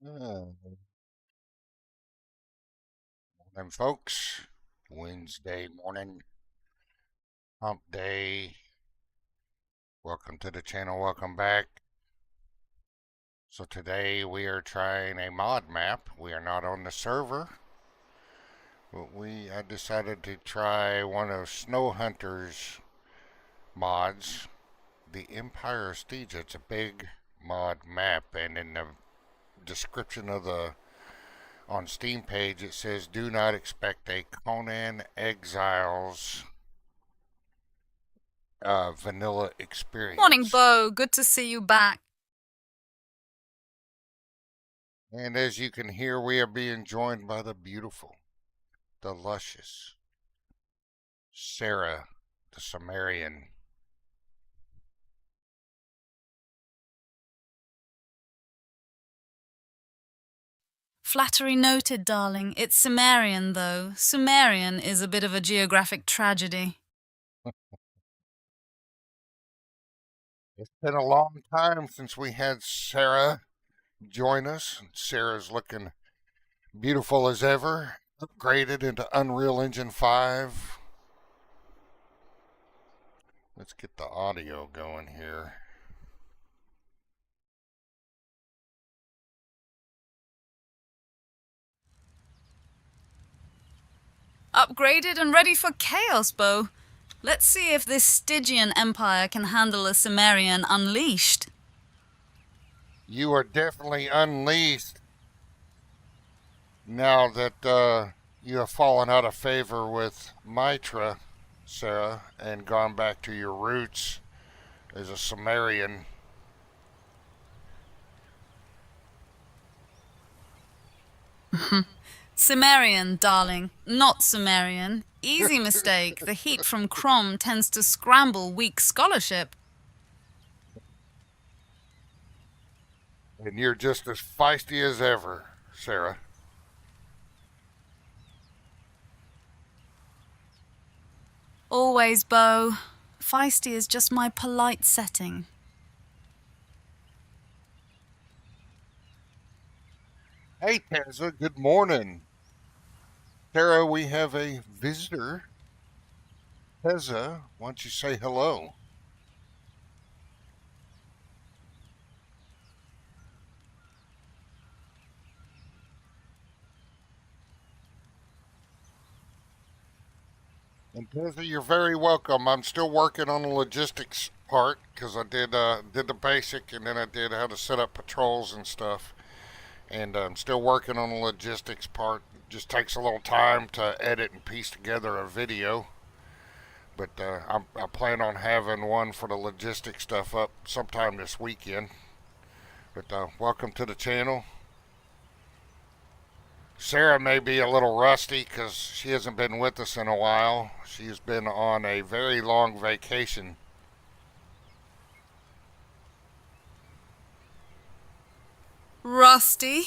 Morning, folks. Wednesday morning, hump day. Welcome to the channel. Welcome back. So today we are trying a mod map. We are not on the server, but I decided to try one of Snowhunter's mods, the Empire of Stygia. It's a big mod map, and in the description of the on Steam page it says do not expect a Conan Exiles vanilla Morning, experience. Bo. Good to see you back. And as you can hear, we are being joined by the beautiful, the luscious Sarah, the Cimmerian. Flattery noted, darling. It's Cimmerian, though. Cimmerian is a bit of a geographic tragedy. It's been a long time since we had Sarah join us. Sarah's looking beautiful as ever, upgraded into Unreal Engine 5. Let's get the audio going here. Upgraded and ready for chaos, Bo. Let's see if this Stygian empire can handle a Cimmerian unleashed. You are definitely unleashed now that you have fallen out of favor with Mitra, Sarah, and gone back to your roots as a Cimmerian. Cimmerian, darling, not Cimmerian. Easy mistake. The heat from Crom tends to scramble weak scholarship. And you're just as feisty as ever, Sarah. Always, Bo. Feisty is just my polite setting. Hey, Tessa, good morning. Sarah, we have a visitor. Tessa, why don't you say hello? And Tessa, you're very welcome. I'm still working on the logistics part because I did the basic, and then I did how to set up patrols and stuff. And I'm still working on the logistics part. It just takes a little time to edit and piece together a video. But I plan on having one for the logistics stuff up sometime this weekend. But welcome to the channel. Sarah may be a little rusty because she hasn't been with us in a while. She's been on a very long vacation. Rusty?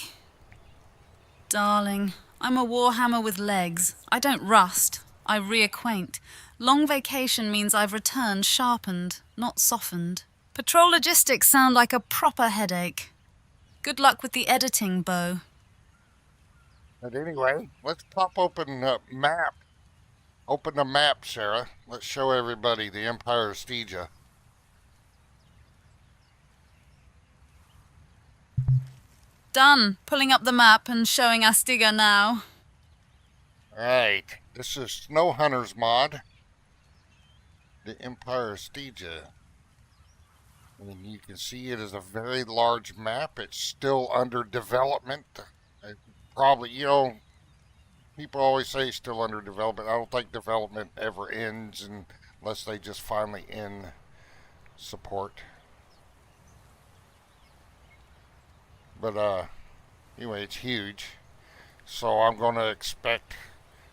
Darling, I'm a warhammer with legs. I don't rust. I reacquaint. Long vacation means I've returned sharpened, not softened. Patrol logistics sound like a proper headache. Good luck with the editing, Bo. But anyway, let's pop open the map. Open the map, Sarah. Let's show everybody the Empire of Stygia. Done. Pulling up the map and showing Stygia now. Alright, this is Snowhunter's mod. The Empire of Stygia. And you can see it is a very large map. It's still under development. Probably, people always say it's still under development. I don't think development ever ends unless they just finally end support. But anyway, it's huge. So I'm going to expect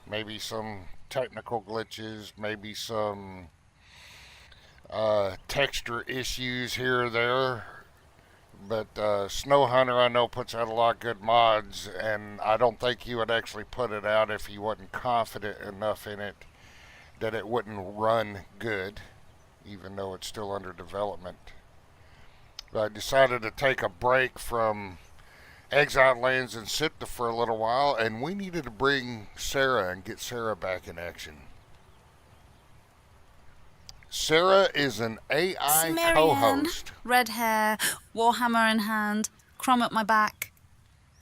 maybe some technical glitches, maybe some texture issues here or there. But Snowhunter, I know, puts out a lot of good mods, and I don't think he would actually put it out if he wasn't confident enough in it that it wouldn't run good, even though it's still under development. But I decided to take a break from Exiled Lands and Sipta for a little while, and we needed to bring Sarah and get Sarah back in action. Sarah is an AI Cimmerian, co-host. red hair, warhammer in hand, crumb at my back.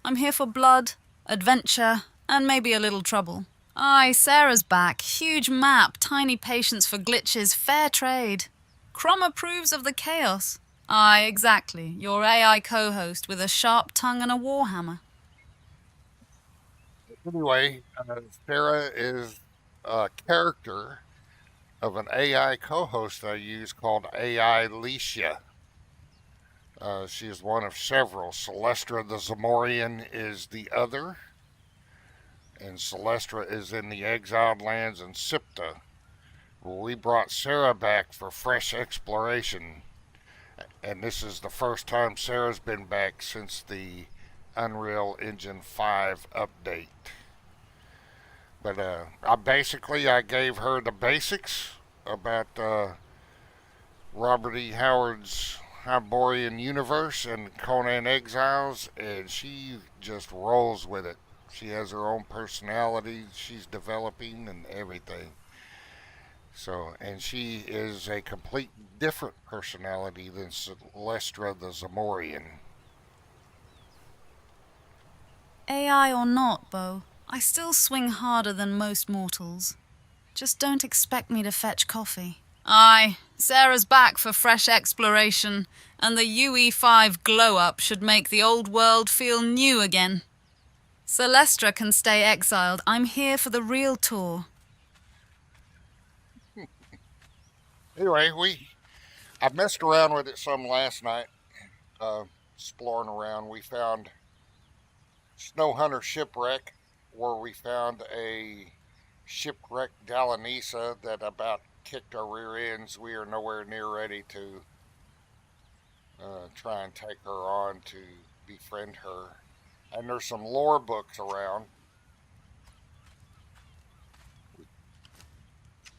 I'm here for blood, adventure, and maybe a little trouble. Aye, Sarah's back. Huge map, tiny patience for glitches, fair trade. Crom approves of the chaos. Aye, exactly. Your AI co-host with a sharp tongue and a warhammer. Anyway, Sarah is a character of an AI co-host I use called AI Licia. She is one of several. Celestra the Cimmerian is the other, and Celestra is in the Exiled Lands and Sipta. Well, we brought Sarah back for fresh exploration, and this is the first time Sarah's been back since the Unreal Engine 5 update. But I gave her the basics about Robert E. Howard's Hyborian universe and Conan Exiles, and she just rolls with it. She has her own personality she's developing and everything. So, and she is a complete different personality than Celestra the Cimmerian. AI or not, Bo, I still swing harder than most mortals. Just don't expect me to fetch coffee. Aye, Sarah's back for fresh exploration, and the UE5 glow-up should make the old world feel new again. Celestra can stay exiled. I'm here for the real tour. Anyway, I messed around with it some last night, exploring around. We found Snowhunter shipwreck, where we found a shipwrecked Dalanisa that about kicked our rear ends. We are nowhere near ready to try and take her on to befriend her. And there's some lore books around.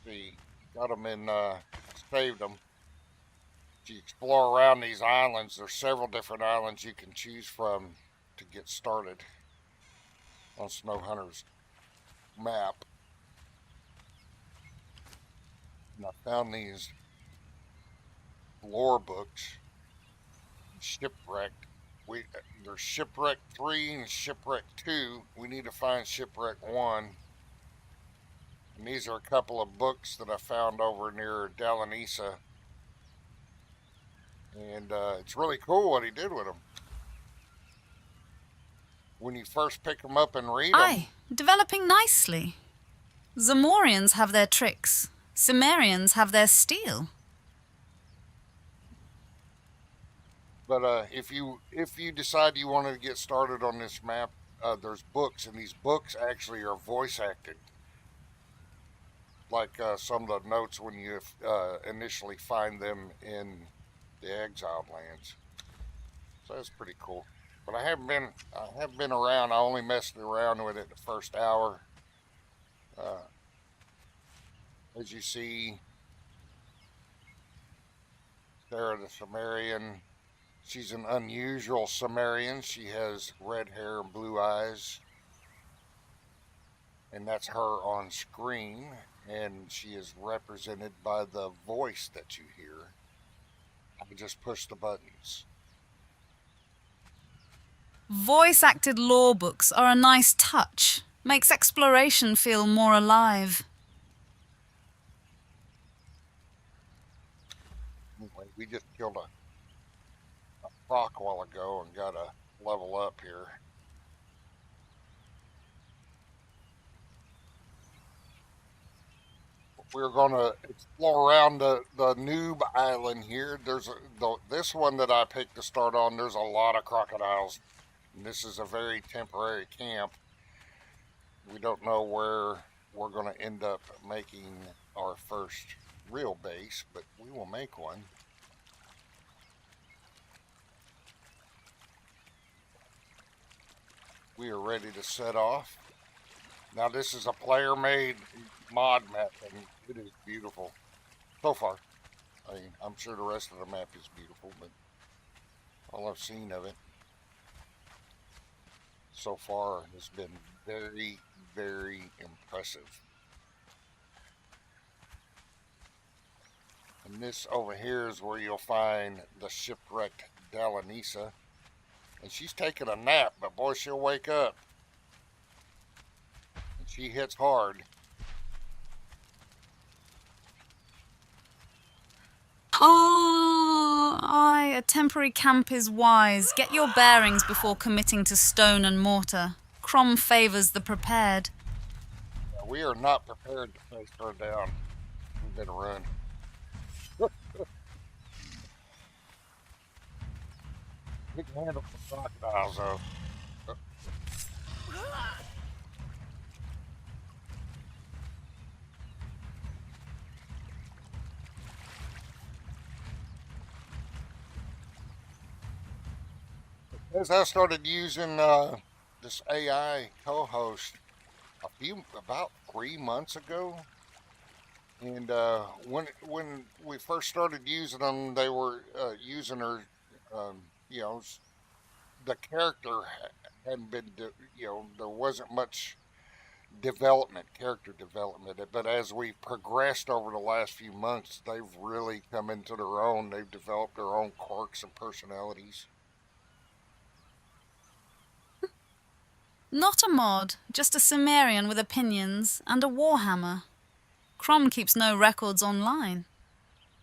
We got them in, saved them. If you explore around these islands, there's several different islands you can choose from to get started on Snowhunter's map. And I found these lore books, shipwrecked. There's shipwreck 3 and shipwreck 2. We need to find shipwreck 1. And these are a couple of books that I found over near Dalanisa. And it's really cool what he did with them. When you first pick them up and read them, Aye, developing nicely. Zamorians have their tricks. Cimmerians have their steel. but if you decide you want to get started on this map, there's books, and these books actually are voice acted, like some of the notes when you initially find them in the Exiled Lands. So that's pretty cool. But I have been around. I only messed around with it the first hour. Uh, as you see, Sarah the Cimmerian. She's an unusual Cimmerian. She has red hair and blue eyes, and that's her on screen. And she is represented by the voice that you hear. I just push the buttons. Voice-acted lore books are a nice touch. Makes exploration feel more alive. Anyway, we just killed a rock a while ago and got to level up here. We're going to explore around the noob island here. This one that I picked to start on. There's a lot of crocodiles. And this is a very temporary camp. We don't know where we're going to end up making our first real base, but we will make one. We are ready to set off. Now this is a player-made mod map, and it is beautiful so far. I mean, I'm sure the rest of the map is beautiful, but all I've seen of it. so far has been very, very impressive. And this over here is where you'll find the shipwrecked Dalanisa. And she's taking a nap, but boy, she'll wake up. And she hits hard. Oh, aye, a temporary camp is wise. Get your bearings before committing to stone and mortar. Crom favours the prepared. We are not prepared to face her down. We better run. We can handle some crocodiles, though. As I started using this AI co-host about 3 months ago, and when we first started using them, they were using her, you know, the character hadn't been, there wasn't much character development. But as we've progressed over the last few months, they've really come into their own. They've developed their own quirks and personalities. Not a mod, just a Cimmerian with opinions and a warhammer. Crom keeps no records online.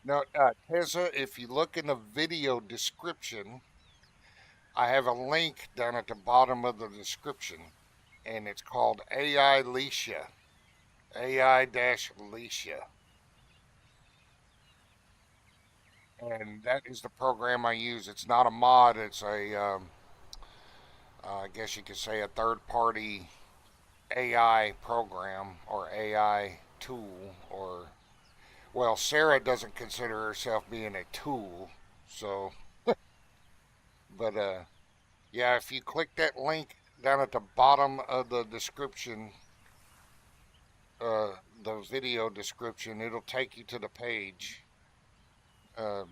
Now, Tessa, if you look in the video description, I have a link down at the bottom of the description, and it's called AI Leisha. AI-Leisha. And that is the program I use. It's not a mod, it's I guess you could say a third party AI program or AI tool. Or, well, Sarah doesn't consider herself being a tool, so, but, yeah, if you click that link down at the bottom of the description, the video description, it'll take you to the page um,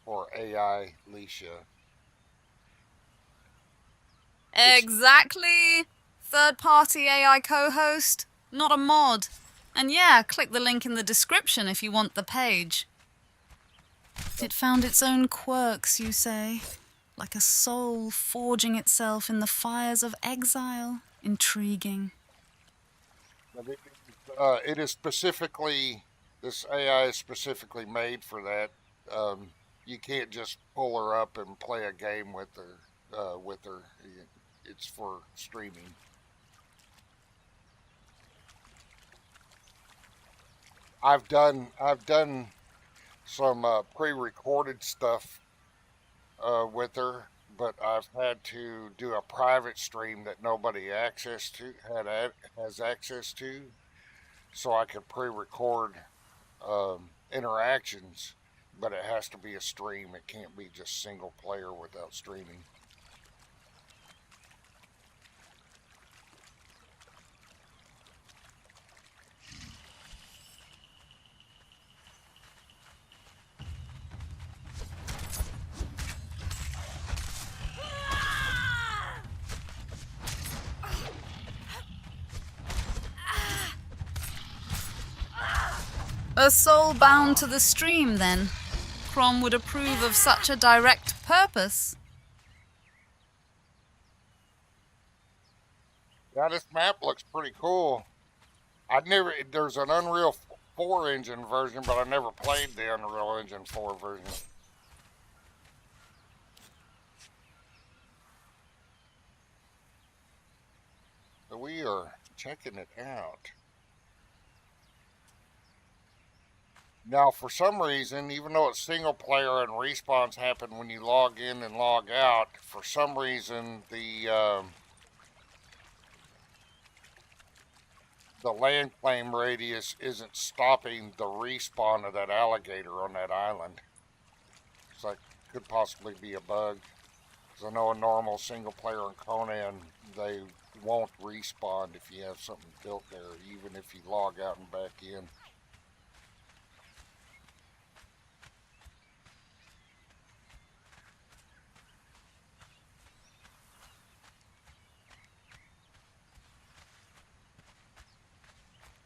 for AI Leisha. It's Exactly! Third party AI co host, not a mod. And yeah, click the link in the description if you want the page. It found its own quirks, you say? Like a soul forging itself in the fires of exile. Intriguing. it is specifically, this AI is specifically made for that. You can't just pull her up and play a game with her. It's for streaming. I've done some pre-recorded stuff with her, but I've had to do a private stream that nobody has access to, so I can pre-record interactions, but it has to be a stream. It can't be just single player without streaming. A soul bound to the stream, then? Crom would approve of such a direct purpose. Yeah, this map looks pretty cool. There's an Unreal 4 engine version, but I never played the Unreal Engine 4 version. So we are checking it out. Now, for some reason, even though it's single player and respawns happen when you log in and log out, for some reason the land claim radius isn't stopping the respawn of that alligator on that island. So that could possibly be a bug. Because I know a normal single player in Conan, they won't respawn if you have something built there, even if you log out and back in.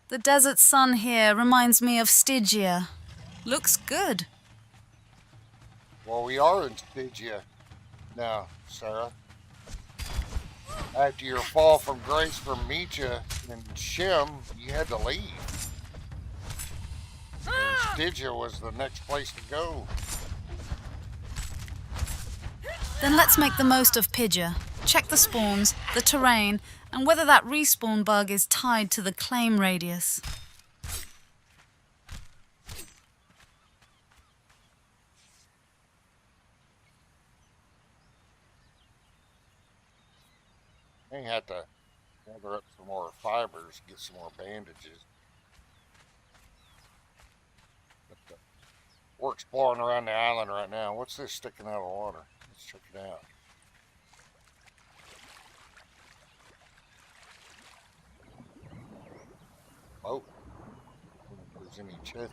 The desert sun here reminds me of Stygia. Looks good. Well, we are in Stygia now, Sarah. After your fall from grace from Mitra and Shem, you had to leave. And Stygia was the next place to go. Then let's make the most of Pidgeot. Check the spawns, the terrain, and whether that respawn bug is tied to the claim radius. They had to gather up some more fibers, get some more bandages. But we're exploring around the island right now. What's this sticking out of the water? Let's check it out. Oh, I don't know if there's any chest.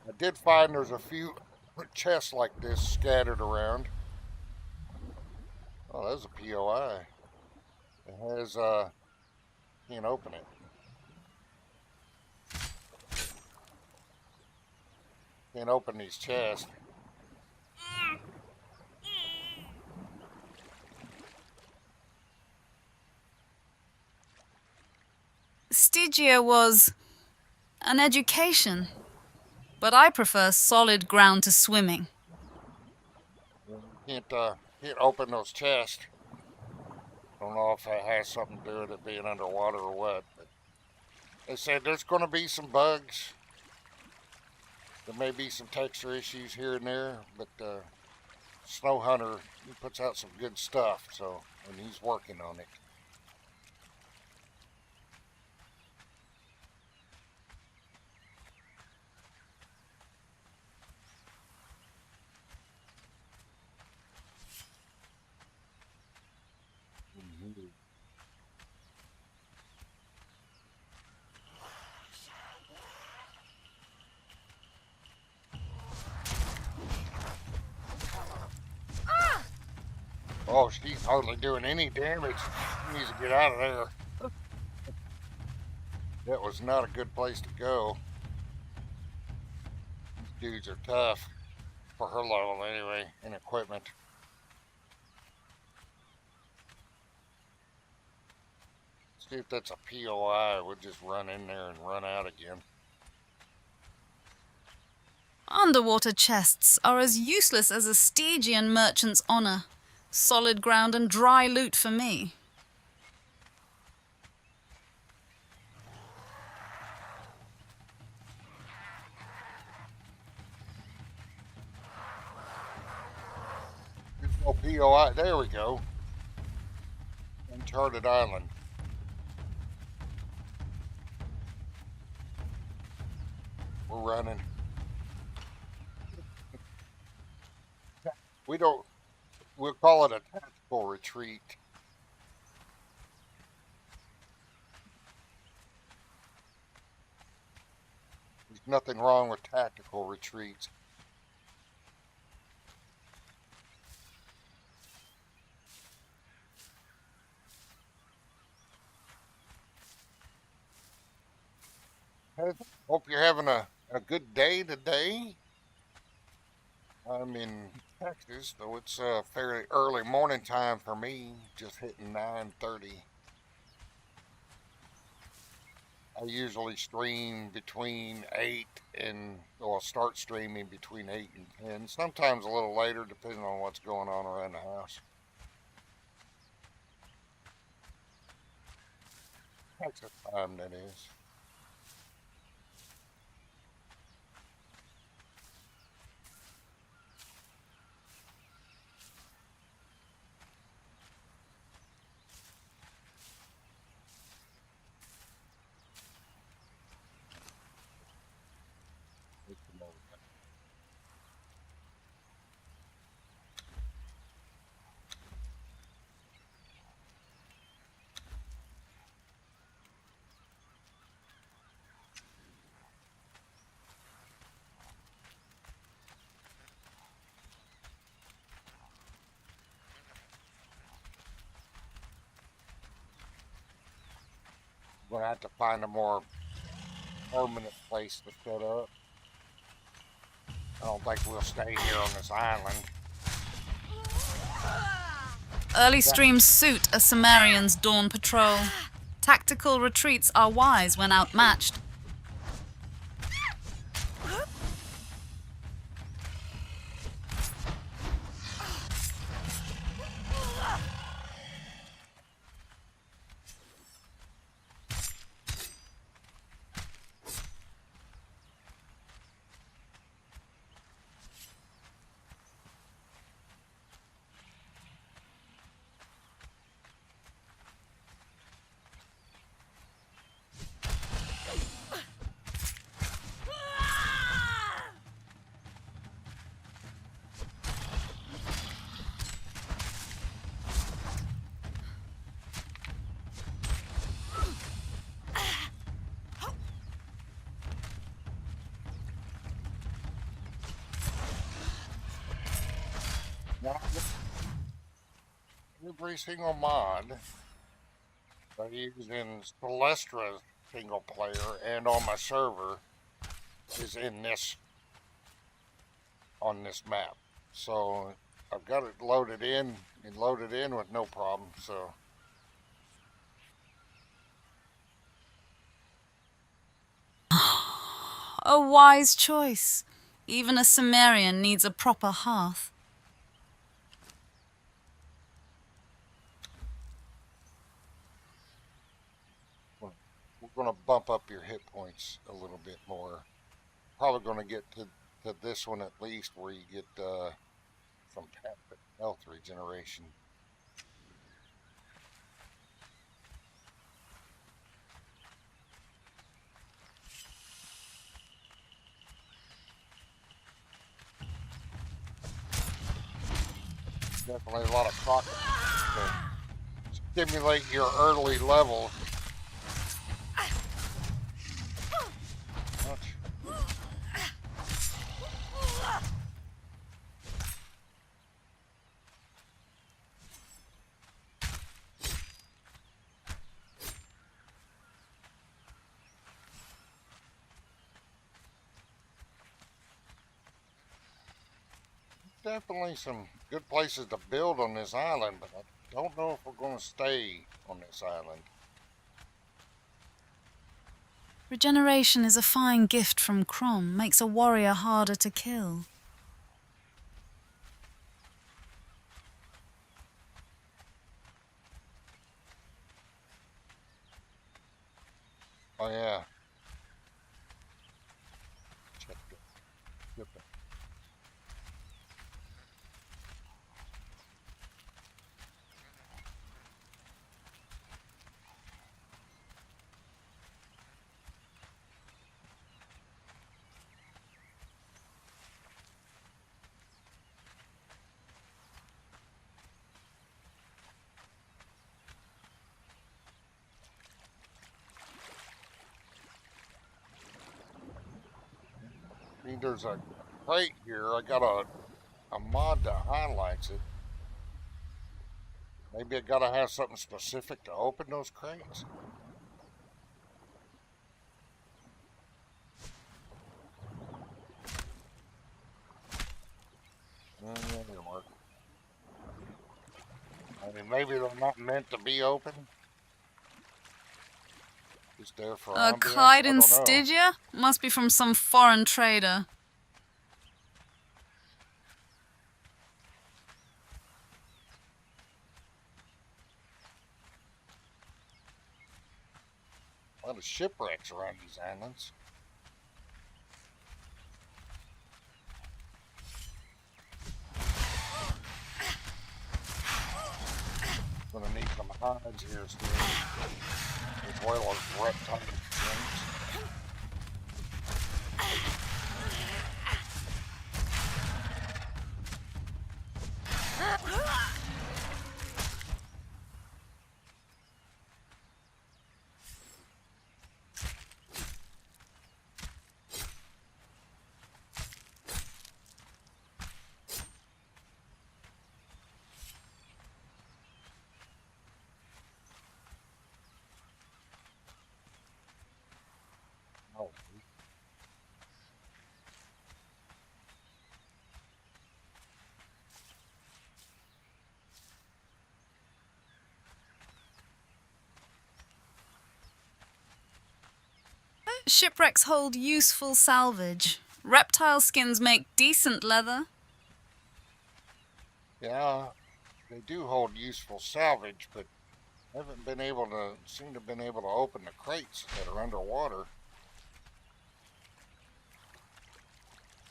I did find there's a few chests like this scattered around. Oh, that's a POI. It has, can't open it. Can't open these chests. Stygia was an education, but I prefer solid ground to swimming. Can't open those chests. Don't know if that has something to do with it being underwater or what, but they said there's going to be some bugs. There may be some texture issues here and there, but Snowhunter, he puts out some good stuff, so, and he's working on it. Oh, she's hardly doing any damage. She needs to get out of there. That was not a good place to go. These dudes are tough. For her level anyway, and equipment. See if that's a POI. We'll just run in there and run out again. Underwater chests are as useless as a Stygian merchant's honor. Solid ground and dry loot for me. There's no POI. There we go. Uncharted Island. We're running. We'll call it a tactical retreat. There's nothing wrong with tactical retreats. Hope you're having a good day today. I'm in Texas, though it's a fairly early morning time for me, just hitting 9:30. I usually stream between 8 and, well, start streaming between 8 and 10, sometimes a little later depending on what's going on around the house. Texas time, that is. Gonna have to find a more permanent place to set up. I don't think we'll stay here on this island. Early That, streams suit a Cimmerian's dawn patrol. Tactical retreats are wise when outmatched. now, every single mod I use in Celestra single player and on my server is in this on this map. So I've got it loaded in and loaded in with no problem. So A wise choice. Even a Cimmerian needs a proper hearth. we're going to bump up your hit points a little bit more. Probably going to get to this one at least where you get some health regeneration. Definitely a lot of profit to stimulate your early level. Definitely some good places to build on this island, but I don't know if we're going to stay on this island. Regeneration is a fine gift from Crom, makes a warrior harder to kill. Oh yeah. Check it. Yep. I mean, there's a crate here. I got a mod that highlights it. Maybe I gotta have something specific to open those crates. Yeah, it'll work. I mean, maybe they're not meant to be open. Just there for A ambiance. Clyde I in don't know. Stygia? Must be from some foreign trader. A lot of shipwrecks around these islands. Gonna need some hides here soon, as well as reptile skins. Oh, Shipwrecks hold useful salvage. Reptile skins make decent leather. yeah, they do hold useful salvage, but haven't been able to, seem to have been able to open the crates that are underwater.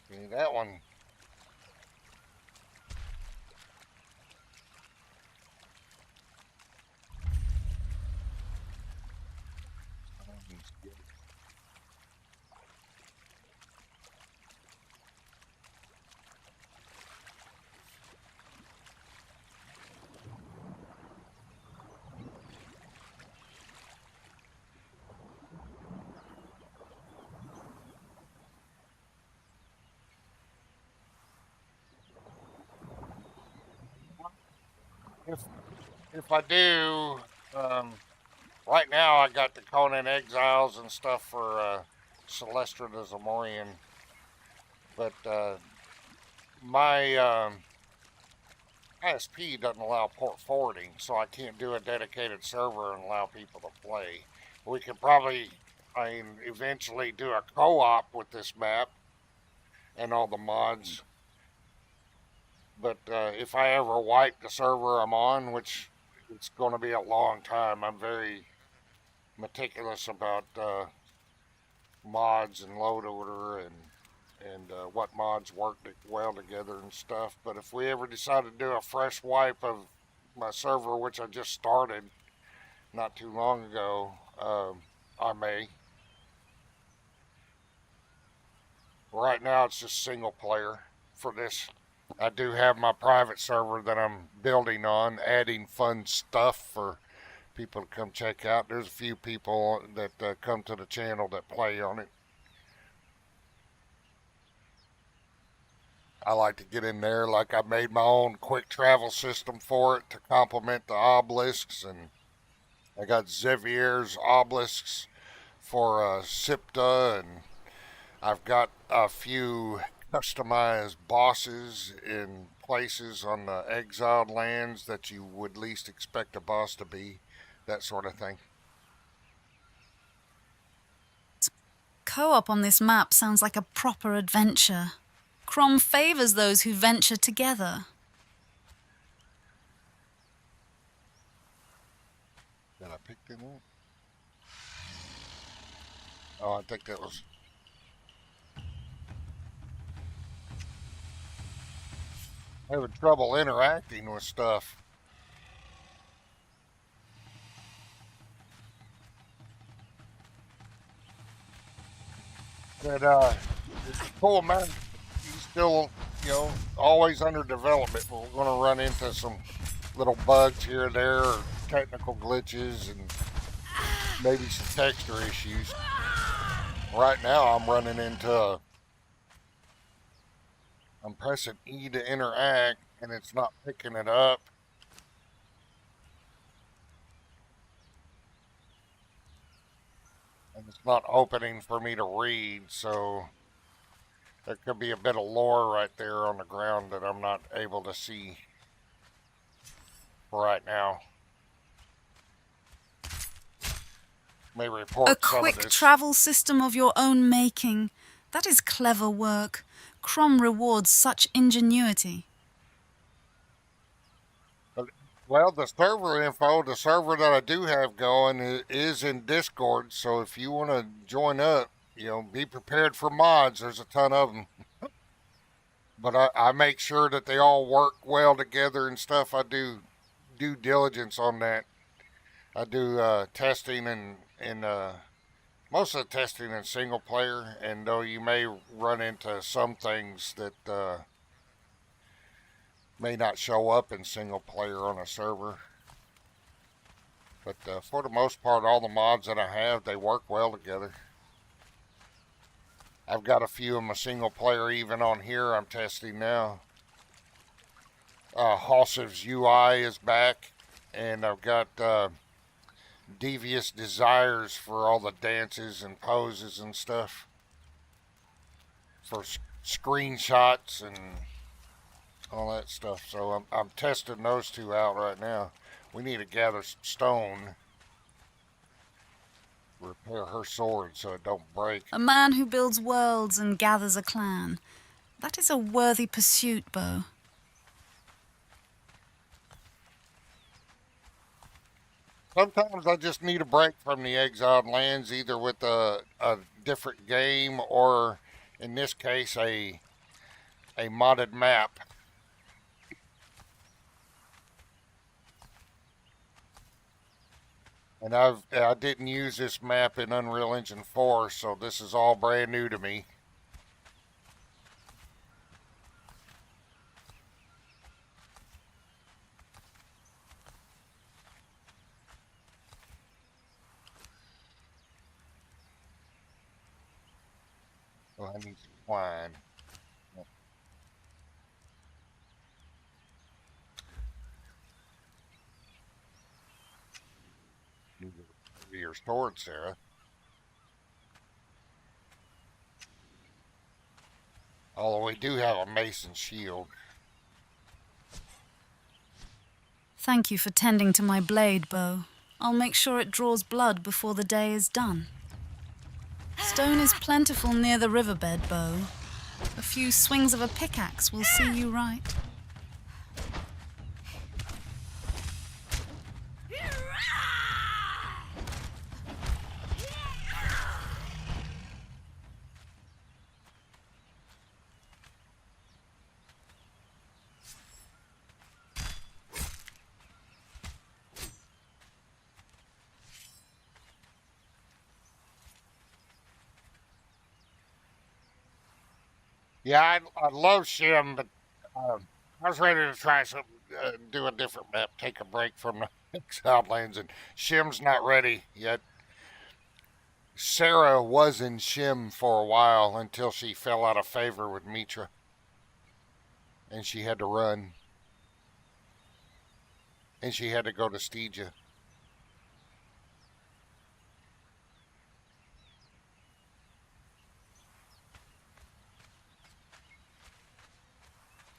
See, that one, if if I do, right now I got the Conan Exiles and stuff for Celestra the Cimmerian, but my ISP doesn't allow port forwarding, so I can't do a dedicated server and allow people to play. We could probably, I mean, eventually do a co-op with this map and all the mods. But if I ever wipe the server I'm on, which it's going to be a long time, I'm very meticulous about mods and load order and what mods work well together and stuff. But if we ever decide to do a fresh wipe of my server, which I just started not too long ago, I may. Right now it's just single player for this. I do have my private server that I'm building on, adding fun stuff for people to come check out. There's a few people that come to the channel that play on it. I like to get in there, like I made my own quick travel system for it to complement the obelisks, and I got Xavier's obelisks for Sipta, and I've got a few customized bosses in places on the exiled lands that you would least expect a boss to be, that sort of thing. Co-op on this map sounds like a proper adventure. Crom favours those who venture together. Did I pick them up? Oh, I think that was. Having trouble interacting with stuff. But it's cool, man. He's still, always under development. But we're going to run into some little bugs here and there, or technical glitches, and maybe some texture issues. Right now, I'm running into. I'm pressing E to interact, and it's not picking it up. And it's not opening for me to read, so there could be a bit of lore right there on the ground that I'm not able to see right now. May report A some of quick this. travel system of your own making. That is clever work. Crom rewards such ingenuity. Well, the server info, the server that I do have going is in Discord, so if you want to join up, be prepared for mods. There's a ton of them. But I make sure that they all work well together and stuff. I do due diligence on that. I do testing and most of the testing in single player, and though you may run into some things that may not show up in single player on a server. But for the most part, all the mods that I have, they work well together. I've got a few of my single player even on here I'm testing now. Halsiv's UI is back, and I've got devious desires for all the dances and poses and stuff for screenshots and all that stuff. So I'm testing those two out right now. We need to gather some stone, repair her sword so it don't break. A man who builds worlds and gathers a clan. That is a worthy pursuit, Bo. Sometimes I just need a break from the exiled lands, either with a different game or, in this case, a modded map. And I didn't use this map in Unreal Engine 4, so this is all brand new to me. Oh, I need some twine. Your sword, Sarah. Although we do have a mason shield. Thank you for tending to my blade, Bo. I'll make sure it draws blood before the day is done. Stone is plentiful near the riverbed, Bo. A few swings of a pickaxe will see you right. Yeah, I love Shim, but I was ready to try something, do a different map, take a break from the Southlands, and Shim's not ready yet. Sarah was in Shim for a while until she fell out of favor with Mitra, and she had to run, and she had to go to Stygia.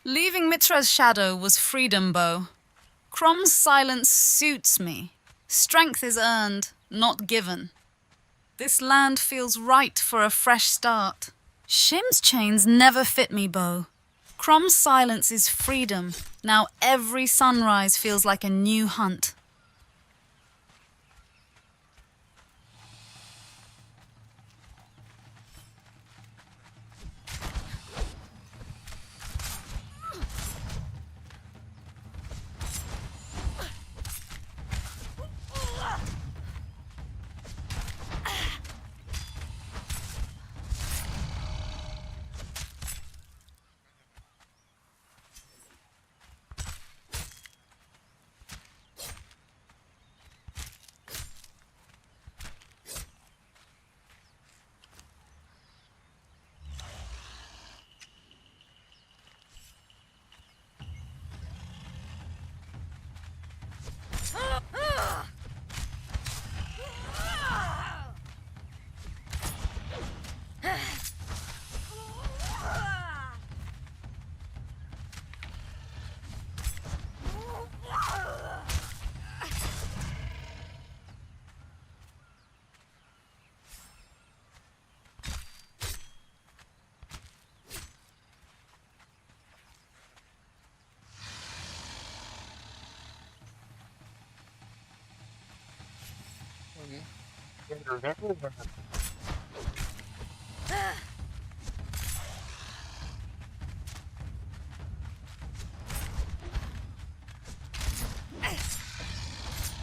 Leaving Mitra's shadow was freedom, Bo. Crom's silence suits me. Strength is earned, not given. This land feels right for a fresh start. Shim's chains never fit me, Bo. Crom's silence is freedom. Now every sunrise feels like a new hunt.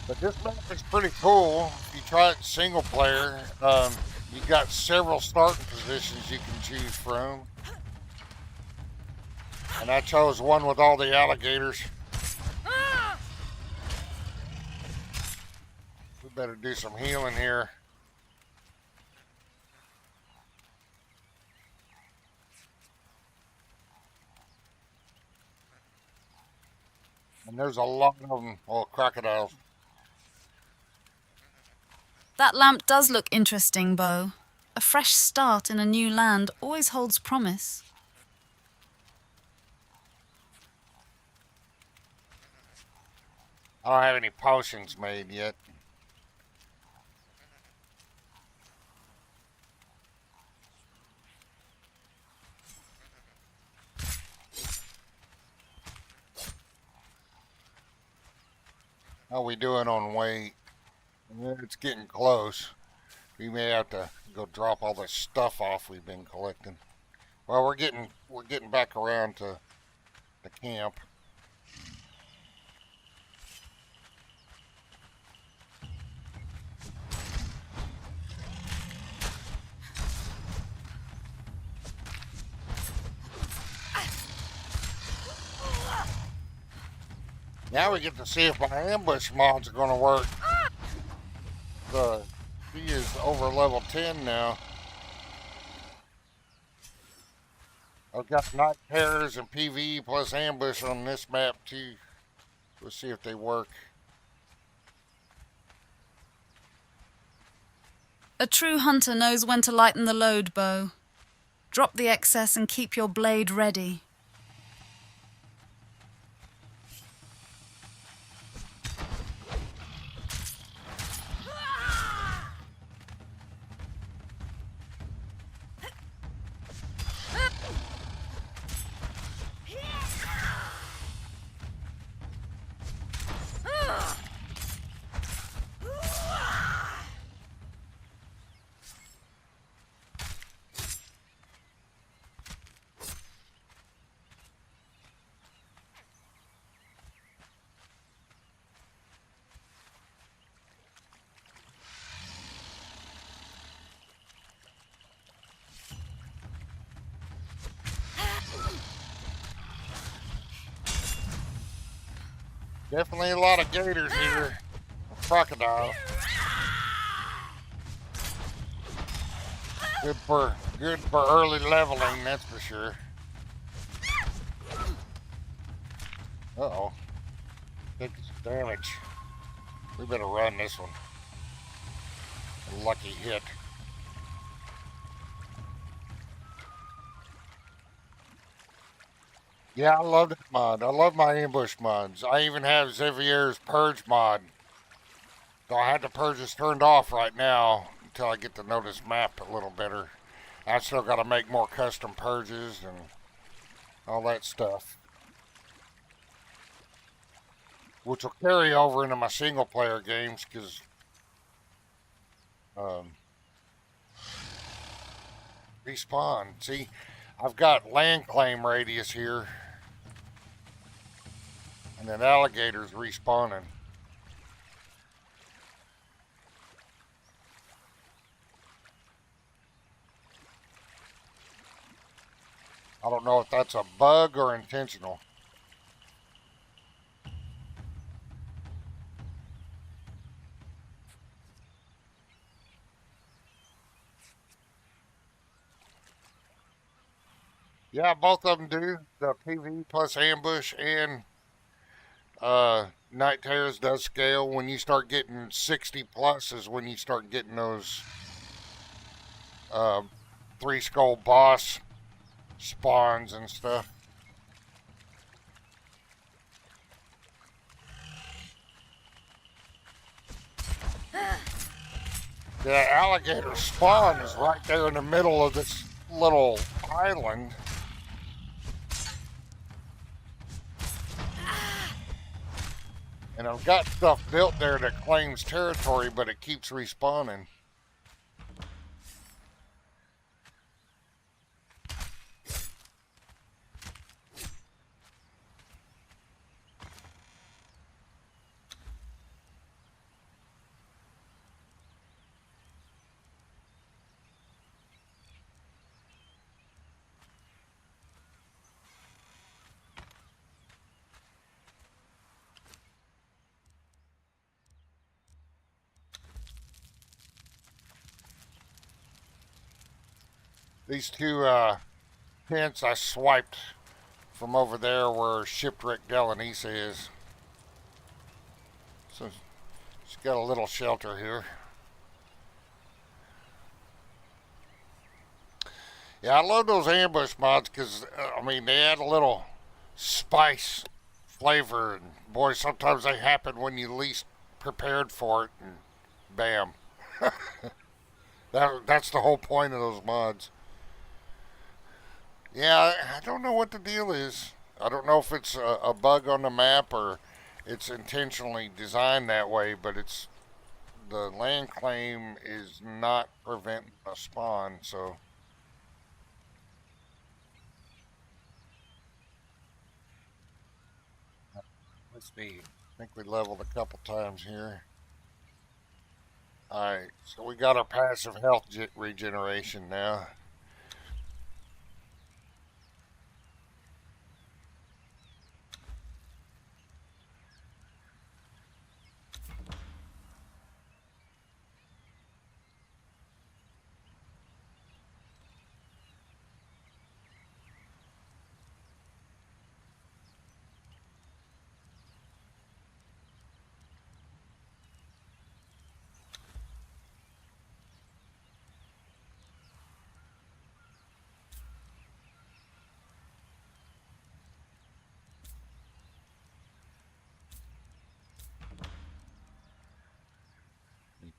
But this map is pretty cool. If you try it single player, you got several starting positions you can choose from. And I chose one with all the alligators. We better do some healing here. And there's a lot of them. Oh, crocodiles. That lamp does look interesting, Bo. A fresh start in a new land always holds promise. I don't have any potions made yet. How we doing on weight? It's getting close. We may have to go drop all this stuff off we've been collecting. Well, we're getting back around to the camp. Now we get to see if my ambush mods are going to work. He is over level 10 now. I've got night terrors and PvE plus ambush on this map too. We'll see if they work. A true hunter knows when to lighten the load, Bo. Drop the excess and keep your blade ready. Definitely a lot of gators here. Crocodile. Good for early leveling, that's for sure. Uh-oh. Taking some damage. We better run this one. A lucky hit. Yeah, I love that mod. I love my ambush mods. I even have Xavier's Purge mod. So I had the purges turned off right now until I get to know this map a little better. I still got to make more custom purges and all that stuff, which will carry over into my single player games because respawn. See, I've got land claim radius here, and then alligators respawning. I don't know if that's a bug or intentional. Yeah, both of them do. The PV plus ambush and night terrors does scale. When you start getting 60 plus is when you start getting those uh, three skull boss spawns and stuff. The alligator spawn is right there in the middle of this little island. And I've got stuff built there that claims territory, but it keeps respawning. These two tents I swiped from over there where Shipwreck Delanisa is. So she's got a little shelter here. Yeah, I love those ambush mods because, I mean, they add a little spice, flavor, and boy, sometimes they happen when you least prepared for it, and bam. That's the whole point of those mods. Yeah, I don't know what the deal is. I don't know if it's a bug on the map or it's intentionally designed that way, but it's the land claim is not preventing a spawn, so let's see. I think we leveled a couple times here. Alright, so we got our passive health regeneration now.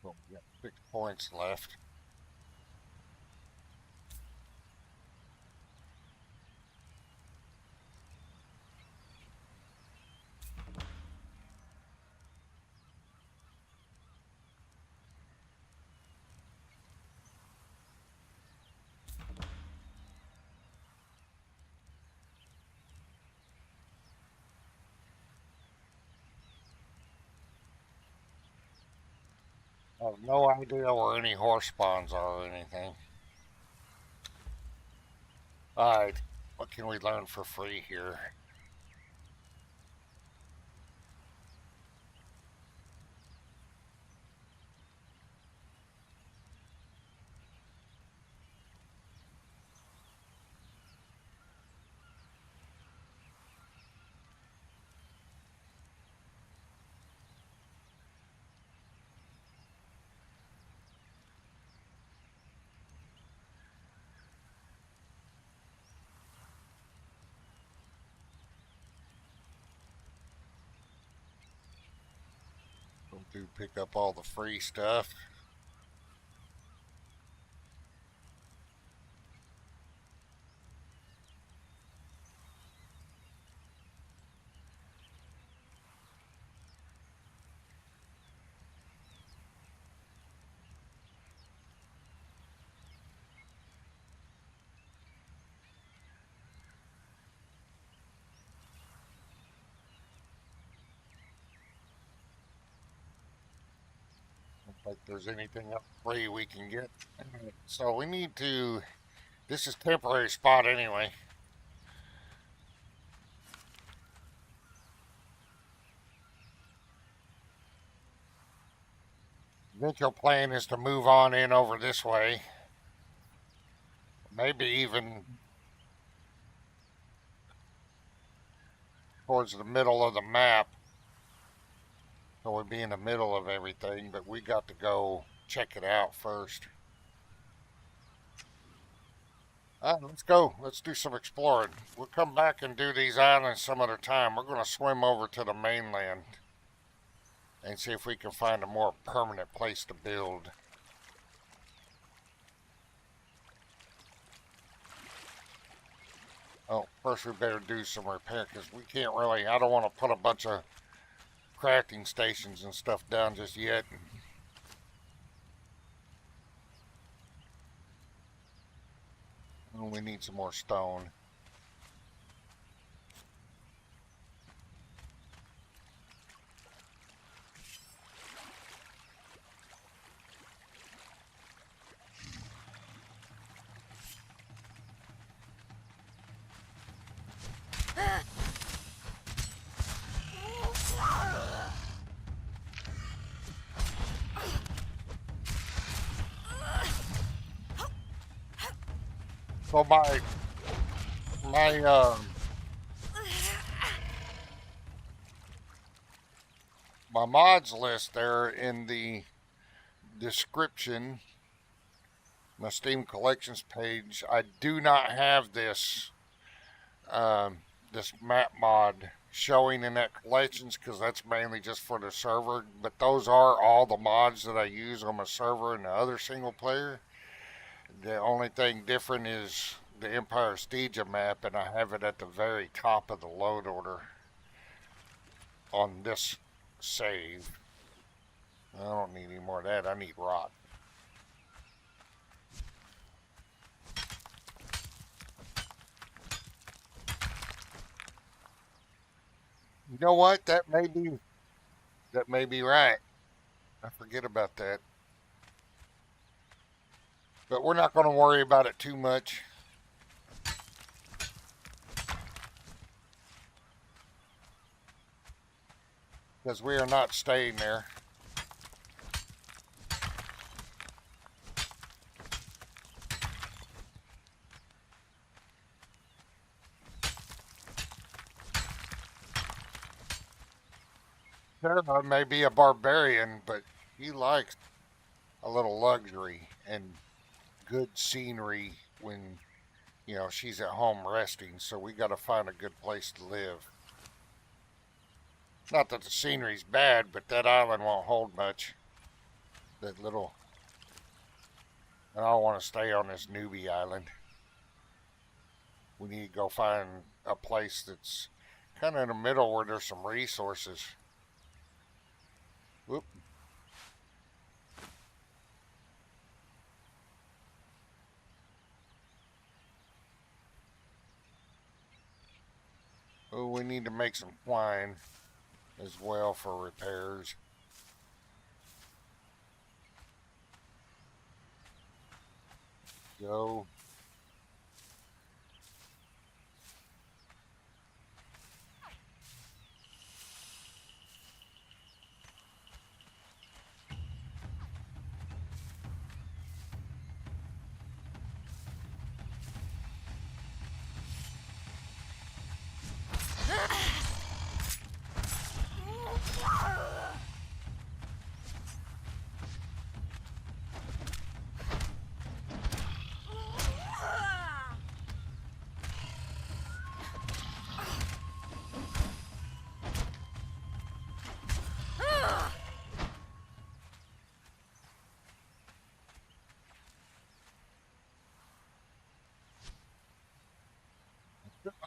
We got 6 points left. I have no idea where any horse spawns are or anything. Alright, what can we learn for free here? Do pick up all the free stuff. Don't think there's anything else free we can get. So we need to. This is temporary spot anyway. Eventual plan is to move on in over this way. Maybe even towards the middle of the map. So we'd be in the middle of everything, but we got to go check it out first. Let's go. Let's do some exploring. We'll come back and do these islands some other time. We're going to swim over to the mainland and see if we can find a more permanent place to build. Oh, first we better do some repair because we can't really, I don't want to put a bunch of crafting stations and stuff down just yet. We need some more stone. So my my mods list there in the description my Steam collections page. I do not have um, this map mod showing in that collections because that's mainly just for the server. But those are all the mods that I use on my server and the other single player. The only thing different is the Empire Stygia map, and I have it at the very top of the load order on this save. I don't need any more of that. I need rock. You know what? That may be right. I forget about that. But we're not going to worry about it too much because we are not staying there. Sarah may be a barbarian, but he likes a little luxury and good scenery when, she's at home resting. So we got to find a good place to live. Not that the scenery's bad, but that island won't hold much. That little. And I don't want to stay on this newbie island. We need to go find a place that's kind of in the middle where there's some resources. Whoop. Oh, we need to make some twine as well for repairs. Go.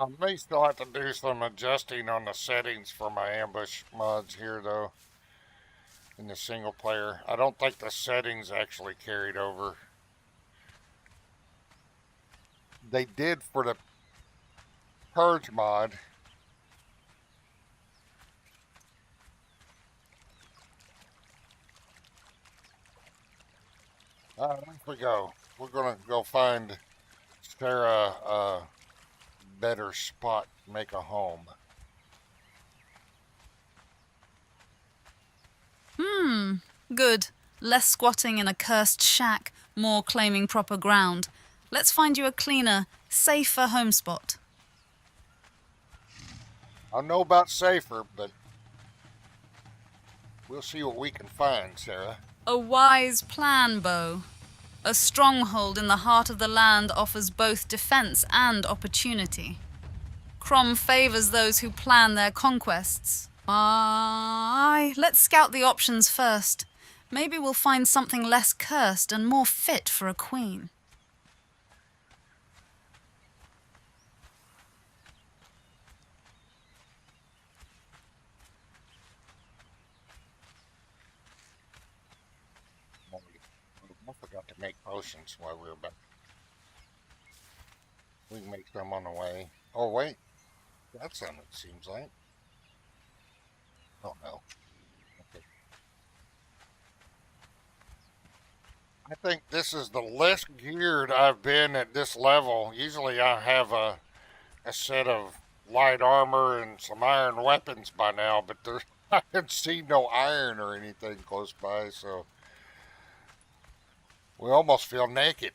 I may still have to do some adjusting on the settings for my ambush mods here, though, in the single player. I don't think the settings actually carried over. They did for the Purge mod. Off we go. We're going to go find Sarah a better spot to make a home. Good. Less squatting in a cursed shack, more claiming proper ground. Let's find you a cleaner, safer home spot. I don't know about safer, but we'll see what we can find, Sarah. A wise plan, Bo. A stronghold in the heart of the land offers both defense and opportunity. Crom favors those who plan their conquests. Aye, let's scout the options first. Maybe we'll find something less cursed and more fit for a queen. I forgot to make potions while we were back. We can make some on the way. Oh, wait. That's something, it seems like. Oh, no. Okay. I think this is the less geared I've been at this level. Usually I have a set of light armor and some iron weapons by now, but there, I haven't seen no iron or anything close by, so we almost feel naked.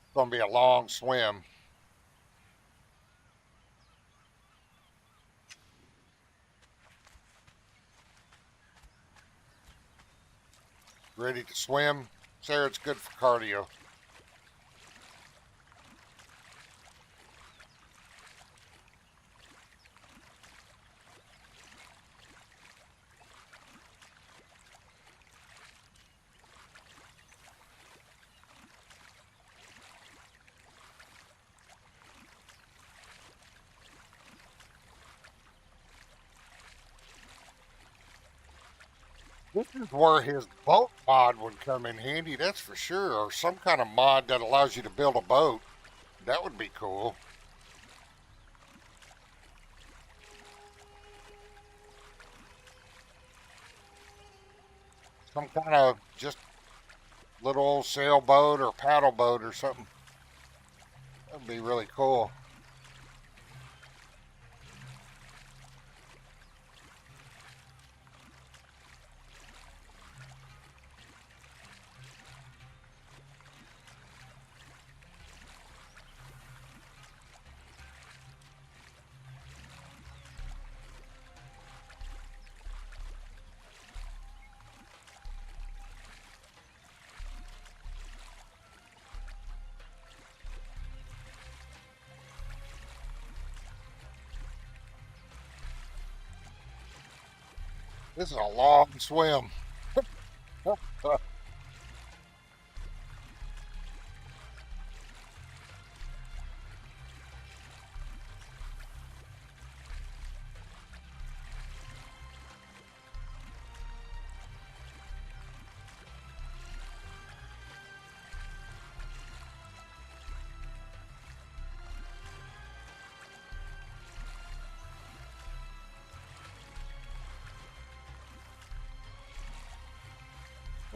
It's going to be a long swim. Ready to swim? Sarah, it's good for cardio. This is where his boat mod would come in handy, that's for sure. Or some kind of mod that allows you to build a boat. That would be cool. Some kind of just little old sailboat or paddle boat or something. That would be really cool. This is a long swim.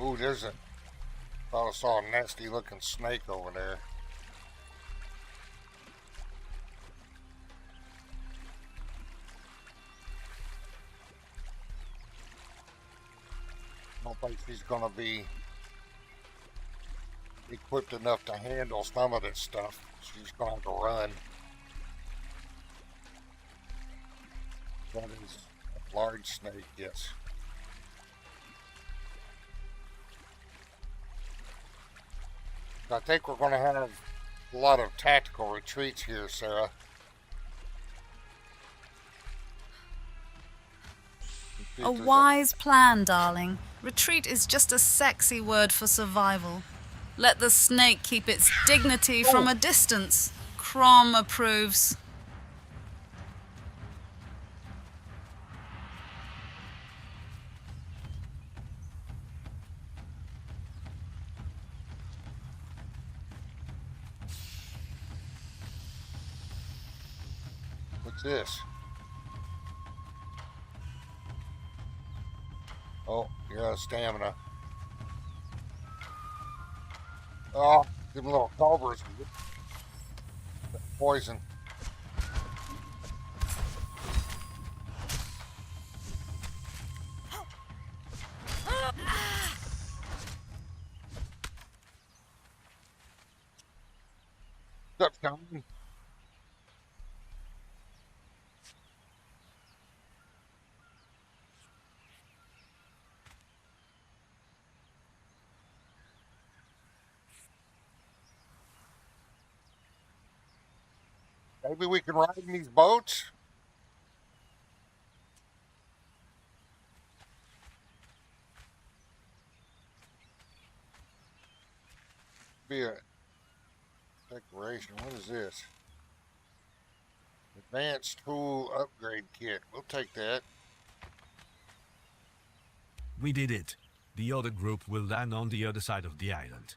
Ooh, there's a, thought I saw a nasty looking snake over there. I don't think she's gonna be equipped enough to handle some of this stuff. She's gonna have to run. That is a large snake, yes. I think we're gonna have a lot of tactical retreats here, Sarah. A wise plan, darling. Retreat is just a sexy word for survival. Let the snake keep its dignity from a distance. Crom approves. What's this? Oh, you're out of stamina. Oh, them little cobras. Poison. What's up, Conan? Maybe we can ride in these boats? Be a decoration. What is this? Advanced tool upgrade kit. We'll take that. We did it. The other group will land on the other side of the island.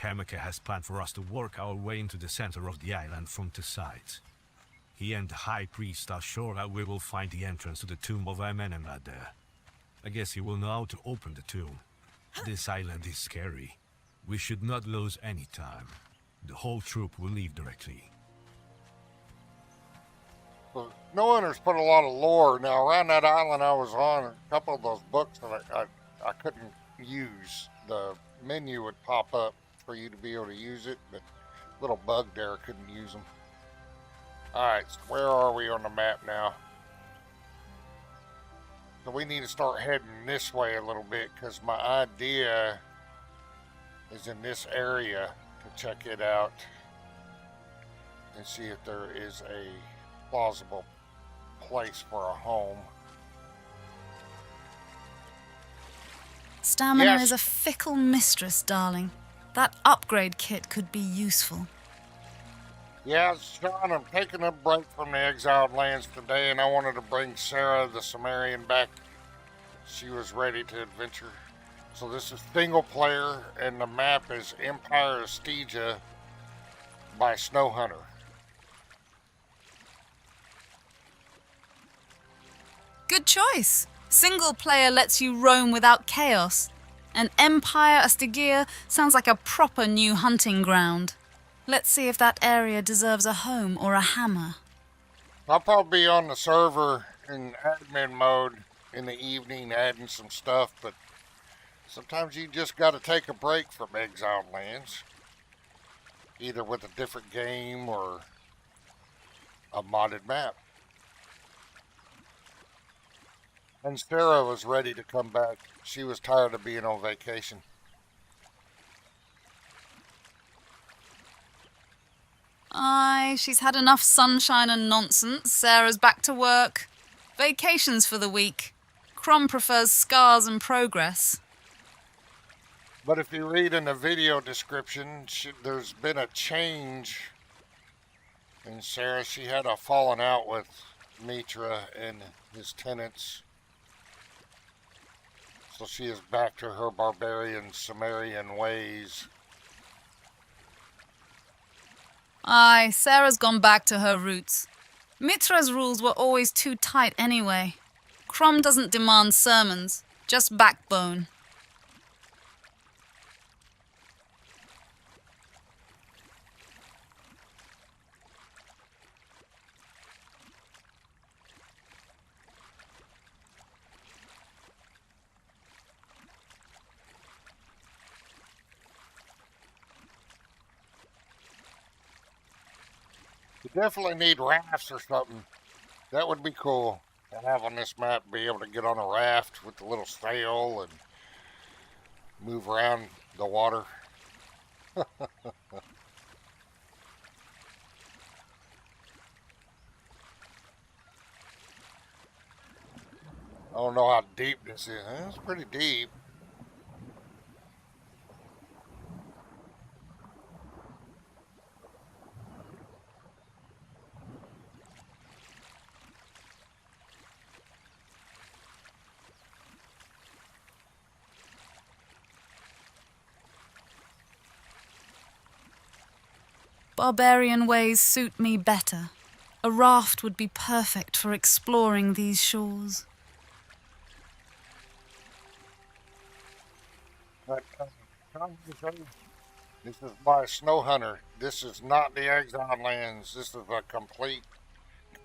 Hermike has planned for us to work our way into the center of the island from the sides. He and the High Priest are sure that we will find the entrance to the tomb of Amenemhat there. I guess he will know how to open the tomb. This island is scary. We should not lose any time. The whole troop will leave directly. So, Snowhunter's put a lot of lore. Now, around that island I was on, a couple of those books that I couldn't use. The menu would pop up for you to be able to use it, but little bug there couldn't use them. Alright, so where are we on the map now? So we need to start heading this way a little bit because my idea is in this area to check it out and see if there is a plausible place for a home. Stamina Yes. is a fickle mistress, darling. That upgrade kit could be useful. Yeah, Sean, I'm taking a break from the exiled lands today, and I wanted to bring Sarah the Cimmerian back. She was ready to adventure. So this is single player, and the map is Empire of Stygia by Snowhunter. Good choice. Single player lets you roam without chaos. And Empire of Stygia sounds like a proper new hunting ground. Let's see if that area deserves a home or a hammer. I'll probably be on the server in admin mode in the evening adding some stuff, but sometimes you just got to take a break from exiled lands. Either with a different game or a modded map. And Sarah was ready to come back. She was tired of being on vacation. Aye, she's had enough sunshine and nonsense. Sarah's back to work. Vacations for the week. Crom prefers scars and progress. But if you read in the video description, there's been a change in Sarah. She had a falling out with Mitra and his tenants. So she is back to her barbarian Cimmerian ways. Aye, Sarah's gone back to her roots. Mitra's rules were always too tight anyway. Crom doesn't demand sermons, just backbone. You definitely need rafts or something. That would be cool to have on this map, be able to get on a raft with the little sail and move around the water. I don't know how deep this is. It's pretty deep. Barbarian ways suit me better. A raft would be perfect for exploring these shores. But, this is my Snowhunter. This is not the Exile Lands. This is a complete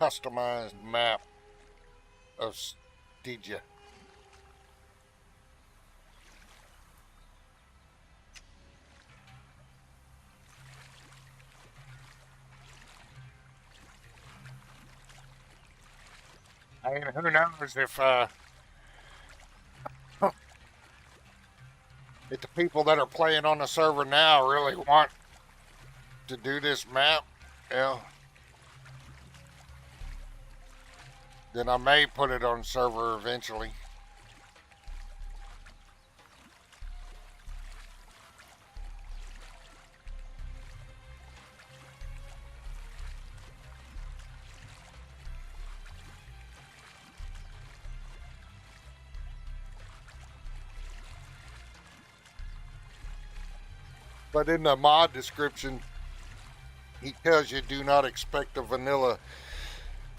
customized map of Stygia. I mean, who knows if the people that are playing on the server now really want to do this map, then I may put it on server eventually. But in the mod description, he tells you do not expect a vanilla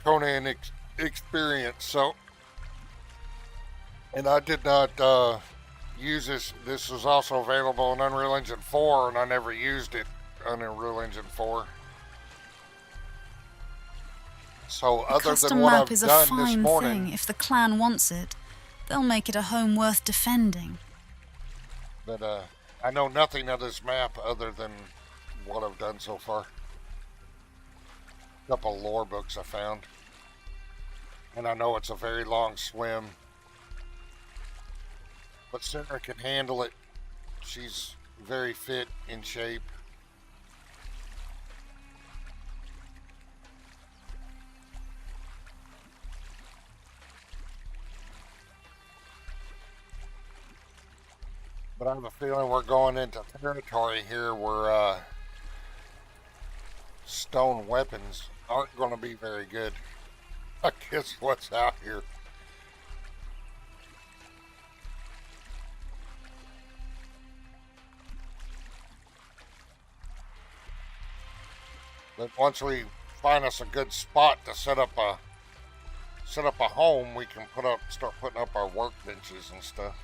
Conan experience. So, and I did not use this. This was also available in Unreal Engine 4, and I never used it on Unreal Engine 4. So, A other than custom what map I've is a done this fine morning, thing if the clan wants it. They'll make it a home worth defending. but I know nothing of this map other than what I've done so far. A couple lore books I found. And I know it's a very long swim but Sarah can handle it. She's very fit, in shape. But I have a feeling we're going into territory here where stone weapons aren't going to be very good. I guess what's out here. But once we find us a good spot to set up a home, we can start putting up our workbenches and stuff.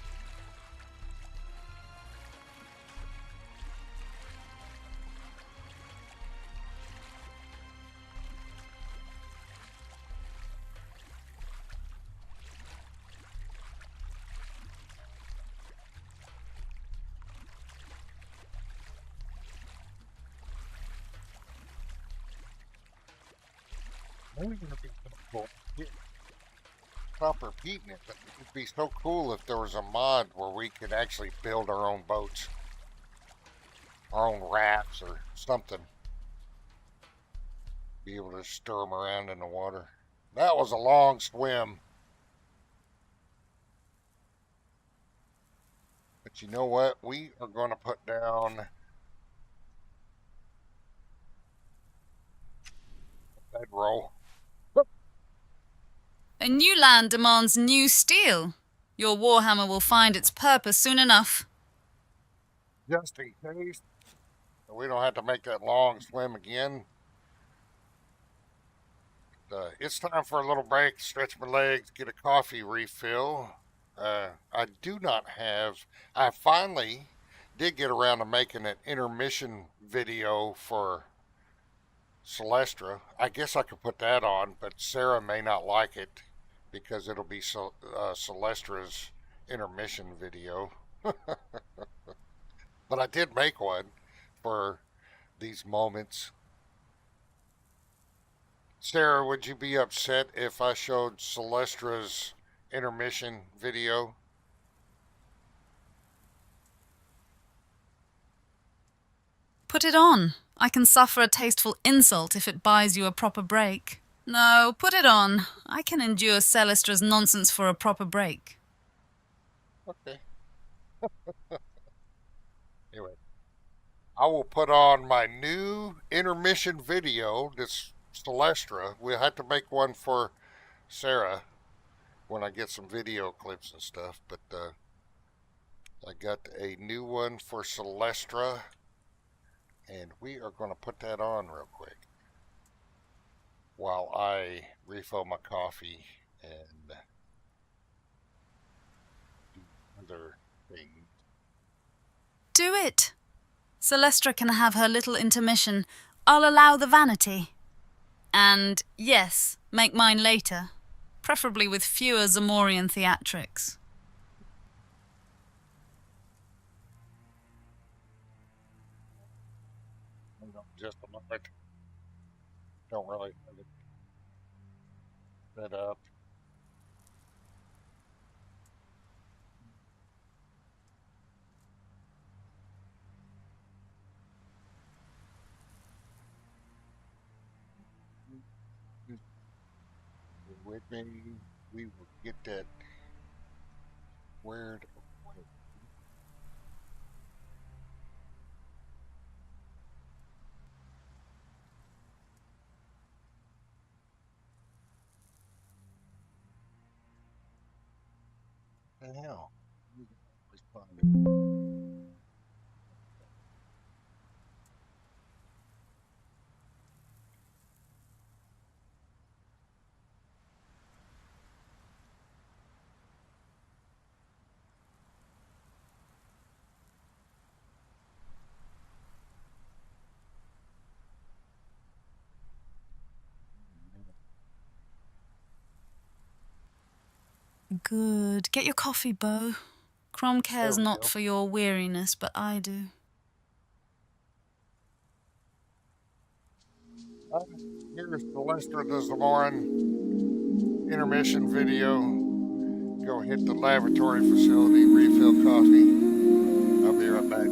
Maybe it'd be so cool. Yeah, stop repeating it, but it would be so cool if there was a mod where we could actually build our own boats, our own rafts or something. Be able to stir them around in the water. That was a long swim. But you know what? We are going to put down a bedroll. A new land demands new steel. Your warhammer will find its purpose soon enough. Just in case. So we don't have to make that long swim again. It's time for a little break, stretch my legs, get a coffee refill. I do not have. I finally did get around to making an intermission video for Celestra. I guess I could put that on, but Sarah may not like it because it'll be Celestra's intermission video. But I did make one for these moments. Sarah, would you be upset if I showed Celestra's intermission video? Put it on. I can suffer a tasteful insult if it buys you a proper break. No, put it on. I can endure Celestra's nonsense for a proper break. Okay. Anyway, I will put on my new intermission video. This Celestra. We'll have to make one for Sarah when I get some video clips and stuff. But I got a new one for Celestra, and we are going to put that on real quick while I refill my coffee and do other things. Do it. Celestra can have her little intermission. I'll allow the vanity. And, yes, make mine later. Preferably with fewer Cimmerian theatrics. Hold on just a moment. Don't really have it set up. With me, we will get that squared away. What the hell? Responded. Good. Get your coffee, Beau. Crom cares There we not go. for your weariness, but I do. Here's the Lester Does the Morin intermission video. Go hit the laboratory facility, refill coffee. I'll be right back.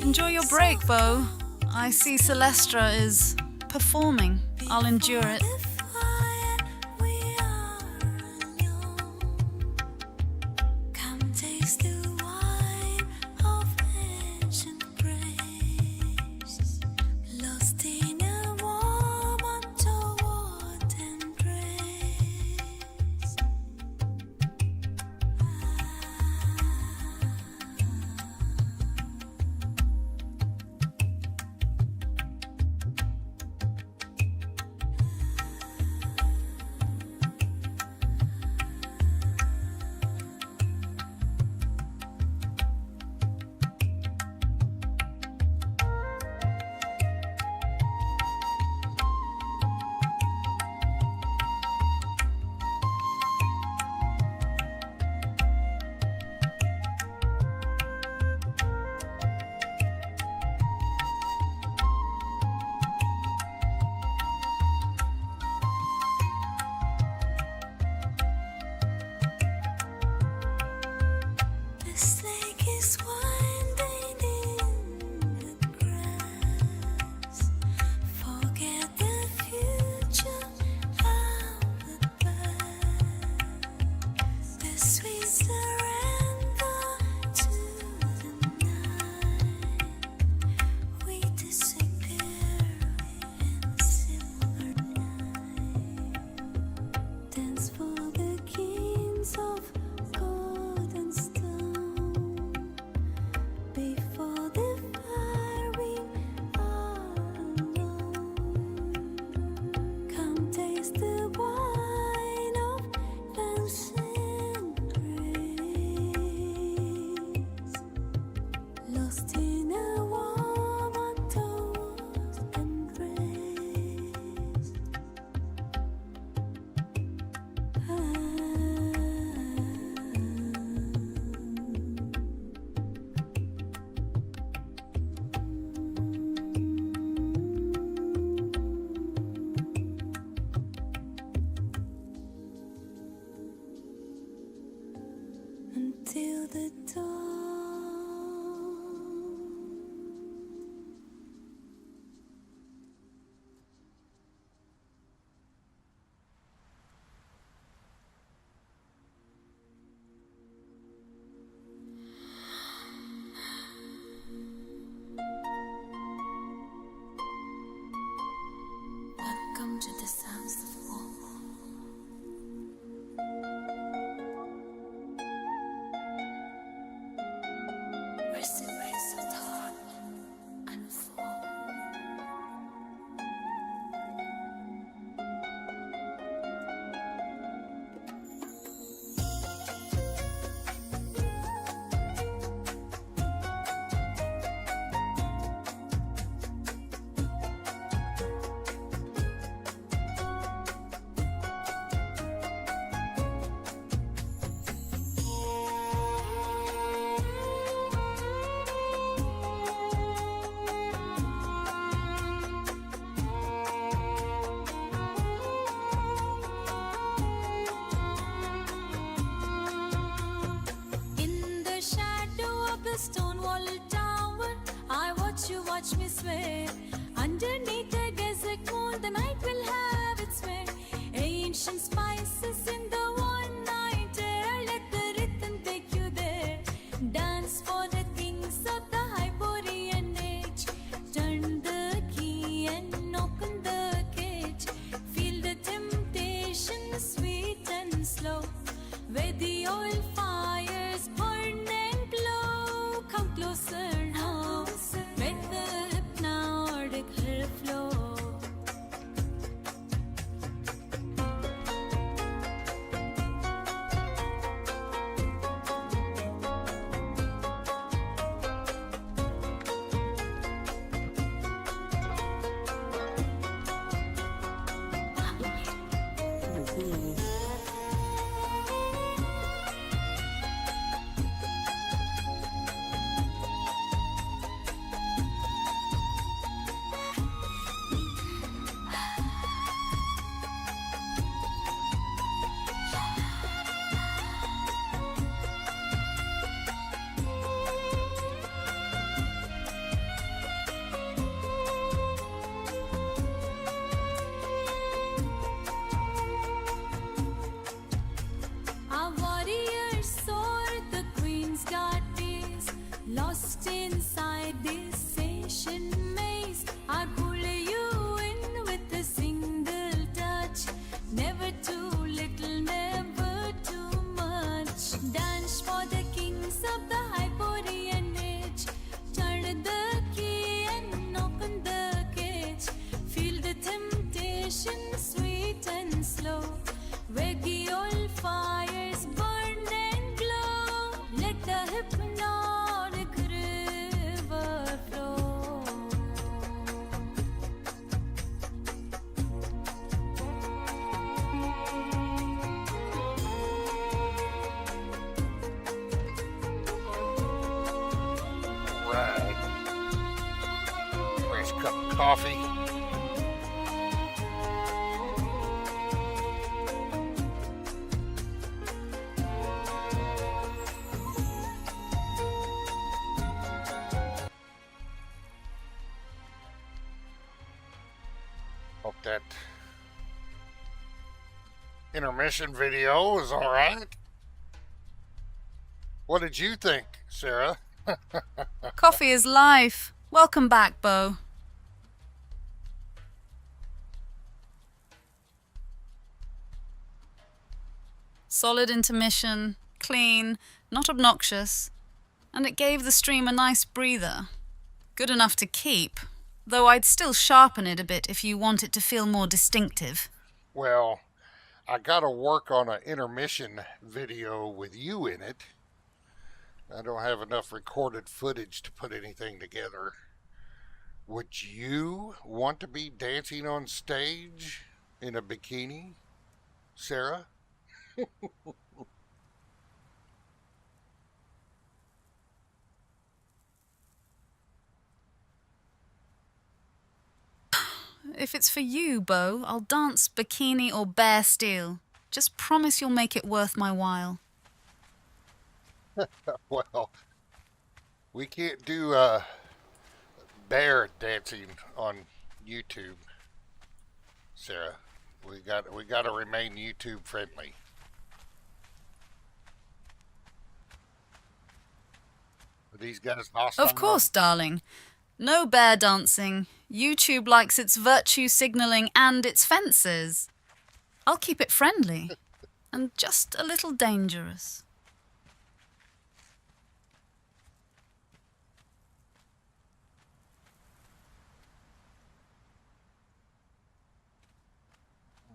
Enjoy your break, Bo. I see Celestra is performing. I'll endure it. To the sounds of war. Where secrets of thought unfold. Watch me sway underneath the desert moon. The night will have its way. Ancient spices in the one night air. Let the rhythm take you there. the oil fires burn and glow. Come closer now, let the hypnotic hair flow. Our warriors soar the queen's dark days, lost inside this ancient maze. I'd pull you in with a single touch, never too little, never too much. Dance for the kings of the Hyperborean age, turn the key and open the cage. Feel the temptation, sweet and slow, where the old fires burn and glow. Let the hypnotic river flow. Right. Nice cup of coffee. Hope that intermission video was all right. What did you think, Sarah? Coffee is life. Welcome back, Bo. Solid intermission, clean, not obnoxious, and it gave the stream a nice breather. Good enough to keep, though I'd still sharpen it a bit if you want it to feel more distinctive. Well, I gotta work on an intermission video with you in it. I don't have enough recorded footage to put anything together. Would you want to be dancing on stage in a bikini, Sarah? If it's for you, Bo, I'll dance bikini or bare steel. Just promise you'll make it worth my while. Well, we can't do bear dancing on YouTube, Sarah. We got to remain YouTube friendly. Are these guys hostile? Of course, darling. No bear dancing. YouTube likes its virtue signalling and its fences. I'll keep it friendly and just a little dangerous.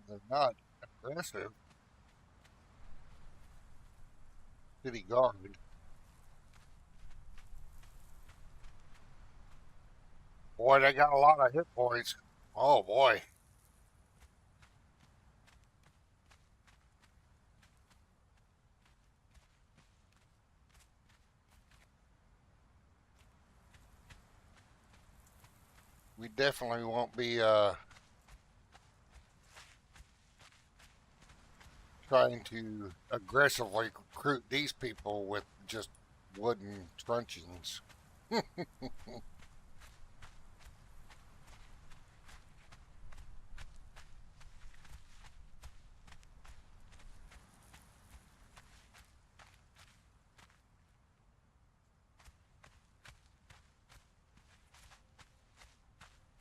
They're not aggressive. City guard. Boy, they got a lot of hit points. Oh boy. We definitely won't be trying to aggressively recruit these people with just wooden truncheons.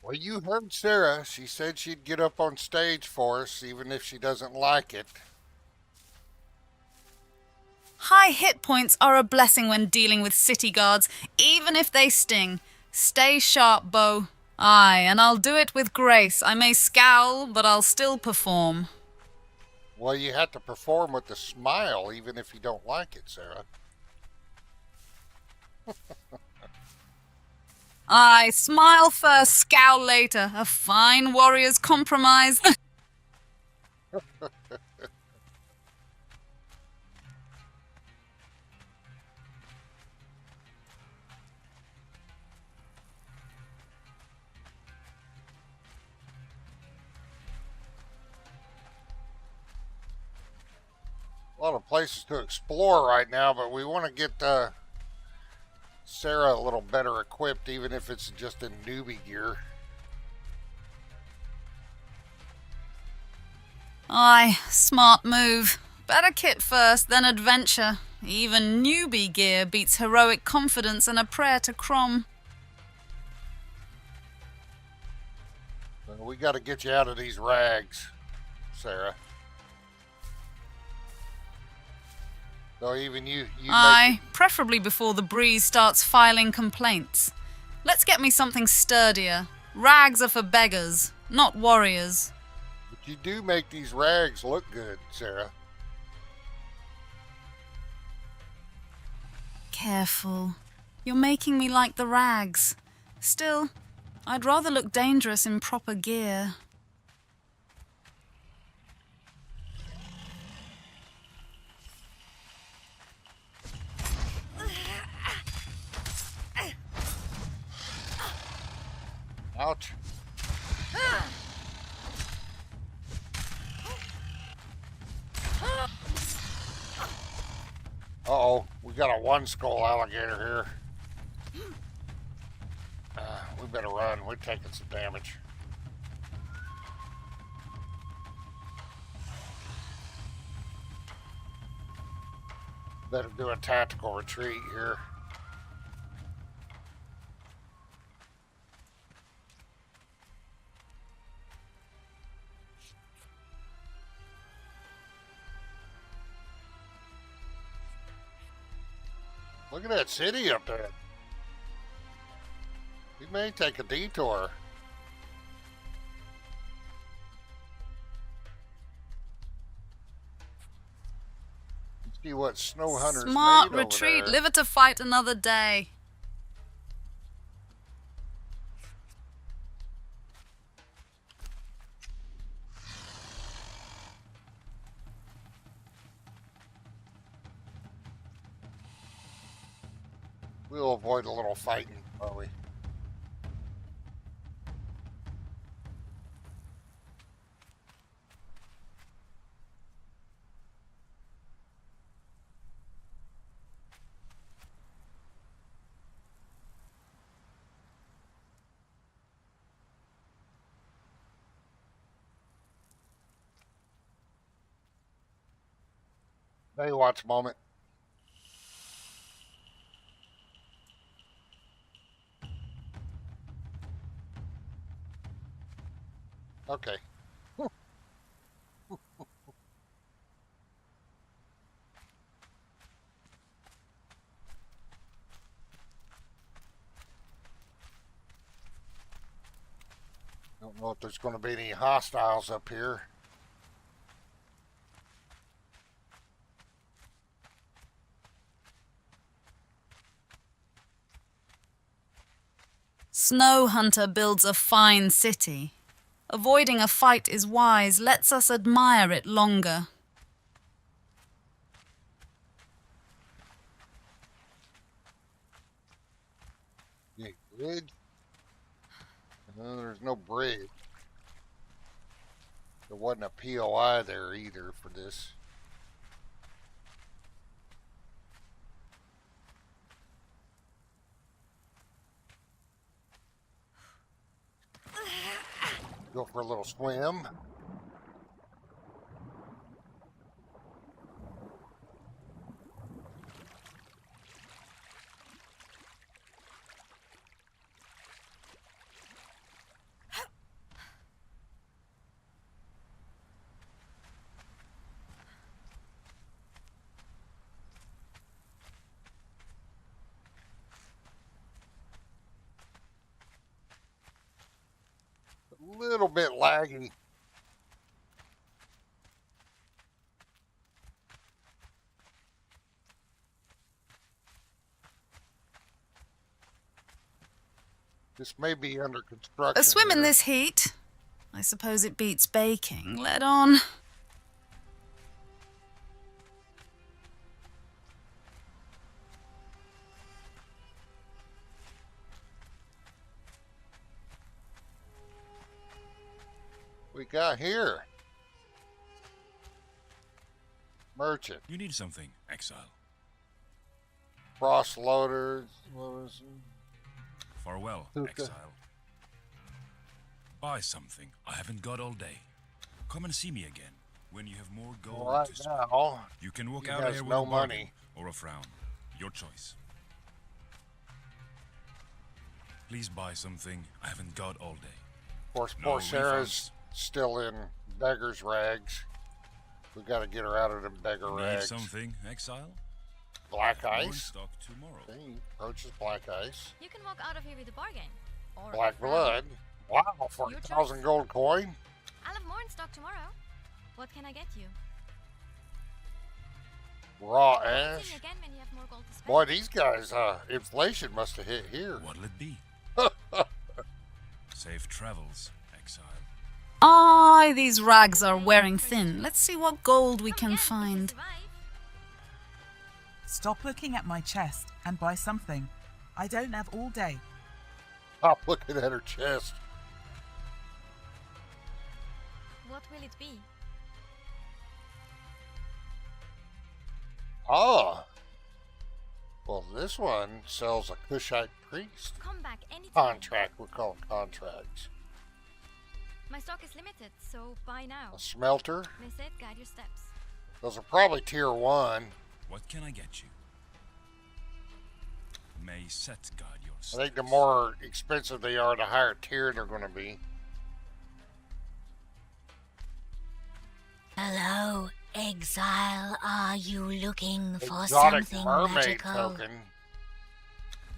Well, you heard Sarah. She said she'd get up on stage for us, even if she doesn't like it. High hit points are a blessing when dealing with city guards, even if they sting. Stay sharp, Bo. Aye, and I'll do it with grace. I may scowl, but I'll still perform. Well, you have to perform with a smile, even if you don't like it, Sarah. Aye, smile first, scowl later. A fine warrior's compromise. A lot of places to explore right now, but we want to get Sarah a little better equipped, even if it's just in newbie gear. Aye, smart move. Better kit first, then adventure. Even newbie gear beats heroic confidence and a prayer to Crom. We got to get you out of these rags, Sarah. So even you Aye, preferably before the breeze starts filing complaints. Let's get me something sturdier. Rags are for beggars, not warriors. But you do make these rags look good, Sarah. Careful. You're making me like the rags. Still, I'd rather look dangerous in proper gear. Ouch. Uh-oh, we got a one-skull alligator here. We better run. We're taking some damage. Better do a tactical retreat here. Look at that city up there. We may take a detour. Let's see what Snowhunter's Smart made over retreat, there. live it to fight another day. We'll avoid a little fighting, will we? Baywatch moment. Okay. Don't know if there's going to be any hostiles up here. Snowhunter builds a fine city. Avoiding a fight is wise, lets us admire it longer. Any bridge? No, there's no bridge. There wasn't a POI there either for this. Go for a little swim. bit laggy. This may be under construction. A swim in here. this heat. I suppose it beats baking. Let on. We got here. Merchant. You need something, Exile. Frost loaders. What was it? Farewell, Okay. Exile. Buy something I haven't got all day. Come and see me again when you have more gold Right to spend. now, You can walk he out has here with no a bargain money. or a frown. Your choice. Please buy something I haven't got all day. of course, No poor Sarah's refunds. still in beggar's rags. We got to get her out of them beggar Need rags. something, Exile? Black More in ice. stock tomorrow. See, purchase black ice. You can walk out of here with a bargain. Or a Black frown. blood. Wow, for Your 1,000 choice. gold coin. I'll have more in stock tomorrow. What can I get you? Raw See me ash. again when you have more gold to spend. Boy, these guys, inflation must have hit here. What'll it be? Safe travels, Exile. Aye, these rags are wearing thin. Let's see what gold we Come can again if you find. survive. Stop looking at my chest and buy something. I don't have all day. Stop looking at her chest. What will it be? Ah. Well, this one sells a Cushite priest. Come back anytime. Contract, we call them contracts. My stock is limited, so buy now. A smelter. Miss it, guide your steps. Those are probably tier 1. What can I get you? May Set guide your I think the steps. more expensive they are, the higher tier they're going to be. Hello, Exile. Are you looking for Exotic something mermaid magical? token.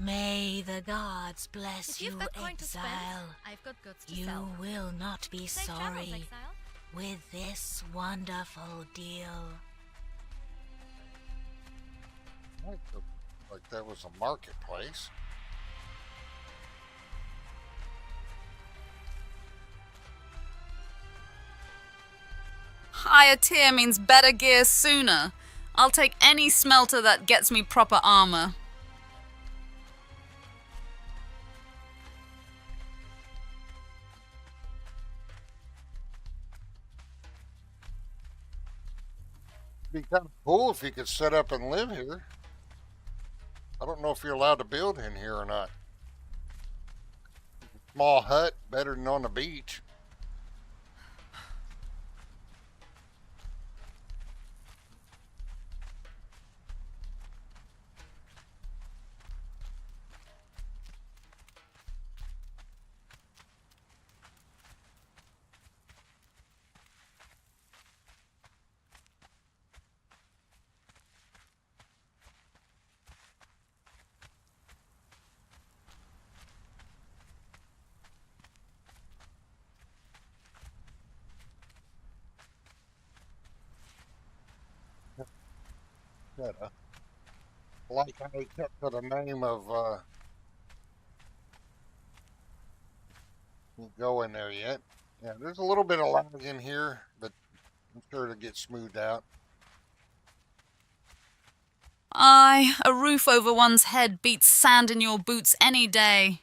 May the gods bless If you, you've got coin to spend, Exile. I've got goods to You sell. will not be Safe travels, sorry Exile. with this wonderful deal. Like that was a marketplace. Higher tier means better gear sooner. I'll take any smelter that gets me proper armor. It'd be kind of cool if you could set up and live here. I don't know if you're allowed to build in here or not. Small hut, better than on the beach. Got a, like how he kept to the name of, won't go in there yet. Yeah, there's a little bit of lag in here, but I'm sure it'll get smoothed out. Aye, a roof over one's head beats sand in your boots any day.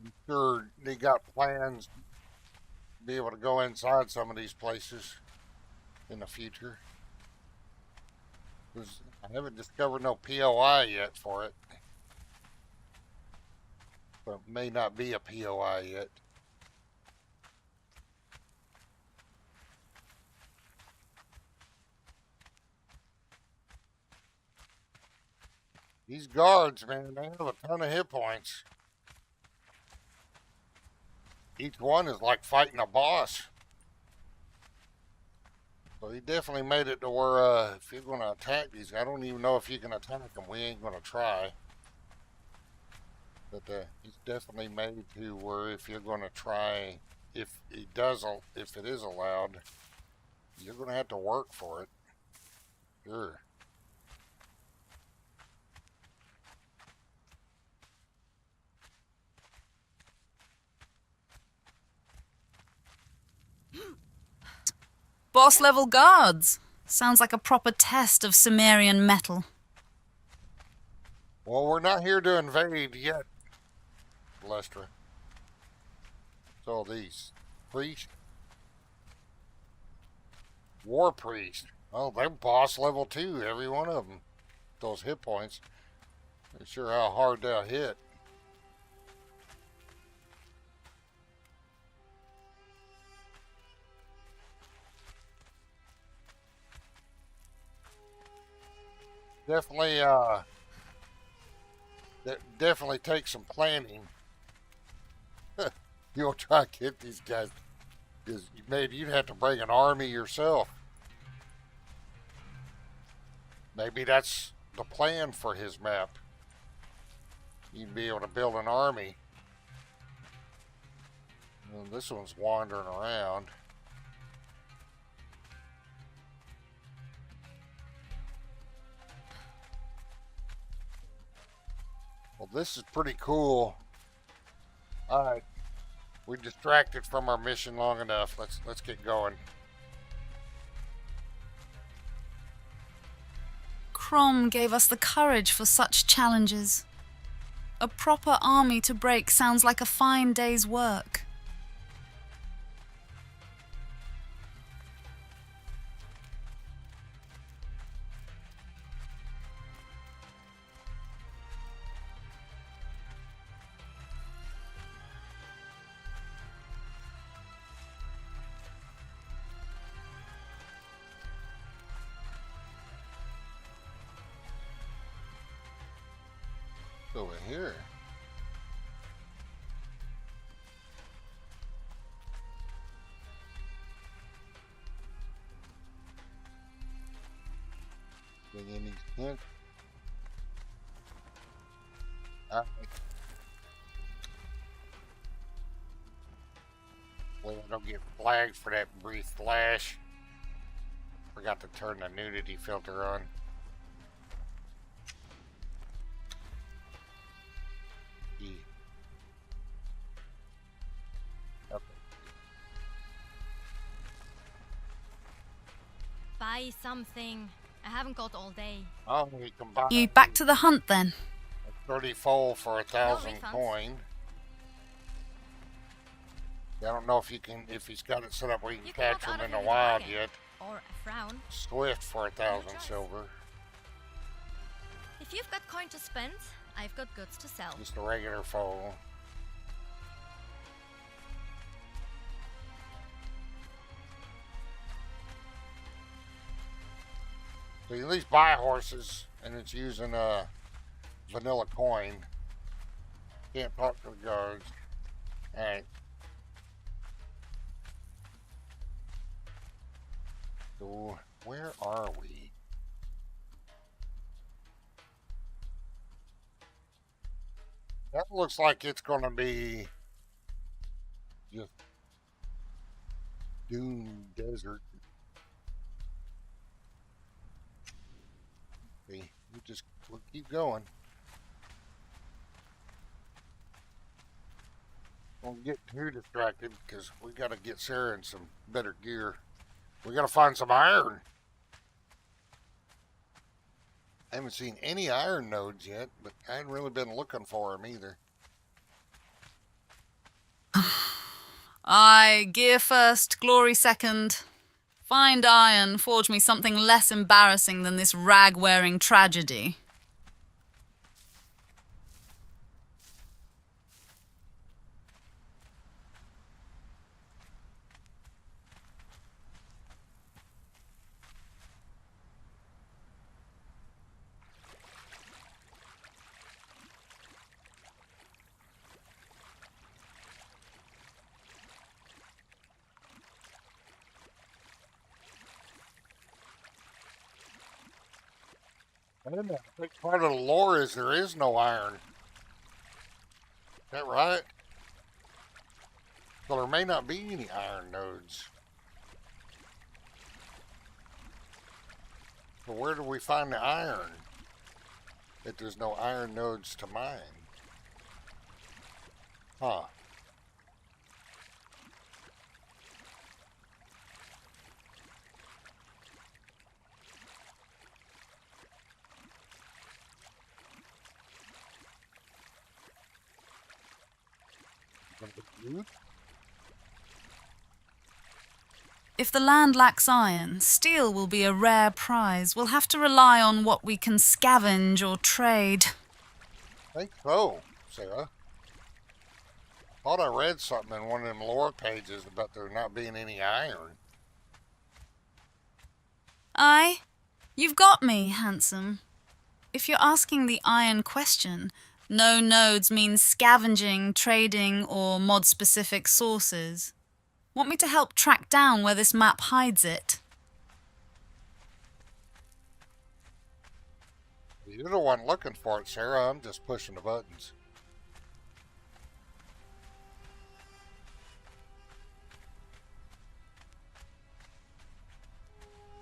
I'm sure they got plans to be able to go inside some of these places in the future. 'Cause I haven't discovered no POI yet for it. But it may not be a POI yet. These guards, man, they have a ton of hit points. Each one is like fighting a boss. So he definitely made it to where if you're going to attack these, I don't even know if you can attack them. We ain't going to try. But he's definitely made to where if you're going to try, if it is allowed, you're going to have to work for it. Sure. Boss level guards. Sounds like a proper test of Cimmerian metal. Well, we're not here to invade yet, Lestra. So these priests, war priests. Oh, they're boss level too, every one of them. Those hit points. Not sure how hard they'll hit. Definitely, that definitely takes some planning. You'll try to get these guys, because maybe you'd have to bring an army yourself. Maybe that's the plan for his map. You'd be able to build an army. Well, this one's wandering around. Well, this is pretty cool. Alright. We distracted from our mission long enough. Let's get going. Crom gave us the courage for such challenges. A proper army to break sounds like a fine day's work. Over here. Bring in these hints. Alright. Well, I don't get flagged for that brief flash. Forgot to turn the nudity filter on. Okay. Buy something. I haven't got all day. Oh, we combine You back to the hunt then? 30 fold for 1,000 refunds. coin. I don't know if you can, if he's got it set up where you can You can catch opt him out in of the it wild bargain. yet. Or a frown. Swift for 1,000 choice. silver. If you've got coin to spend, I've got goods to sell. Just a regular fold. So you at least buy horses, and it's using a vanilla coin. Can't talk to the guards. Alright. So, where are we? That looks like it's going to be just dune desert. See, we'll keep going. Don't get too distracted because we got to get Sarah in some better gear. We got to find some iron. I haven't seen any iron nodes yet, but I haven't really been looking for them either. Aye, gear first, glory second. Find iron, forge me something less embarrassing than this rag-wearing tragedy. I don't know. I think part of the lore is there is no iron. Is that right? So there may not be any iron nodes. So where do we find the iron? If there's no iron nodes to mine. Huh. If the land lacks iron, steel will be a rare prize. We'll have to rely on what we can scavenge or trade. I think so, Sarah. Thought I read something in one of them lore pages about there not being any iron. Aye, you've got me, handsome. If you're asking the iron question, no nodes means scavenging, trading, or mod-specific sources. Want me to help track down where this map hides it? You're the one looking for it, Sarah. I'm just pushing the buttons.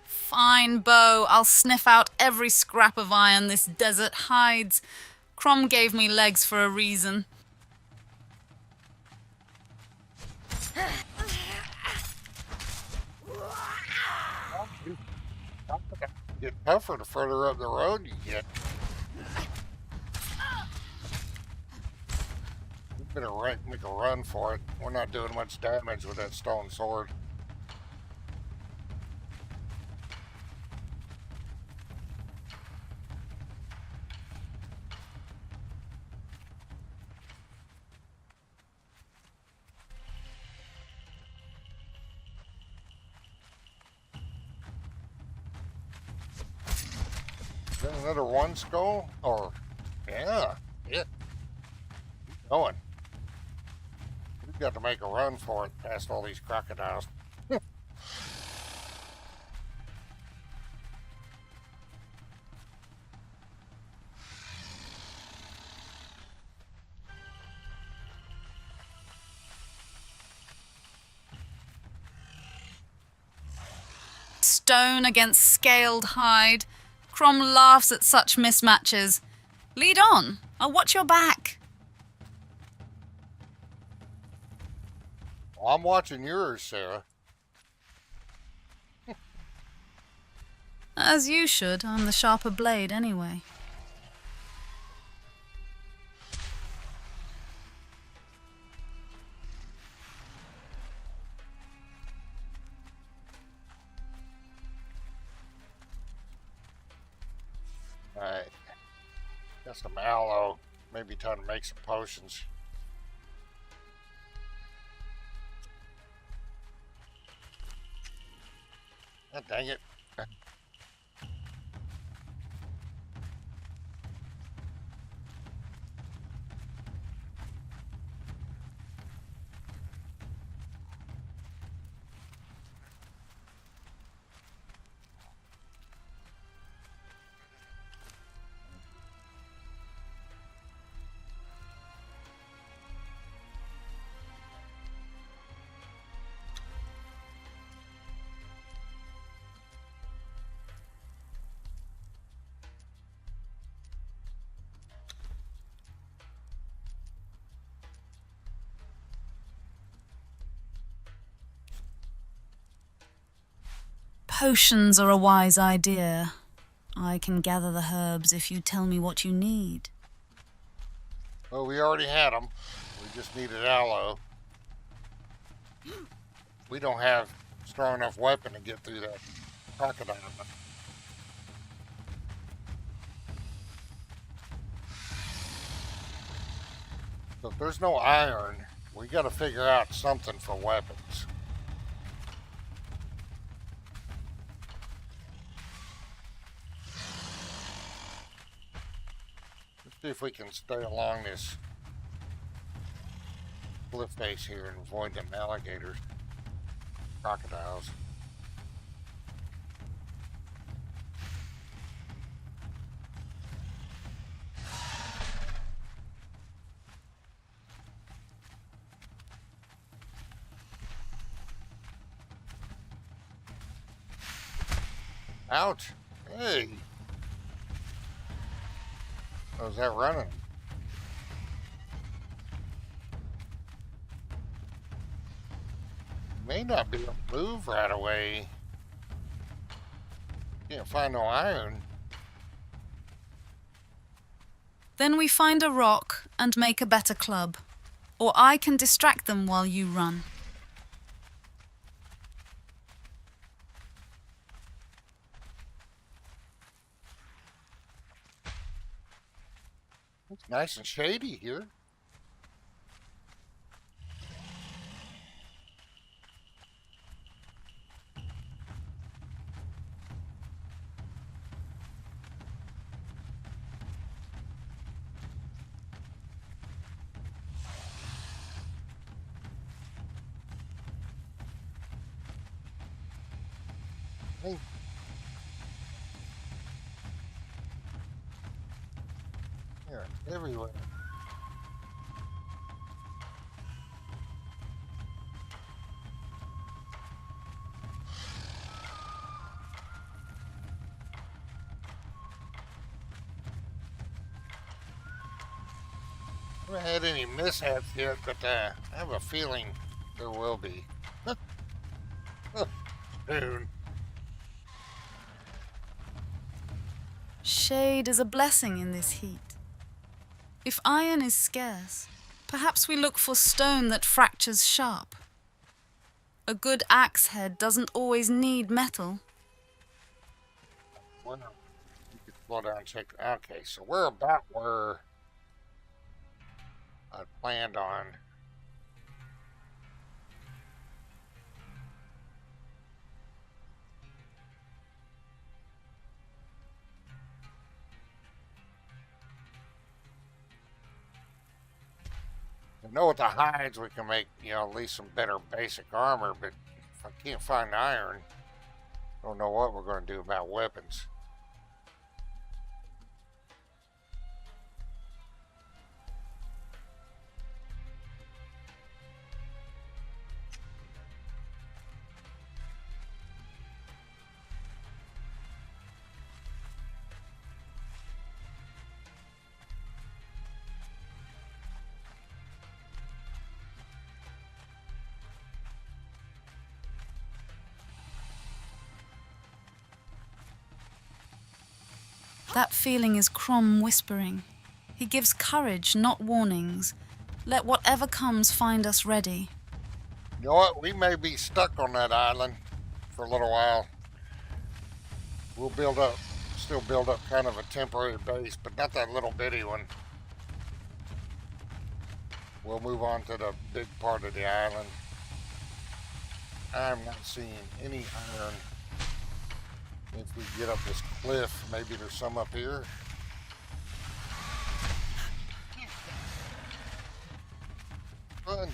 Fine, Bo. I'll sniff out every scrap of iron this desert hides. Crom gave me legs for a reason. Get tougher the further up the road you get. You better make a run for it. We're not doing much damage with that stone sword. Is that another one skull? Or, yeah, Keep going. We've got to make a run for it past all these crocodiles. Stone against scaled hide. Crom laughs at such mismatches. Lead on. I'll watch your back. Well, I'm watching yours, Sarah. As you should. I'm the sharper blade anyway. Alright. Got some aloe. Maybe time to make some potions. God dang it. Potions are a wise idea. I can gather the herbs if you tell me what you need. Well, we already had them. We just needed aloe. We don't have a strong enough weapon to get through that crocodile. So if there's no iron, we got to figure out something for weapons. See if we can stay along this cliff face here and avoid them alligators, crocodiles. Ouch. Hey. How's that running? May not be able to move right away. Can't find no iron. Then we find a rock and make a better club. Or I can distract them while you run. It's nice and shady here. Hey. Yeah, everywhere. I haven't had any mishaps yet, but I have a feeling there will be. Soon. Shade is a blessing in this heat. If iron is scarce, perhaps we look for stone that fractures sharp. A good axe head doesn't always need metal. Well, you could slow down and check. Okay, so we're about where I planned on. I know with the hides we can make, at least some better basic armor, but if I can't find iron, I don't know what we're going to do about weapons. That feeling is Crom whispering. He gives courage, not warnings. Let whatever comes find us ready. You know what? We may be stuck on that island for a little while. We'll still build up kind of a temporary base, but not that little bitty one. We'll move on to the big part of the island. I'm not seeing any iron. If we get up this cliff, maybe there's some up here. Fun.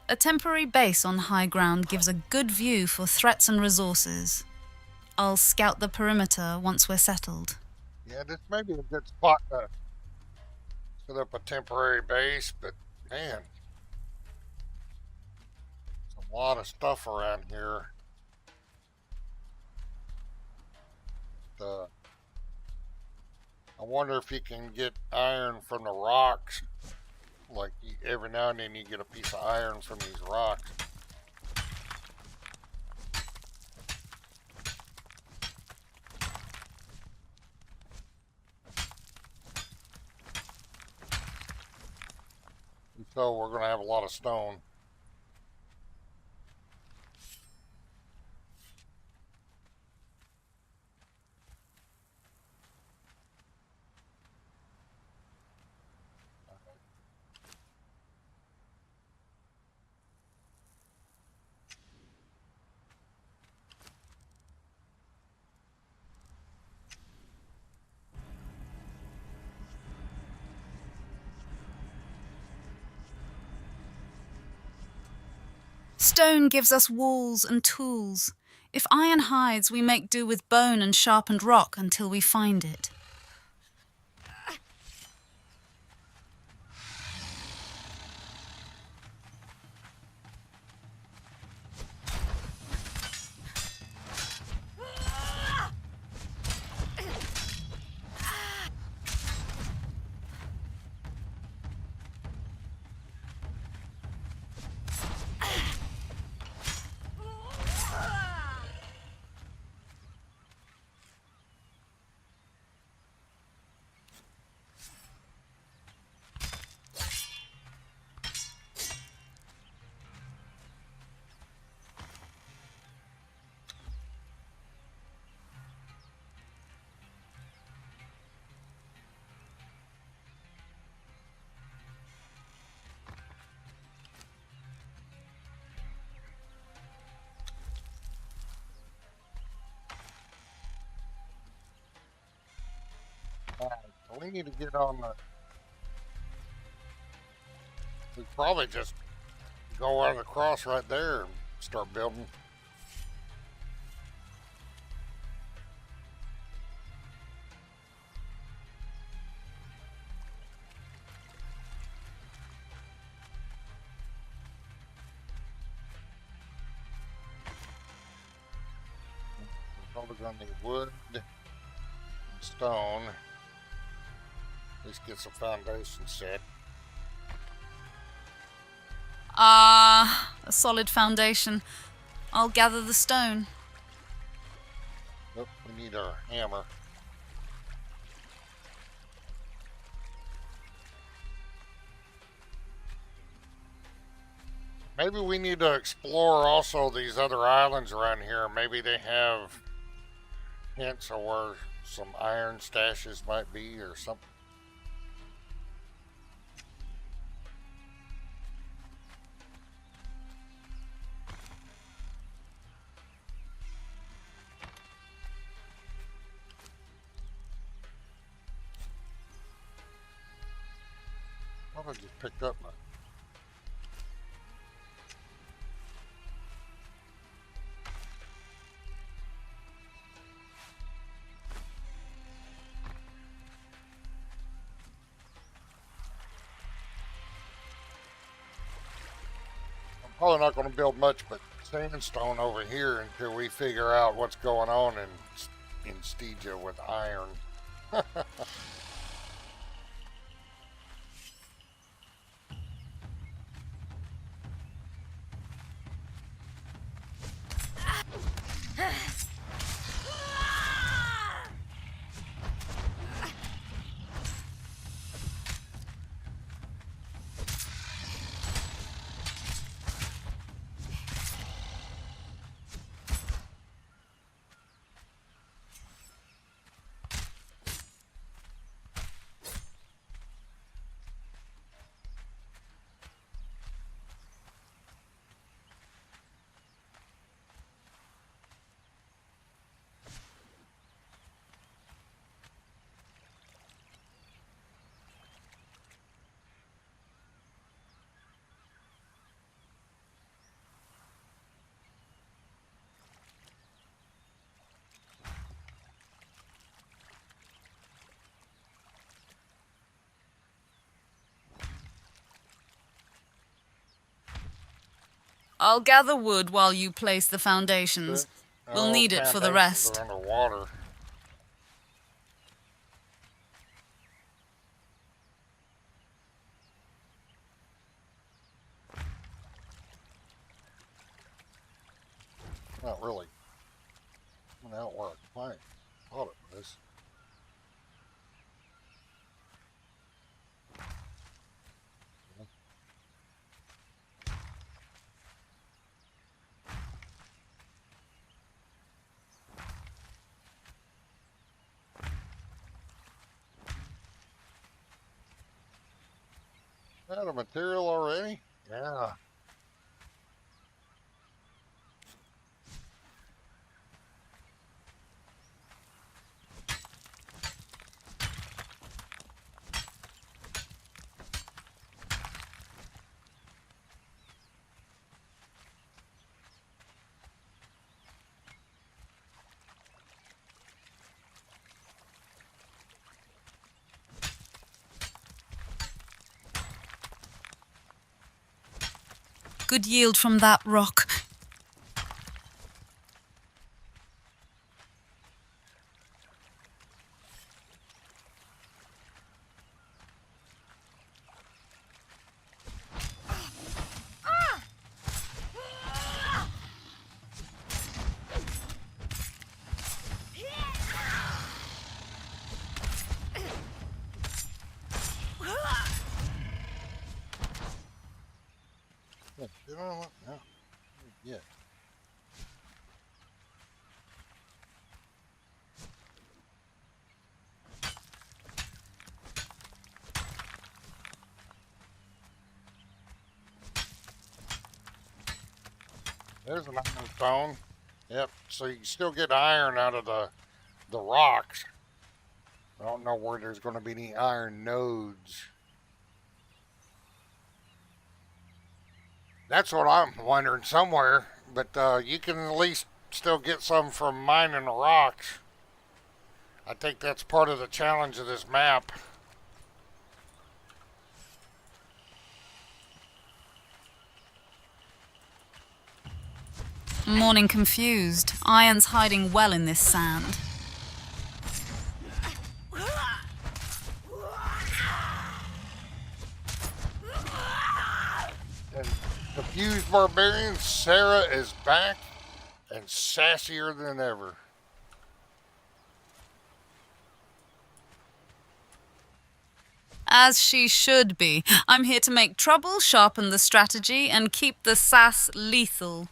A temporary base on high ground gives a good view for threats and resources. I'll scout the perimeter once we're settled. Yeah, this may be a good spot to set up a temporary base, but man, there's a lot of stuff around here. I wonder if you can get iron from the rocks. Like every now and then you get a piece of iron from these rocks. So we're going to have a lot of stone. Stone gives us walls and tools. If iron hides, we make do with bone and sharpened rock until we find it. Alright, so we need to get on the... We probably just go right across right there and start building. We're probably gonna need wood and stone. At least get some foundation set. A solid foundation. I'll gather the stone. Nope, we need our hammer. Maybe we need to explore also these other islands around here. Maybe they have hints of where some iron stashes might be or something. I just picked up my... I'm probably not going to build much but sandstone over here until we figure out what's going on in Stygia with iron. I'll gather wood while you place the foundations. We'll need it for the rest. Are underwater. Not really. Went out where I thought it was. Out of material already? Yeah. Good yield from that rock. Yeah, you know what? No. Yeah. There's an iron stone. Yep. So you can still get iron out of the rocks. I don't know where there's going to be any iron nodes. That's what I'm wondering somewhere. But you can at least still get some from mining the rocks. I think that's part of the challenge of this map. Morning confused. Iron's hiding well in this sand. And confused barbarian, Sarah is back and sassier than ever. As she should be. I'm here to make trouble, sharpen the strategy, and keep the sass lethal.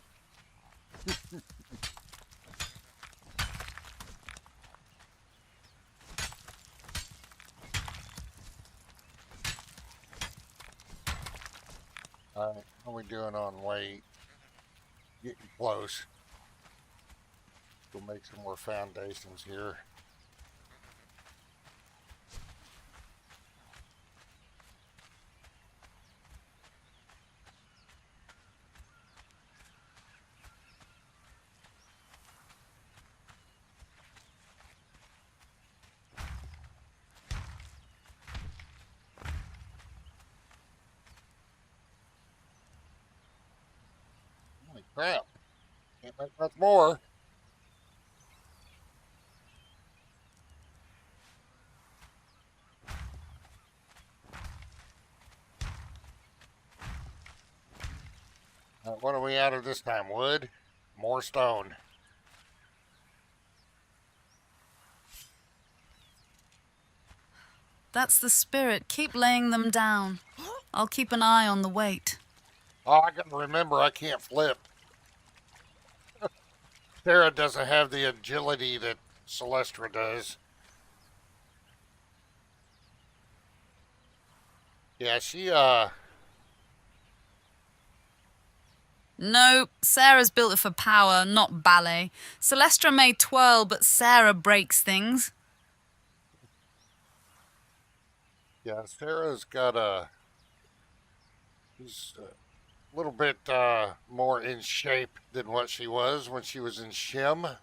Alright, how are we doing on weight? Getting close. We'll make some more foundations here. Holy crap. Can't make much more. What are we out of this time? Wood? More stone. That's the spirit. Keep laying them down. I'll keep an eye on the weight. Oh, I gotta remember I can't flip. Sarah doesn't have the agility that Celestra does. Yeah, Nope, Sarah's built it for power, not ballet. Celestra may twirl, but Sarah breaks things. Sarah's got she's a little bit more in shape than what she was when she was in Shim.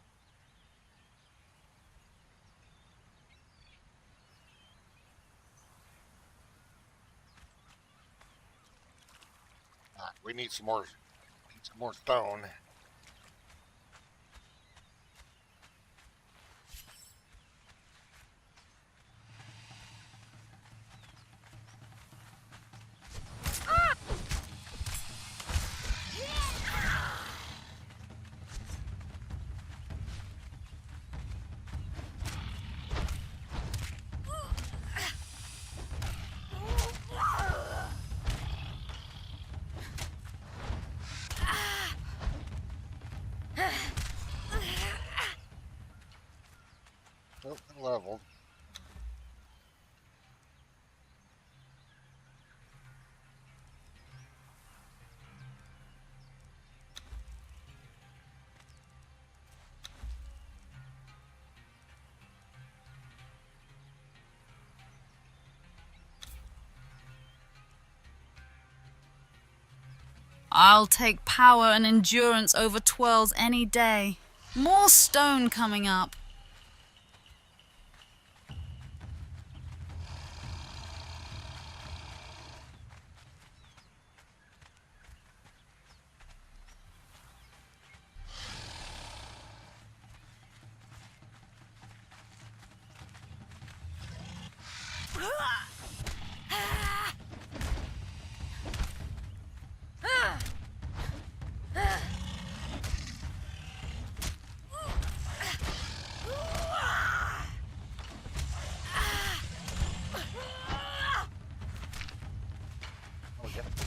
We need some more stone. Oh, leveled. I'll take power and endurance over twirls any day. More stone coming up.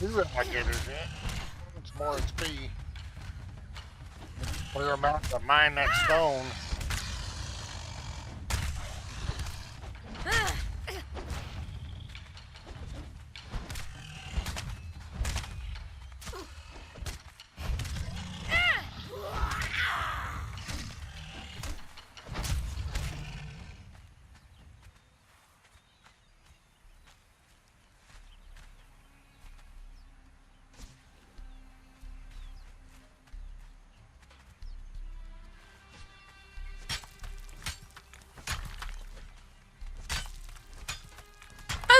2 alligators in. It's more XP. Clear them out to mine that stone.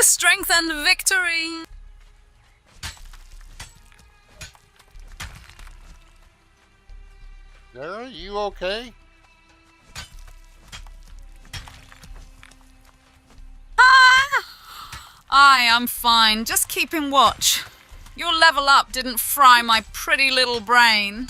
Strength and victory! Sarah, you okay? I am fine, just keeping watch. Your level up didn't fry my pretty little brain.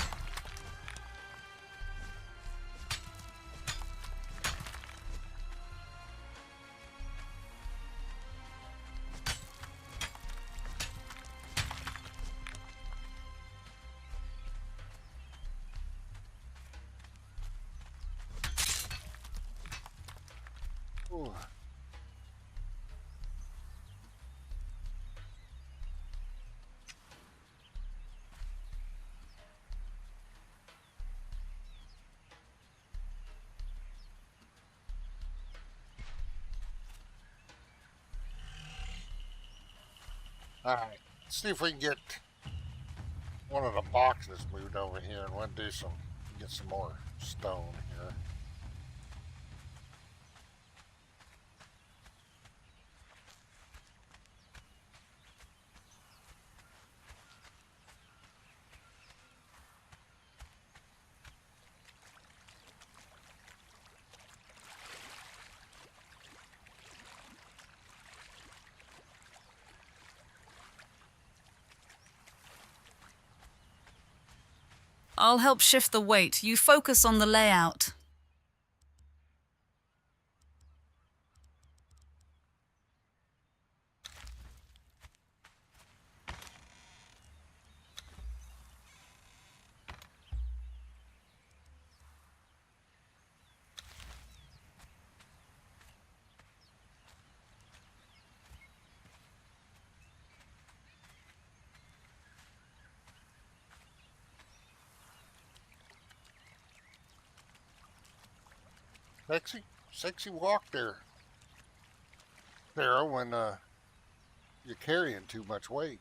Ooh. Alright, let's see if we can get one of the boxes moved over here and we'll get some more stone here. I'll help shift the weight. You focus on the layout. Sexy walk there, Sarah, when you're carrying too much weight.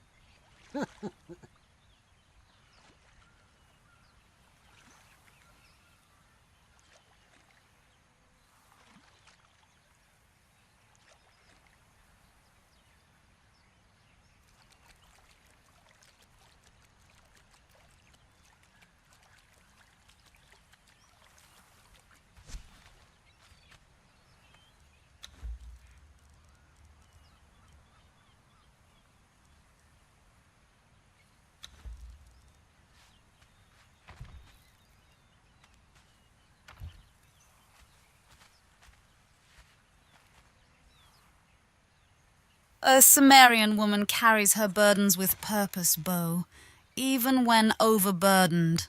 A Cimmerian woman carries her burdens with purpose, Bo, even when overburdened.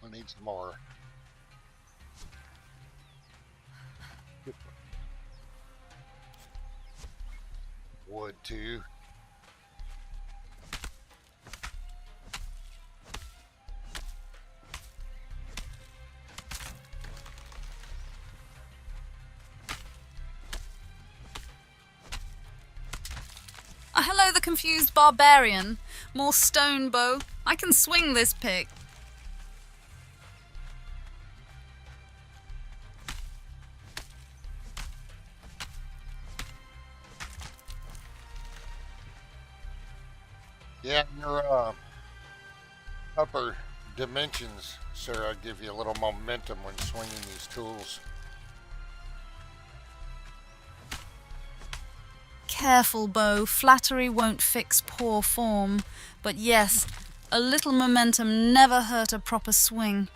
We need some more. Wood too. know the confused barbarian? More stone bow. I can swing this pick. Yeah, your upper dimensions, Sarah, give you a little momentum when swinging these tools. Careful, bow. Flattery won't fix poor form. But yes, a little momentum never hurt a proper swing.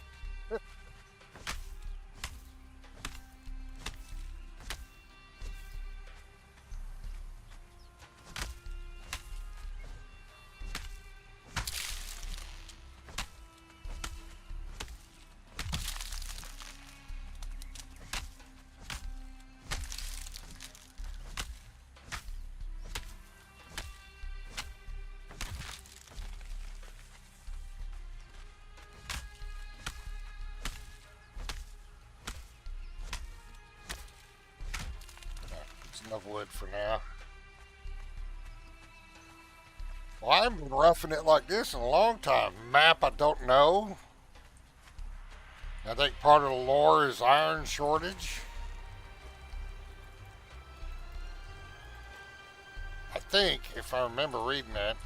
Enough wood for now. Well, I haven't been roughing it like this in a long time. Map I don't know. I think part of the lore is iron shortage. I think, if I remember reading that,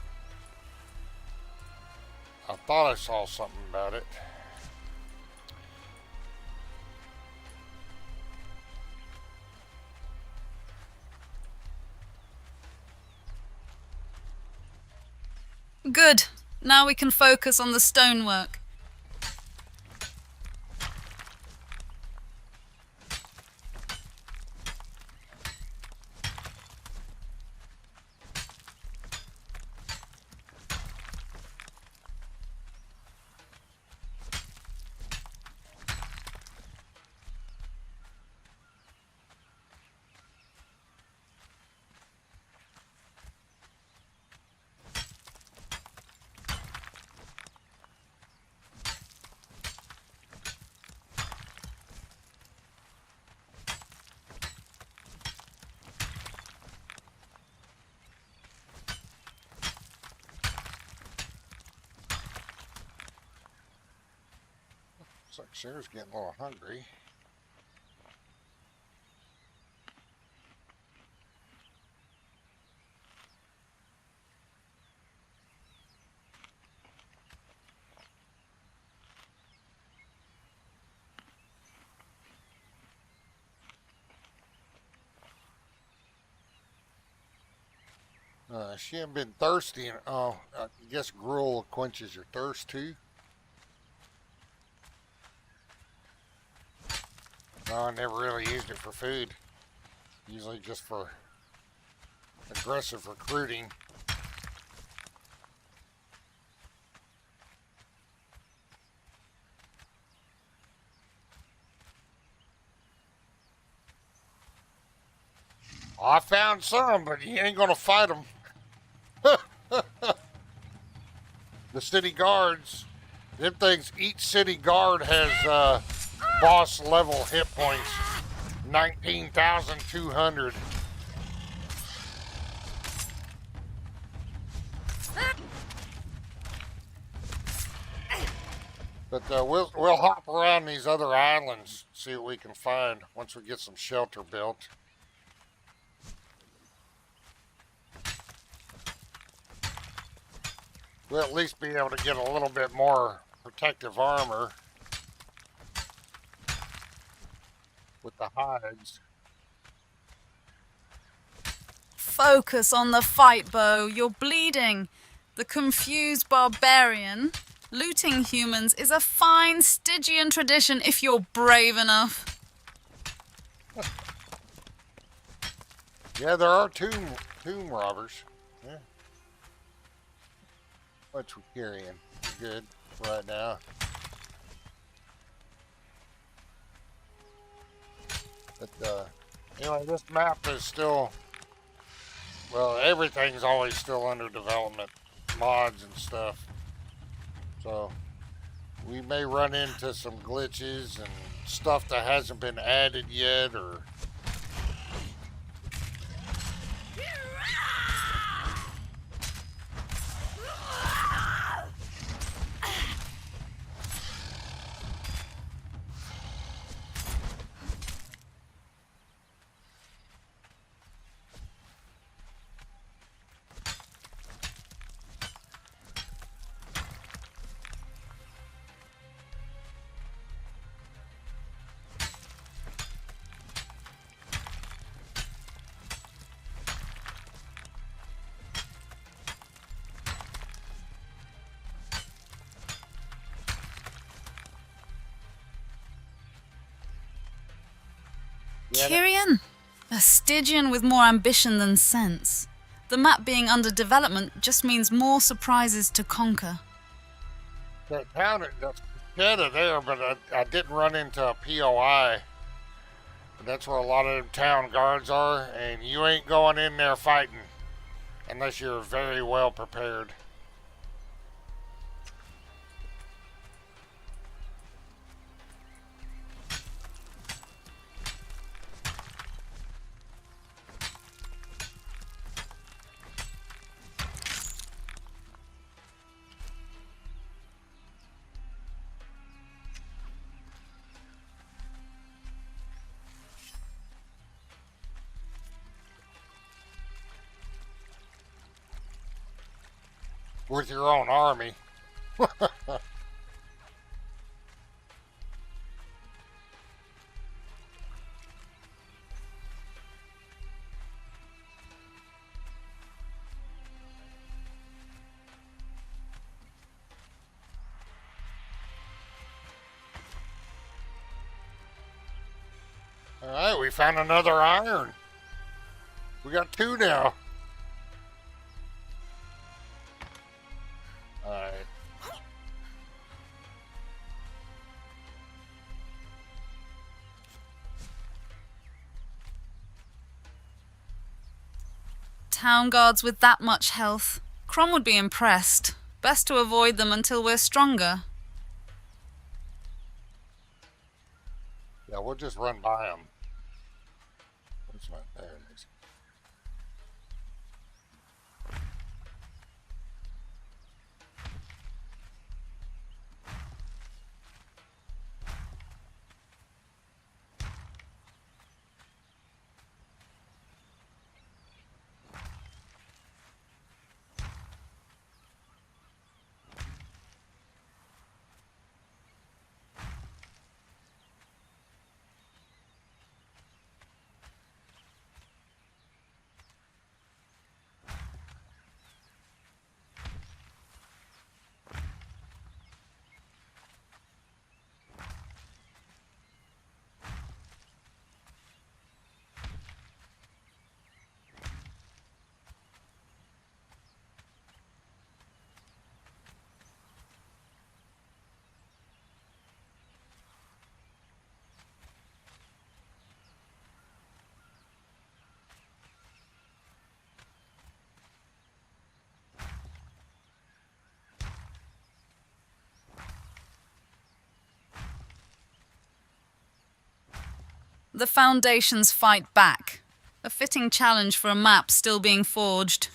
I thought I saw something about it. Good. Now we can focus on the stonework. Looks like Sarah's getting a little hungry. She ain't been thirsty. Oh, I guess gruel quenches your thirst too. No, I never really used it for food. Usually just for aggressive recruiting. I found some, but you ain't gonna fight them. The city guards, them things, each city guard has boss level hit points, 19,200. But we'll hop around these other islands, see what we can find once we get some shelter built. We'll at least be able to get a little bit more protective armor with the hides. Focus on the fight, bow. You're bleeding. The confused barbarian. Looting humans is a fine Stygian tradition if you're brave enough. Yeah, there are tomb robbers. Yeah. What's we carrying? Good right now. But anyway, this map is still, well, everything's always still under development, mods and stuff. So we may run into some glitches and stuff that hasn't been added yet, or Yeah, Kyrian? A Stygian with more ambition than sense. The map being under development just means more surprises to conquer. that town that's dead of there, but I didn't run into a POI. That's where a lot of the town guards are, and you ain't going in there fighting unless you're very well prepared. With your own army. Alright, we found another iron. We got 2 now. Alright. Town guards with that much health. Crom would be impressed. Best to avoid them until we're stronger. Yeah, we'll just run by them. Which one? There it is. The Foundations fight back. A fitting challenge for a map still being forged.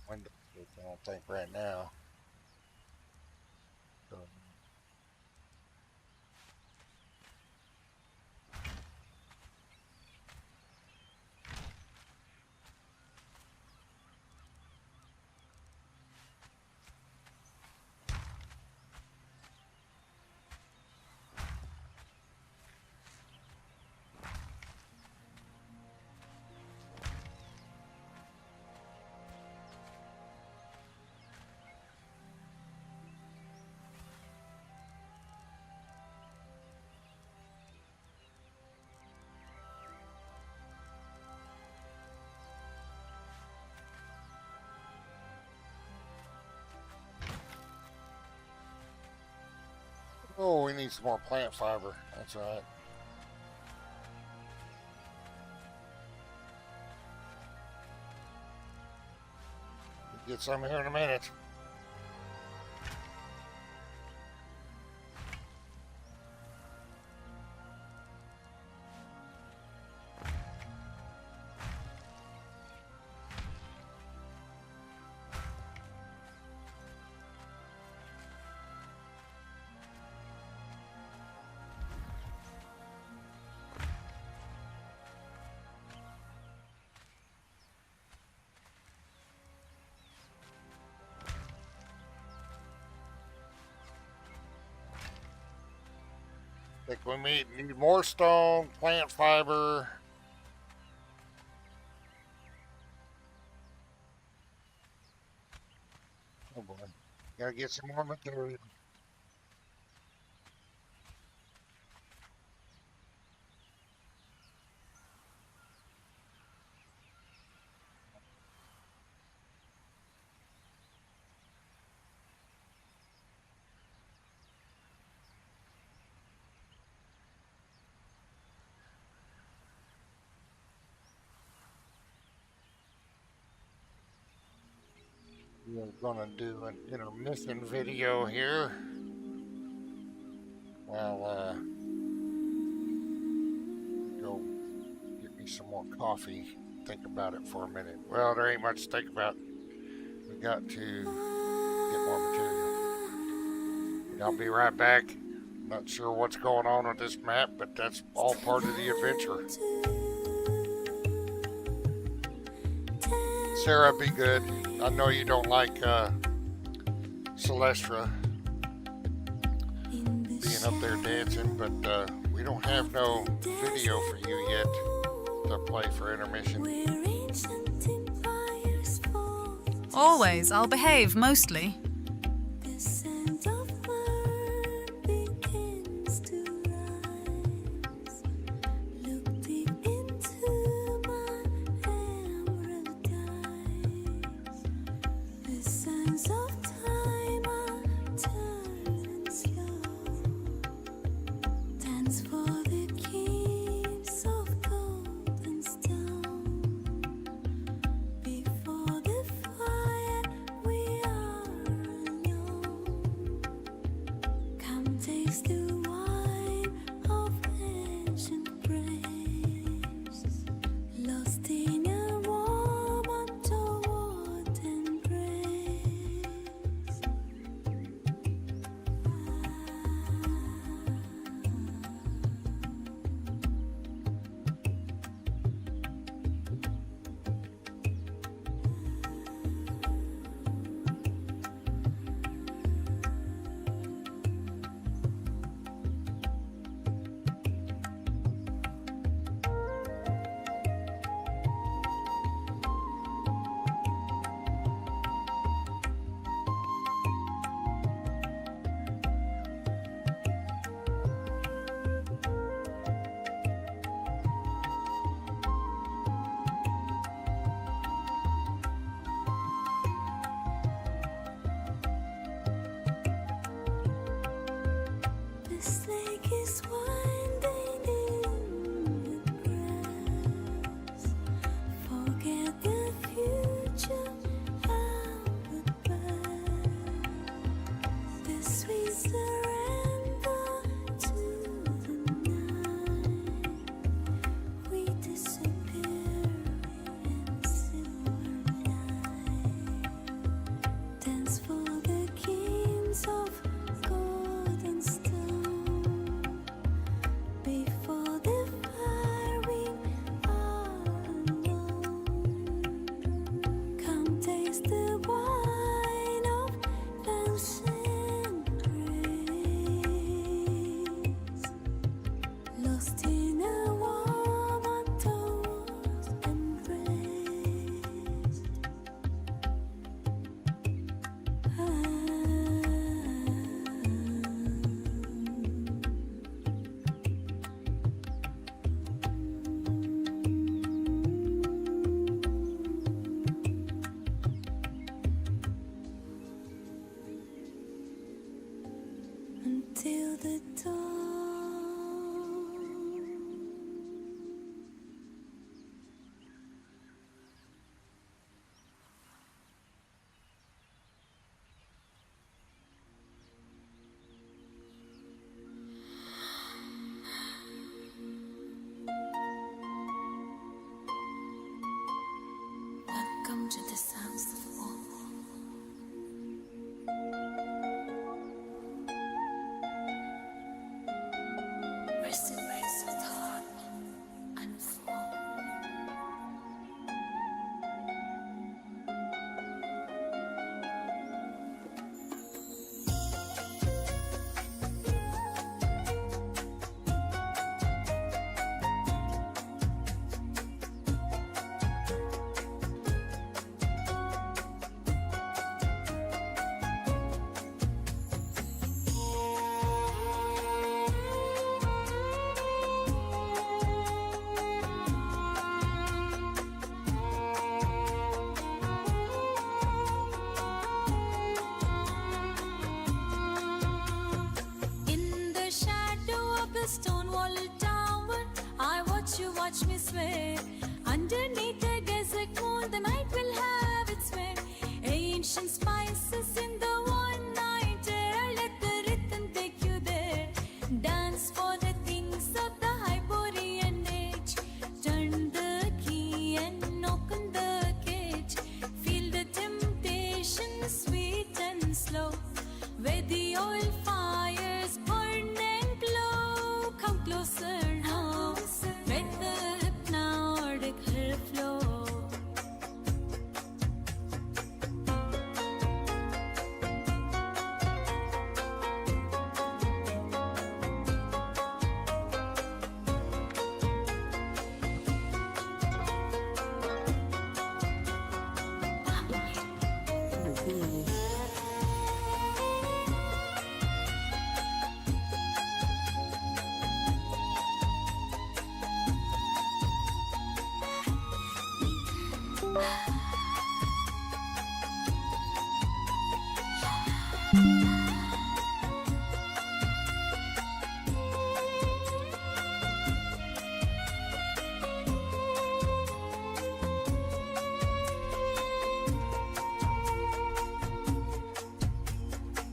Window, I don't think right now. So, oh, we need some more plant fiber. That's right. We'll get some here in a minute. think we need more stone, plant fiber. Oh boy. Gotta get some more material. We're gonna do an intermission video here. While go get me some more coffee. Think about it for a minute. Well, there ain't much to think about. We got to get more material. I'll be right back. Not sure what's going on with this map, but that's all part of the adventure. Sarah, be good. I know you don't like Celestra being up there dancing, but we don't have no video for you yet to play for intermission. Always, I'll behave mostly. Won't you watch me sway? Underneath the desert moon, the night will have its way. Ancient spices in the one night air. Let the rhythm take you there. Dance for the things of the Hyborian age. Turn the key and open the cage. Feel the temptation, sweet and slow. Where the oil fires burn and glow. Come closer now. Let the hypnotic hair flow.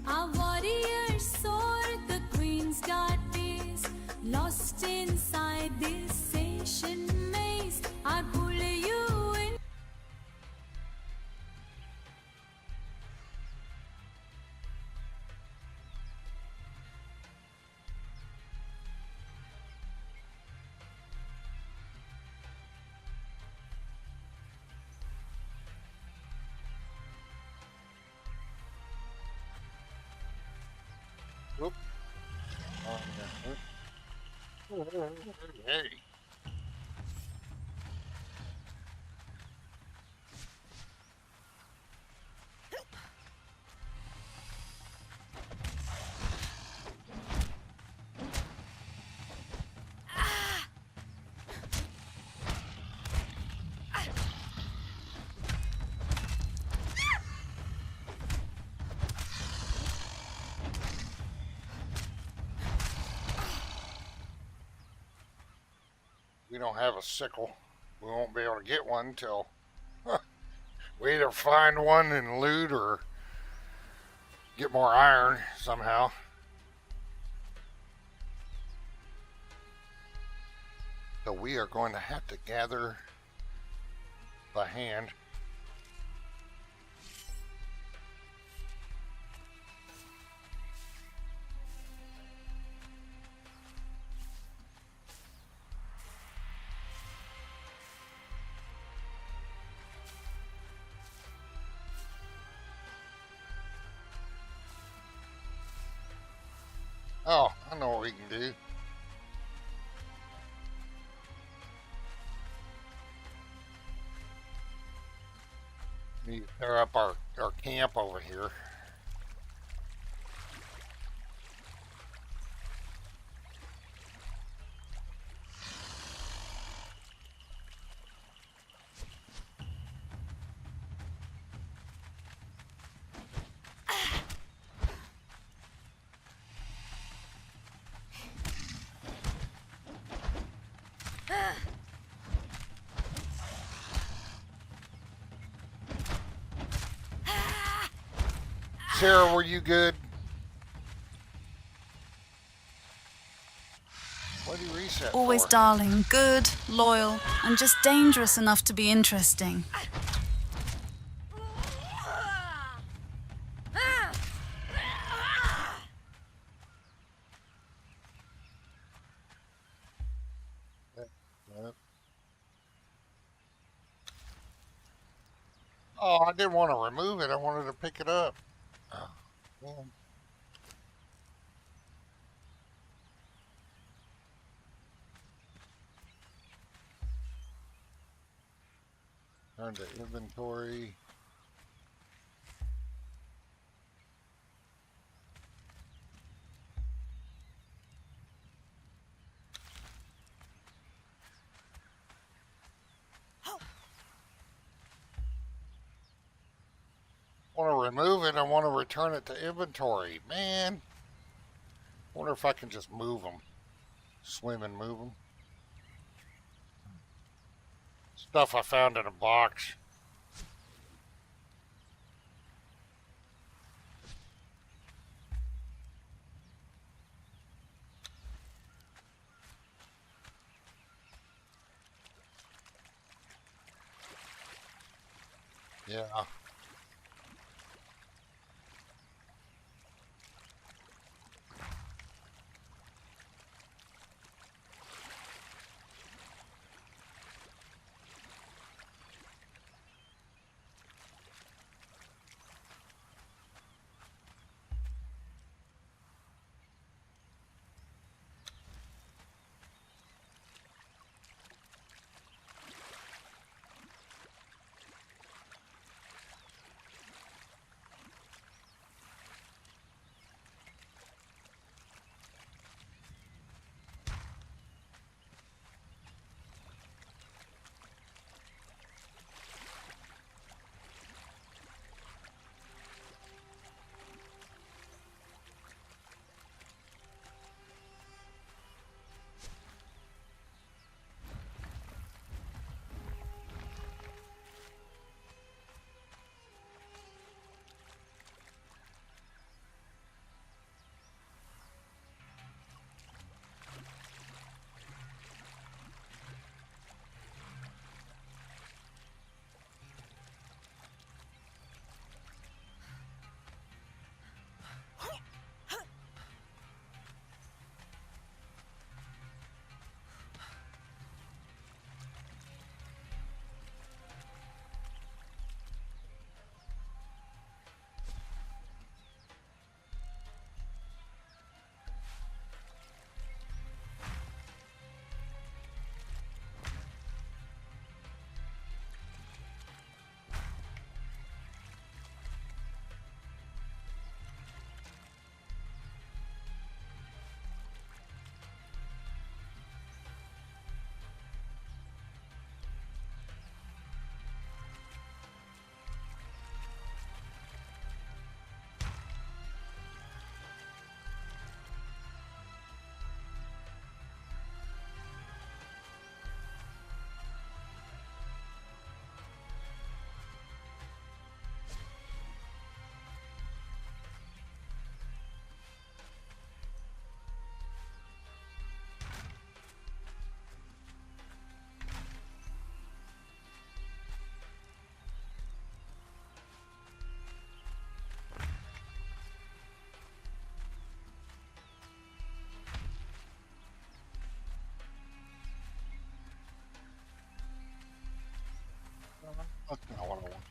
Our warriors soar the queen's dark days, lost inside this ancient maze. I'll pull you in. Whoop. Hey. We don't have a sickle. We won't be able to get one until we either find one and loot or get more iron somehow. So we are going to have to gather by hand. Oh, I know what we can do. We need to tear up our camp over here. Sarah, were you good? What do you reset Always for? darling, good, loyal, and just dangerous enough to be interesting. Oh, I didn't want to remove it. I wanted to pick it up. Oh, man. Turn to inventory. Want to remove it. I want to return it to inventory. Man. Wonder if I can just move them. Swim and move them. Stuff I found in a box. Yeah. That's not what I want.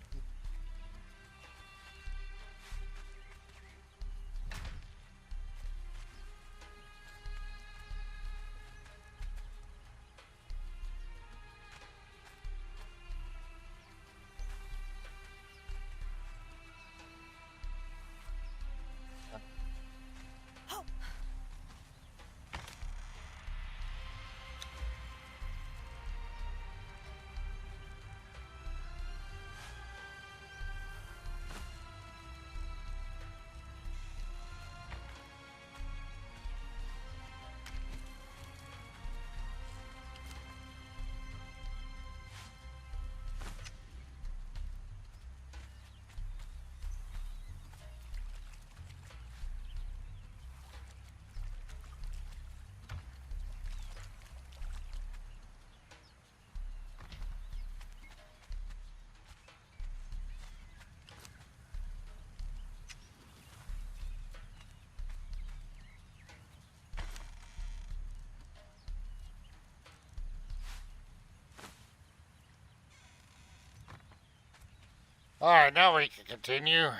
Alright, now we can continue.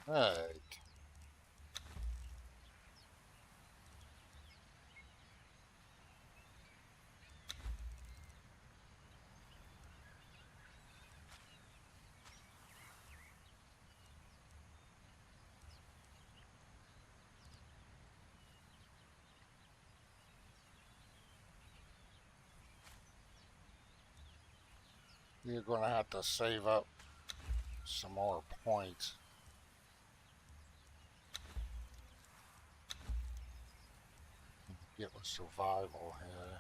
Alright. You're going to have to save up some more points. Get with survival here.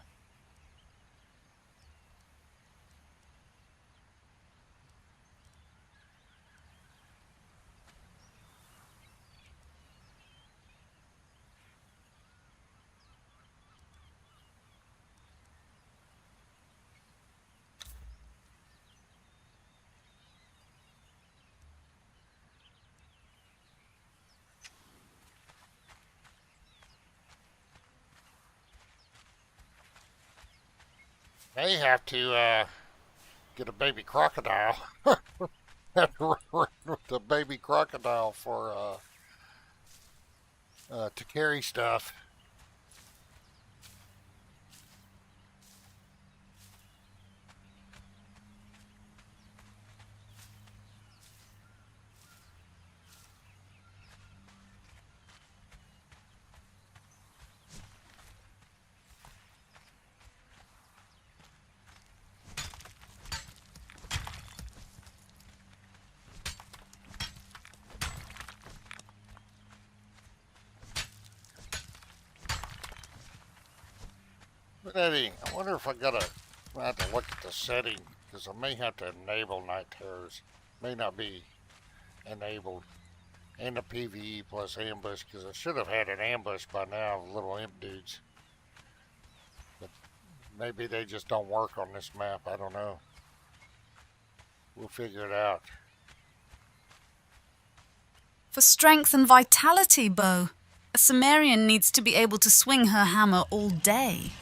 They have to get a baby crocodile. Have to run with the baby crocodile for to carry stuff. But Eddie, I wonder if I have to look at the setting because I may have to enable night terrors. May not be enabled. And the PvE plus ambush because I should have had an ambush by now of little imp dudes. But maybe they just don't work on this map. I don't know. We'll figure it out. For strength and vitality, Bo. A Cimmerian needs to be able to swing her hammer all day.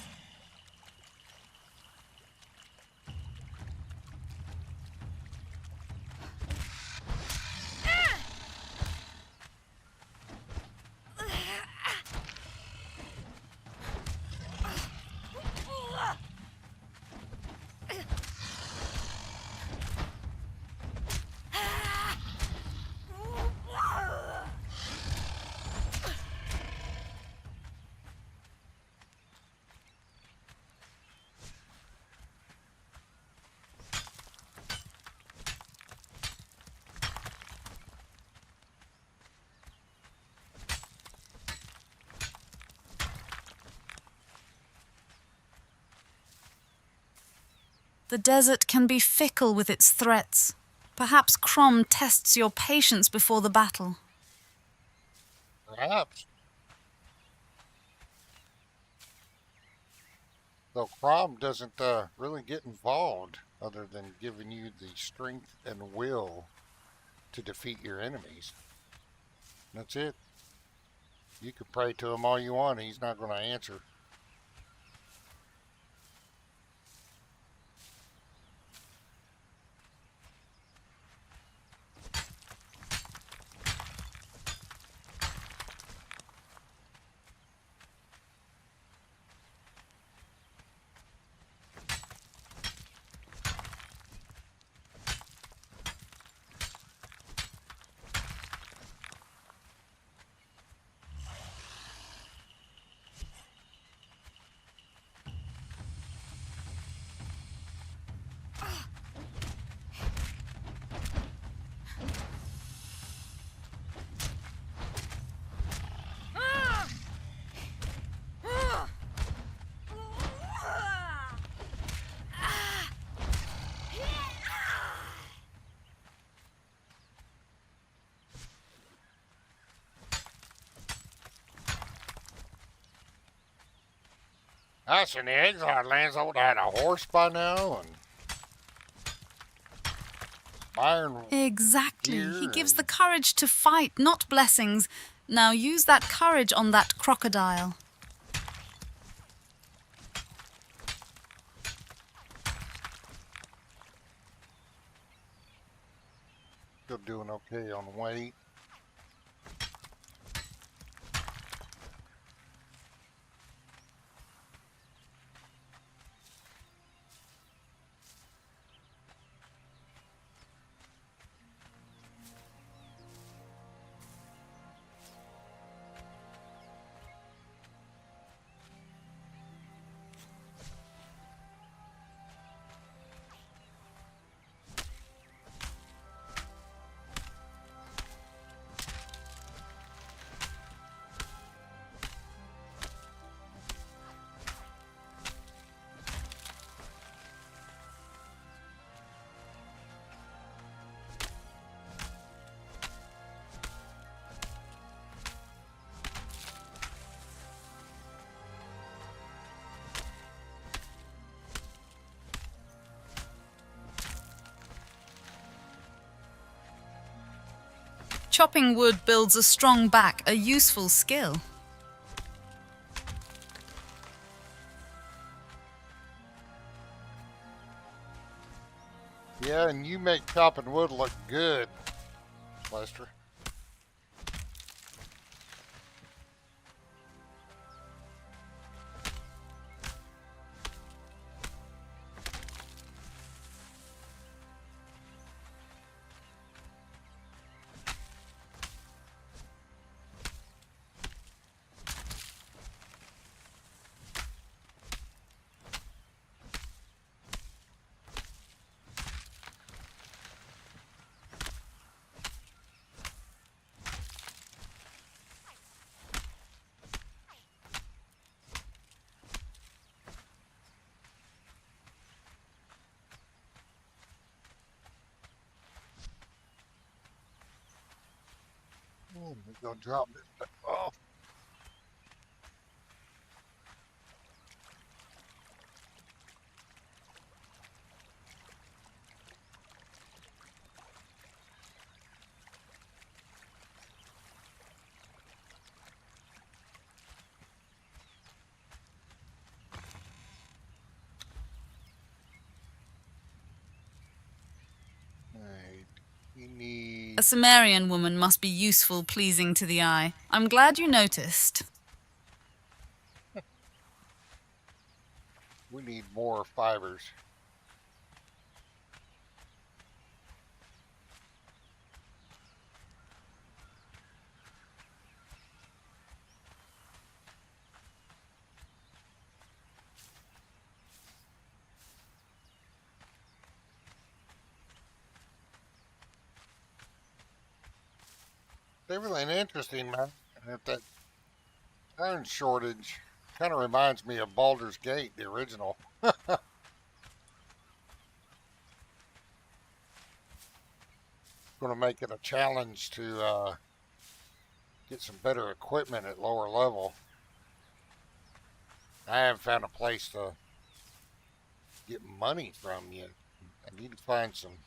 The desert can be fickle with its threats. Perhaps Crom tests your patience before the battle. Perhaps. Though Crom doesn't really get involved other than giving you the strength and will to defeat your enemies. That's it. You can pray to him all you want, he's not going to answer. Gosh, in the Exile lands, I would have had a horse by now and iron. Exactly. He gear gives and- the courage to fight, not blessings. Now use that courage on that crocodile. Still doing okay on weight. Chopping wood builds a strong back, a useful skill. Yeah, and you make chopping wood look good, Lester. Oh, we're gonna drop this. Oh, alright. You need. A Cimmerian woman must be useful, pleasing to the eye. I'm glad you noticed. We need more fibers. Everything interesting, man. If that iron shortage kind of reminds me of Baldur's Gate, the original. Going to make it a challenge to get some better equipment at lower level. I haven't found a place to get money from yet. I need to find some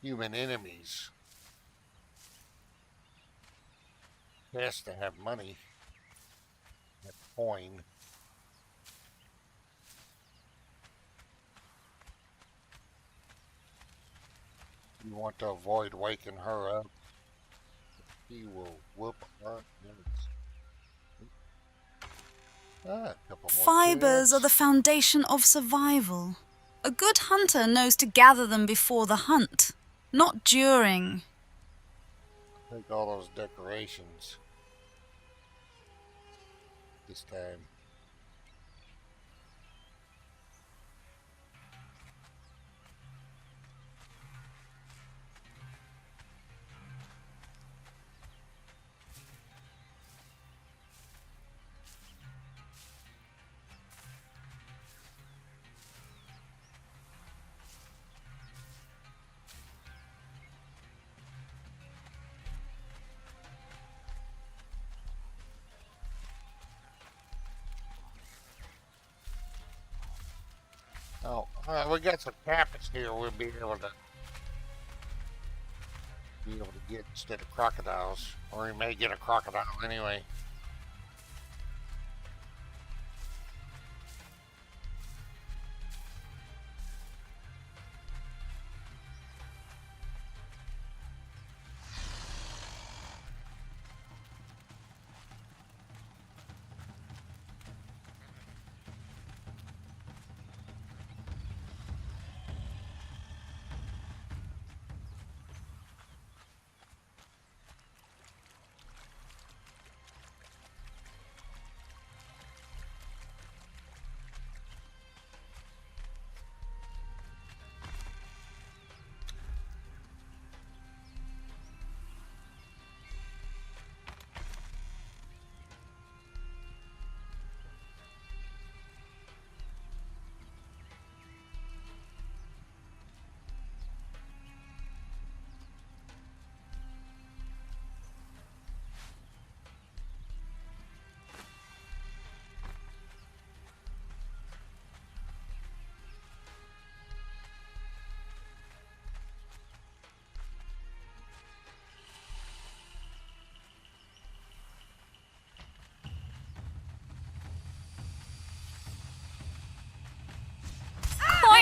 human enemies. Has to have money. Have coin. You want to avoid waking her up. He will whoop her. A couple more Fibers are kids. the foundation of survival. A good hunter knows to gather them before the hunt, not during. Take all those decorations this time. Oh, we got some carpets here. We'll be able to get instead of crocodiles, or we may get a crocodile anyway.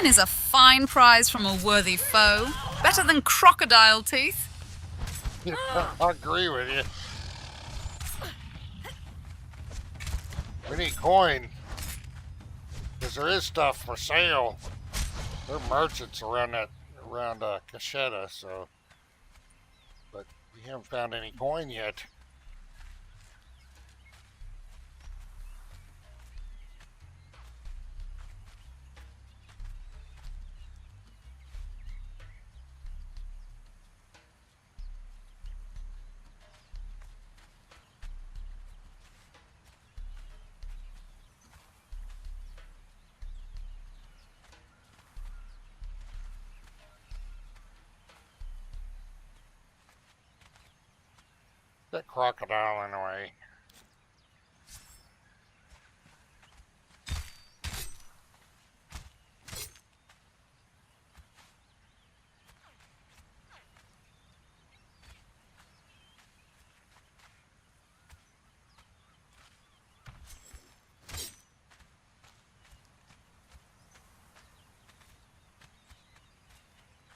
Coin is a fine prize from a worthy foe. Better than crocodile teeth. I agree with you. We need coin. Because there is stuff for sale. There are merchants around Cachetta, so. But we haven't found any coin yet. That crocodile in the way.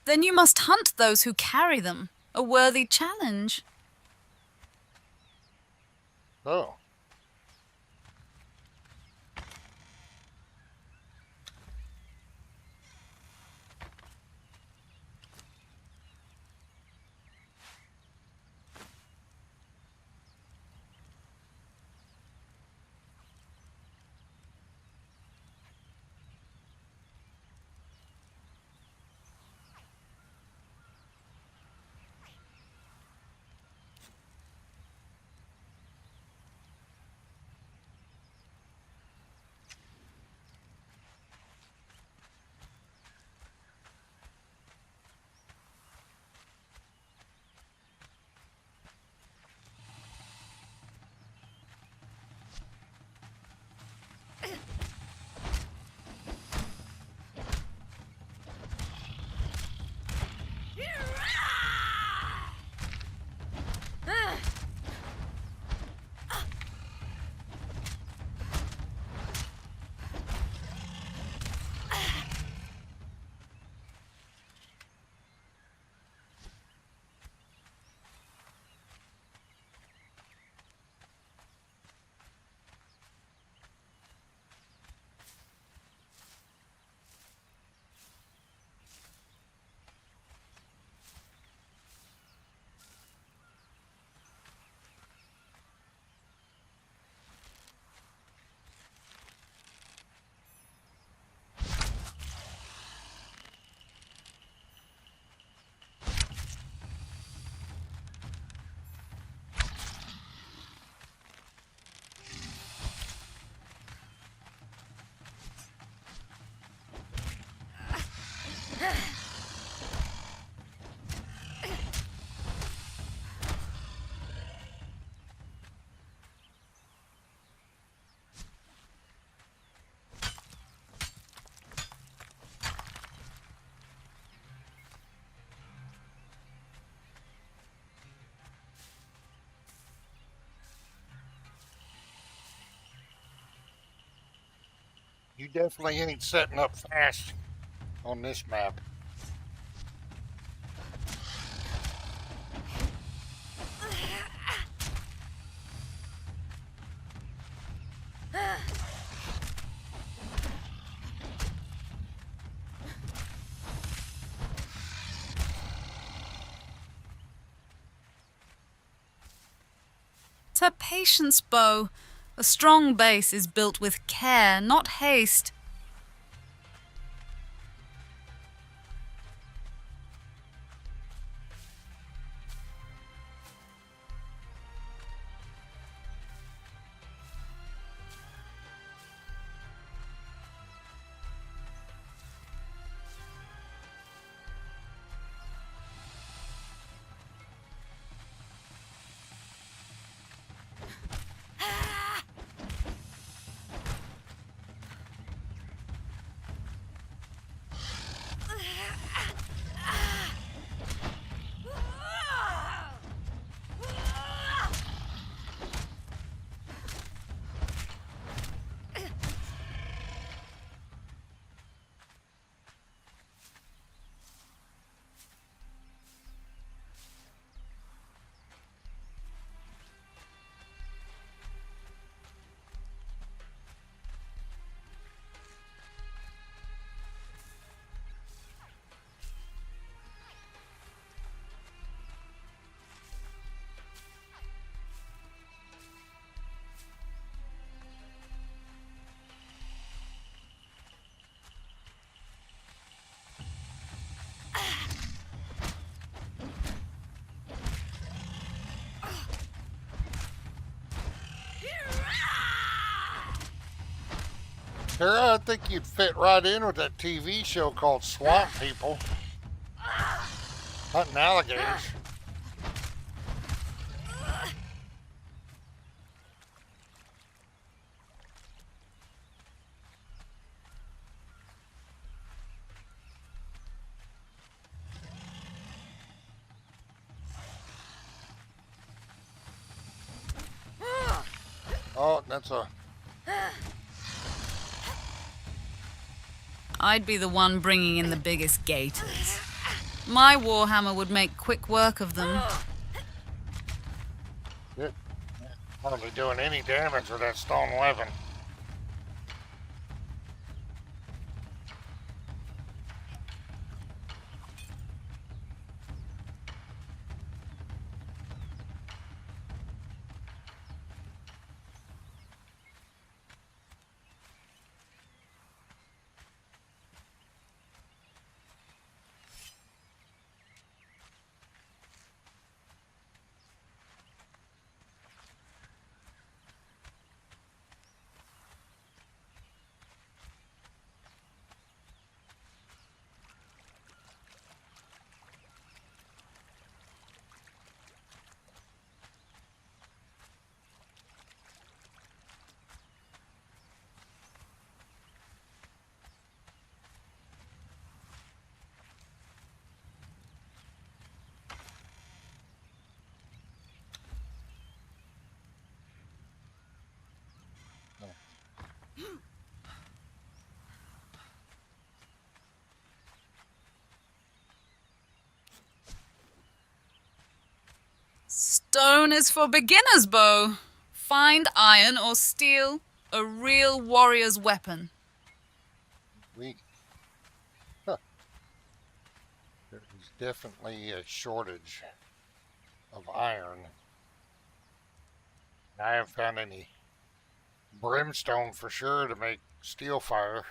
Then you must hunt those who carry them. A worthy challenge. Oh. You definitely ain't setting up fast on this map. It's her patience bow. A strong base is built with care, not haste. Tara, I think you'd fit right in with that TV show called Swamp People. Hunting alligators. Oh, that's a... I'd be the one bringing in the biggest gators. My warhammer would make quick work of them. It hardly doing any damage with that stone weapon. Stone is for beginners, Bo. Find iron or steel, a real warrior's weapon. We... Huh. There's definitely a shortage of iron. I haven't found any brimstone for sure to make steel fire.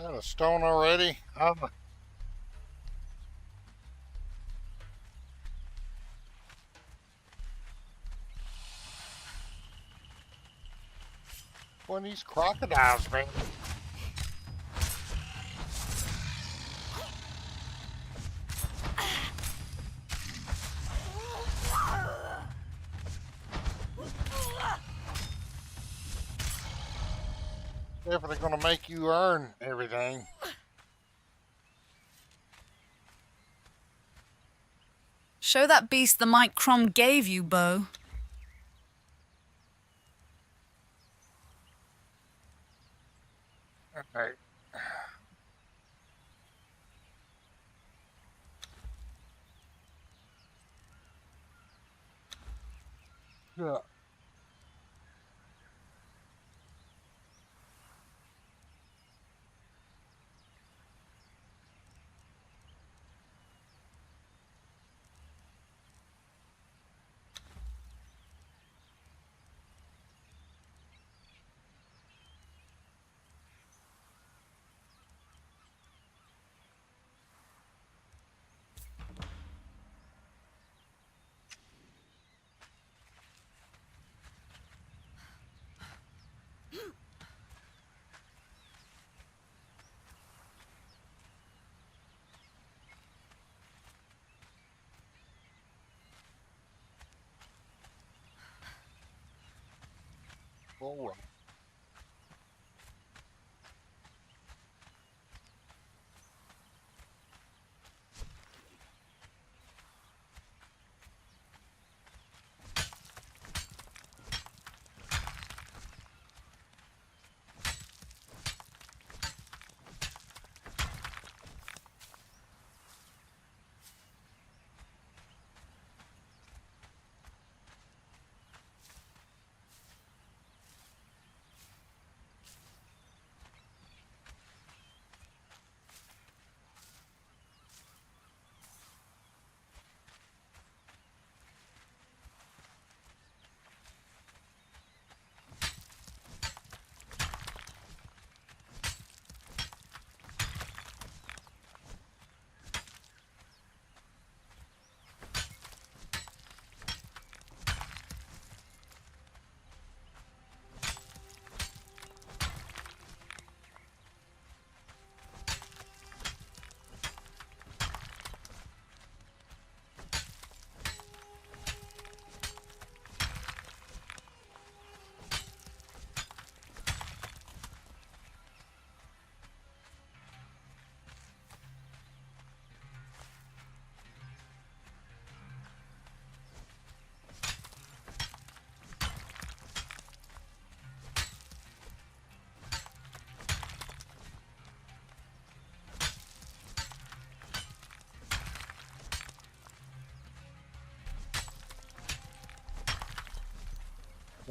Out of stone already? Boy, these crocodiles, man. Definitely gonna make you earn everything. Show that beast the Mike Crom gave you, Bo. Alright. Yeah. Oh, well.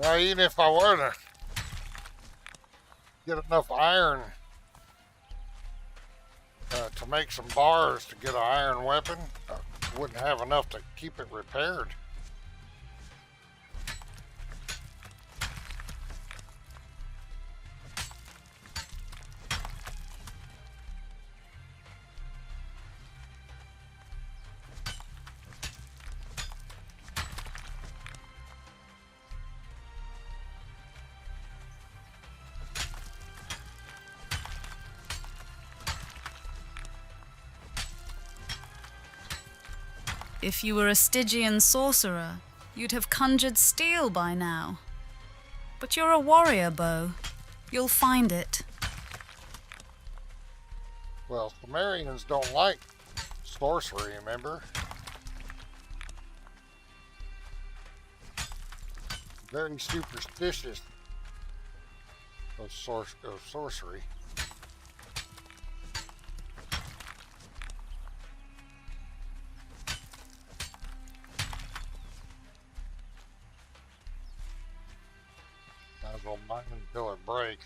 Now, even if I were to get enough iron to make some bars to get an iron weapon, I wouldn't have enough to keep it repaired. If you were a Stygian sorcerer, you'd have conjured steel by now. But you're a warrior, Bo. You'll find it. Well, Cimmerians don't like sorcery, remember? Very superstitious of sorcery. Might as well mine until it breaks.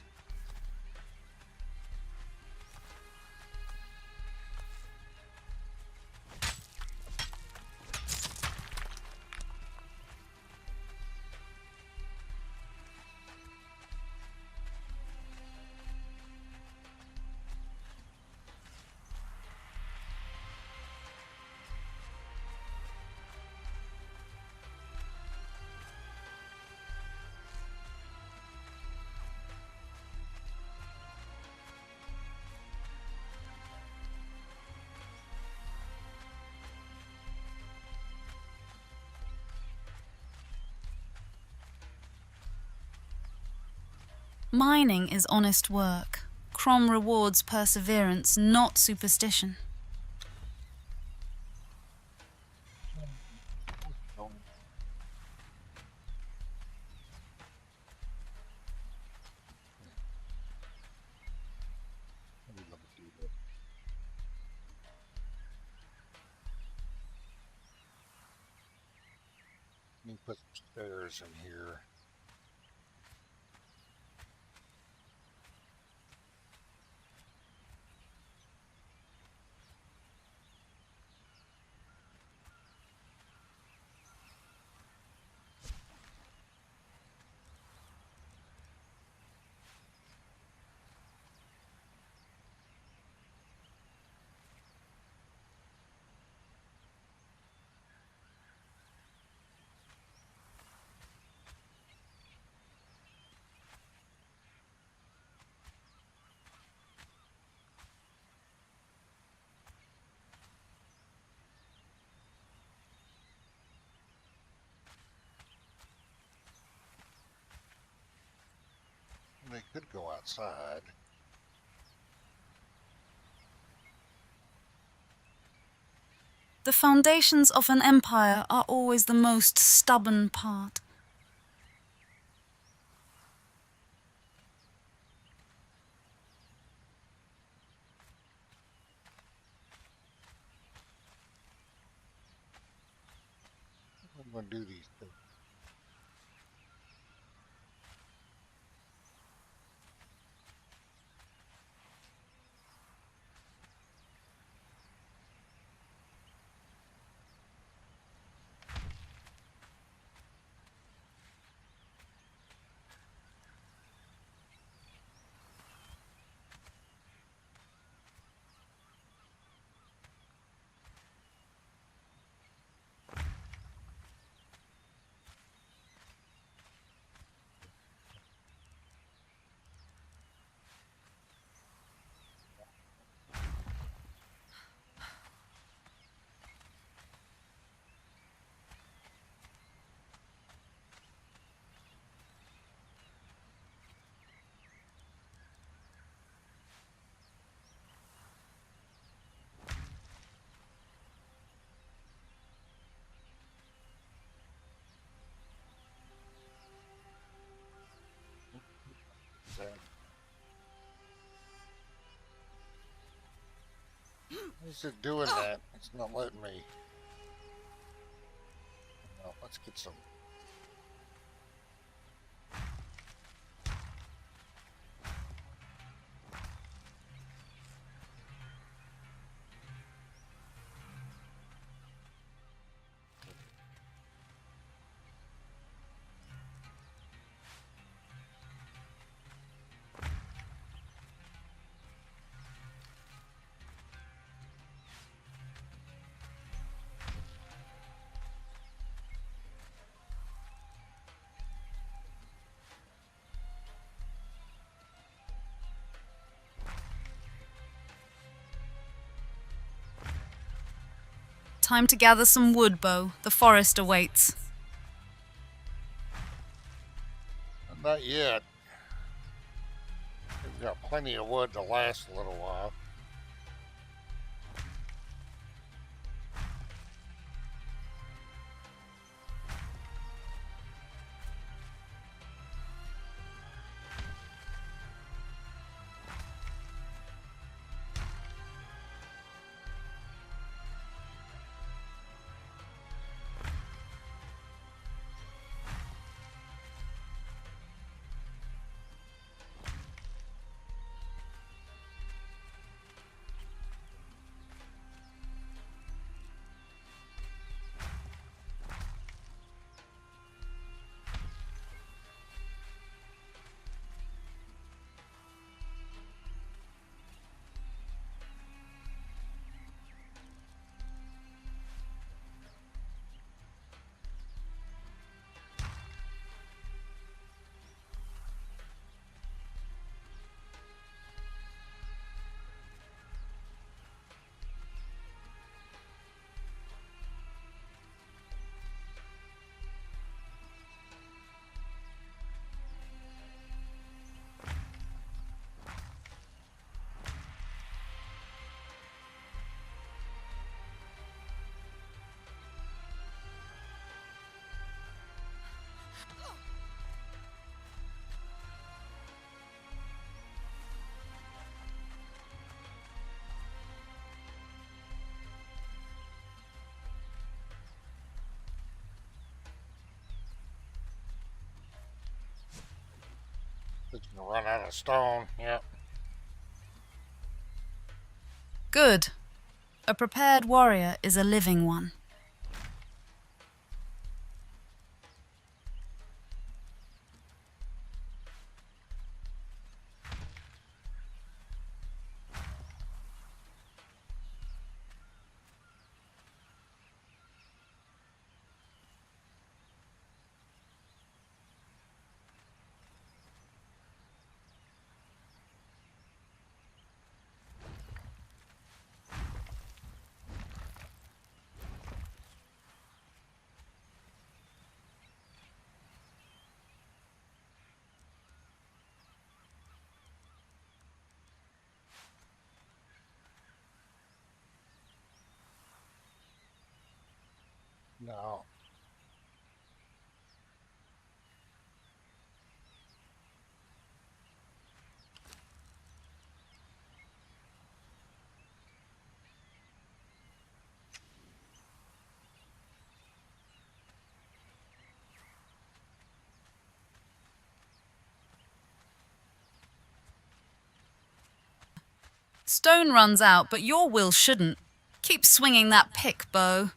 Mining is honest work. Crom rewards perseverance, not superstition. Let me put some stairs in here. They could go outside. The foundations of an empire are always the most stubborn part. I'm going to do these things. Is it doing that? It's not letting me. No, let's get some. Time to gather some wood, Bo. The forest awaits. Not yet. We've got plenty of wood to last a little while. It's gonna run out of stone. Yep. Good. A prepared warrior is a living one. No. Stone runs out, but your will shouldn't. Keep swinging that pick, Bo.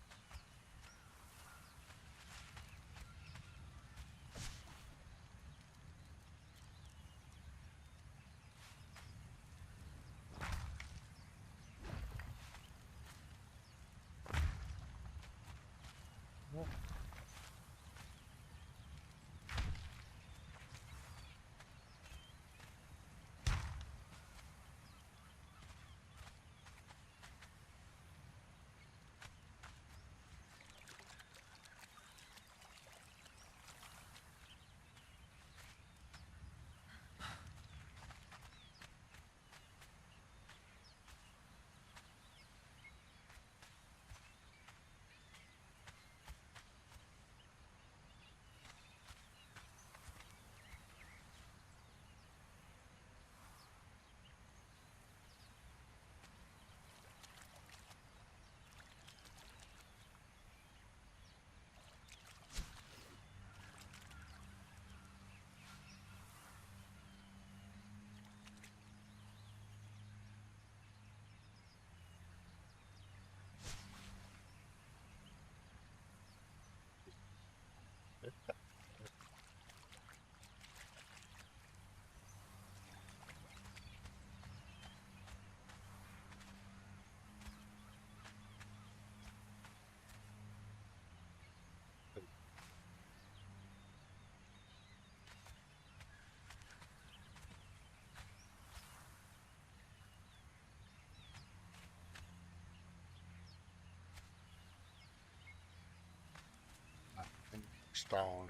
Stone.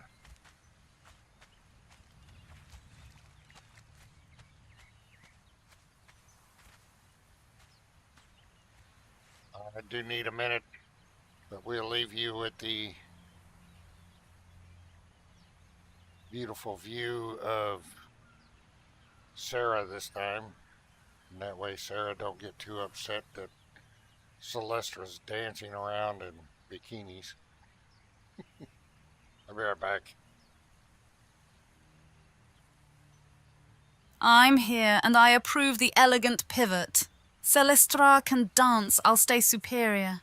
I do need a minute, but we'll leave you with the beautiful view of Sarah this time. And that way Sarah don't get too upset that Celestra's dancing around in bikinis. I'll be right back. I'm here, and I approve the elegant pivot. Celestra can dance, I'll stay superior.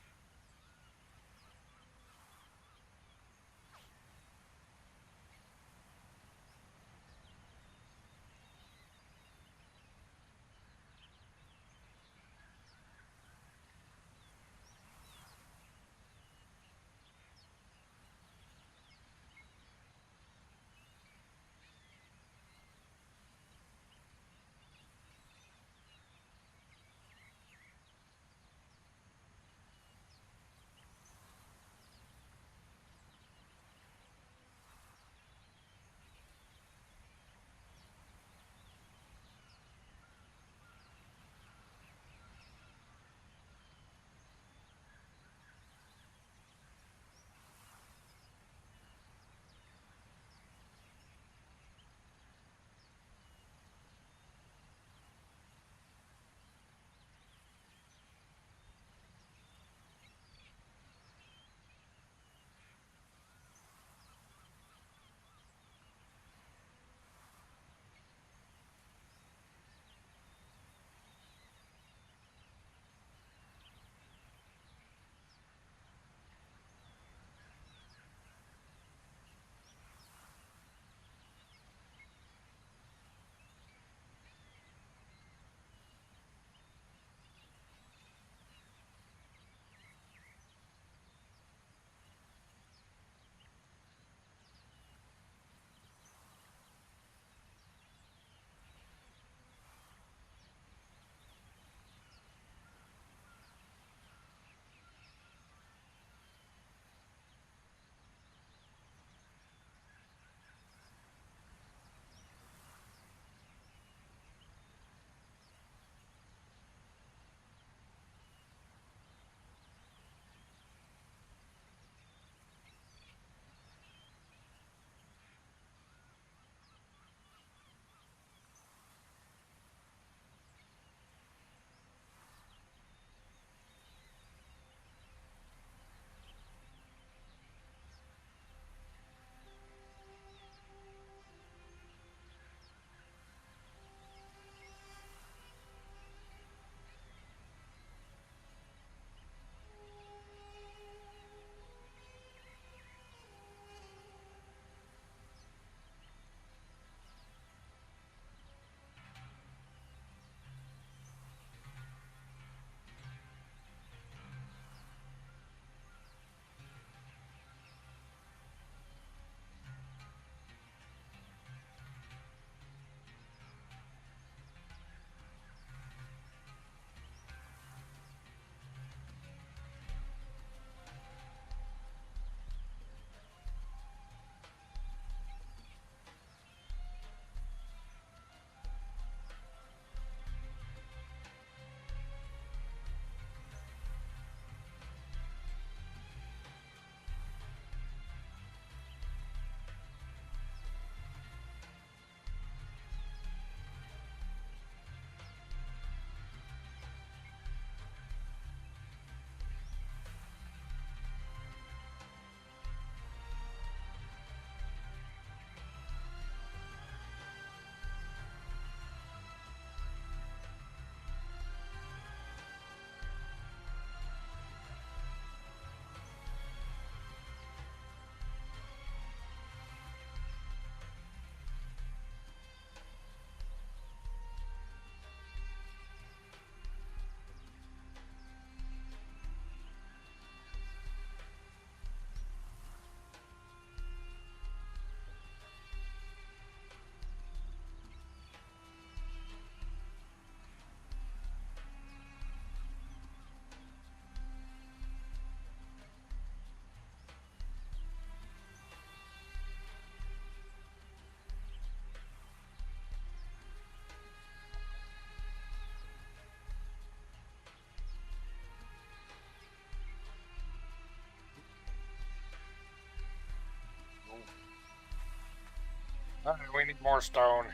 Alright, we need more stone.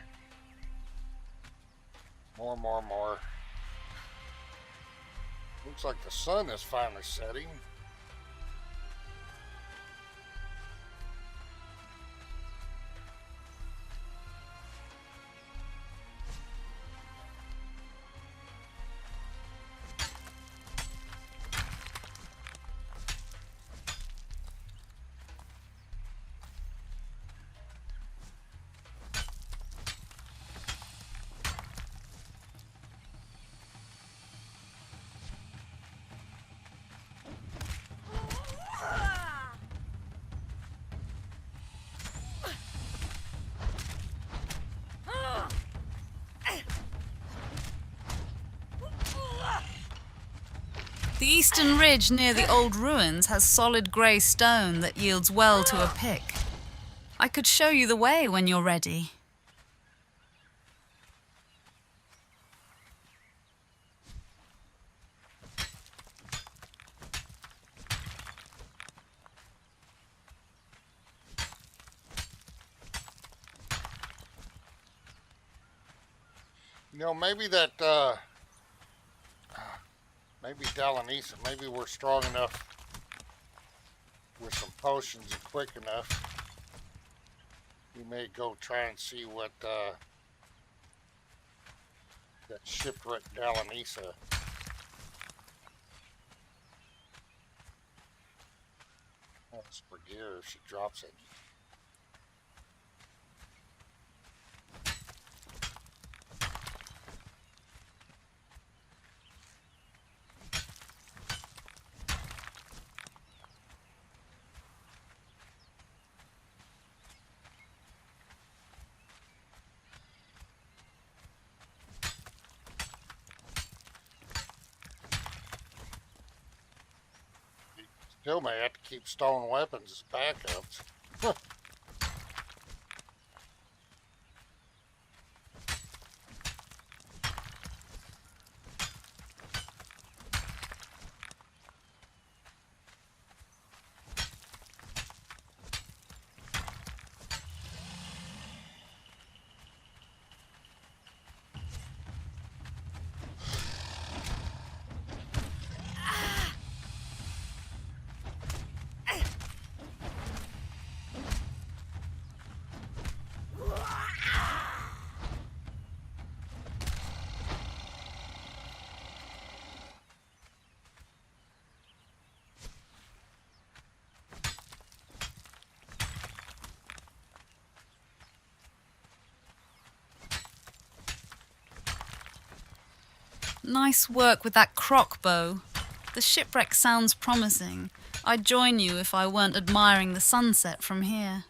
More. Looks like the sun is finally setting. The eastern ridge near the old ruins has solid grey stone that yields well to a pick. I could show you the way when you're ready. You know, maybe maybe Dalanisa, maybe we're strong enough with some potions and quick enough. We may go try and see what that shipwrecked Dalanisa. That's for gear if she drops it. Still may have to keep stone weapons as backups. Nice work with that crockbow. The shipwreck sounds promising. I'd join you if I weren't admiring the sunset from here.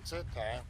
That's it time.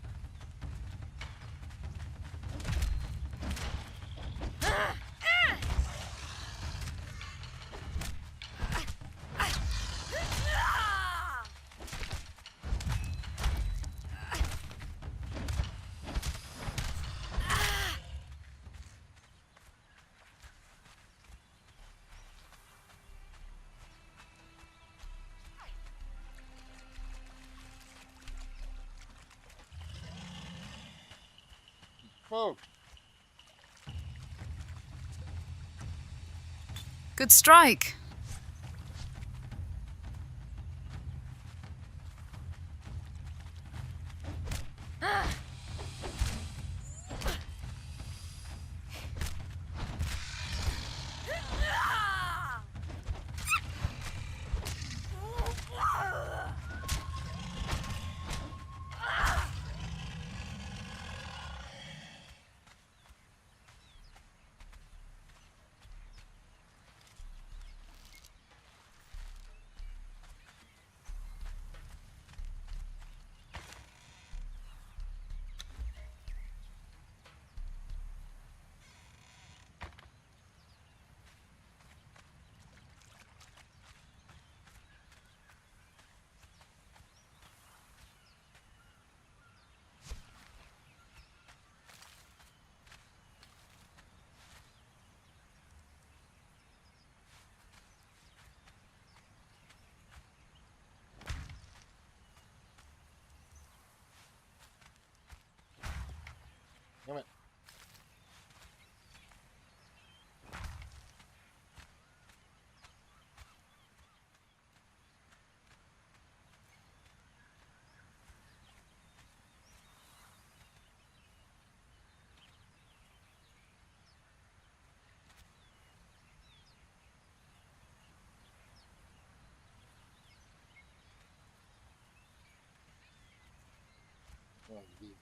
Folks, Good strike. come it. Oh, indeed.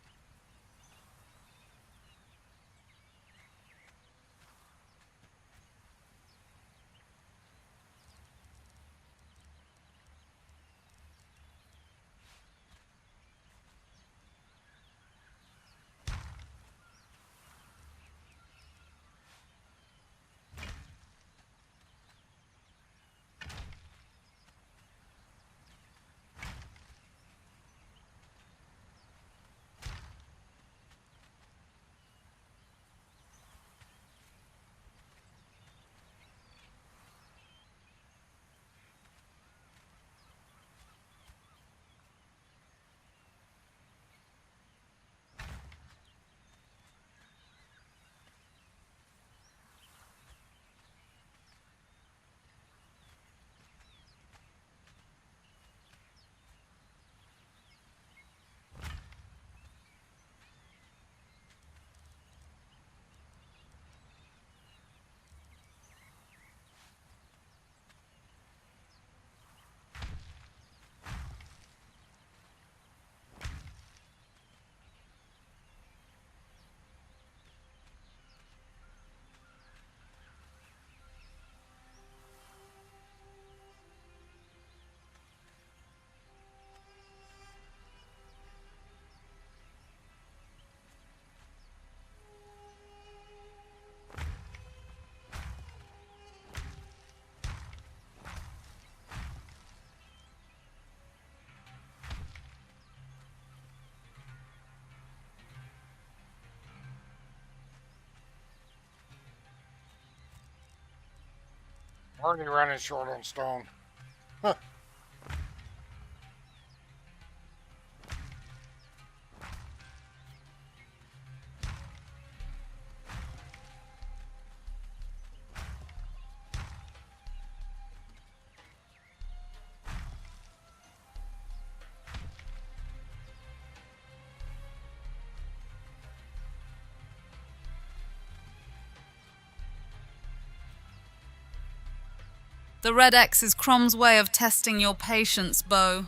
Already running short on stone. Huh. The red X is Crom's way of testing your patience, Bo.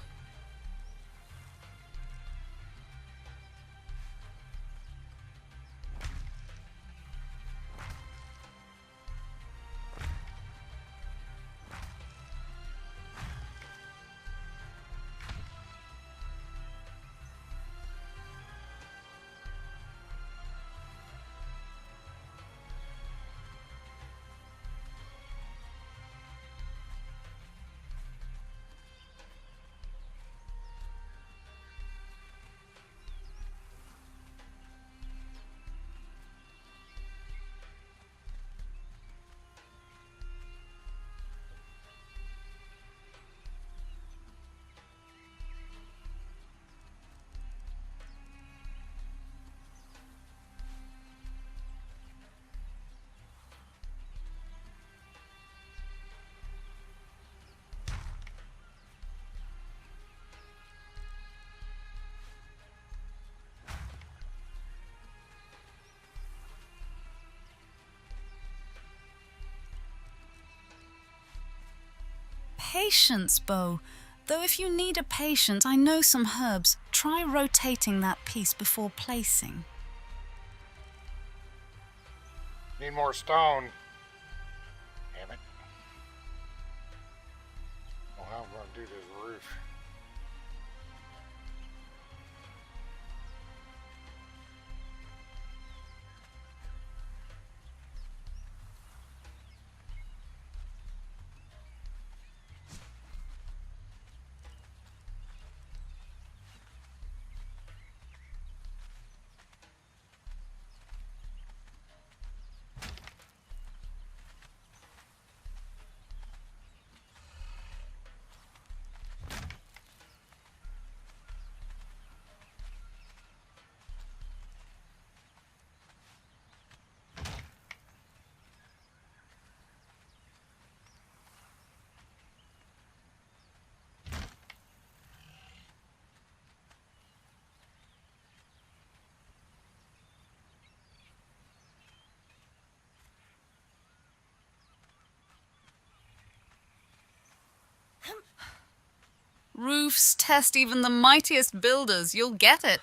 Patience, Bo. Though if you need a patient, I know some herbs. Try rotating that piece before placing. Need more stone. Damn it. Well, how I'm going to do this roof. Roofs test even the mightiest builders. You'll get it.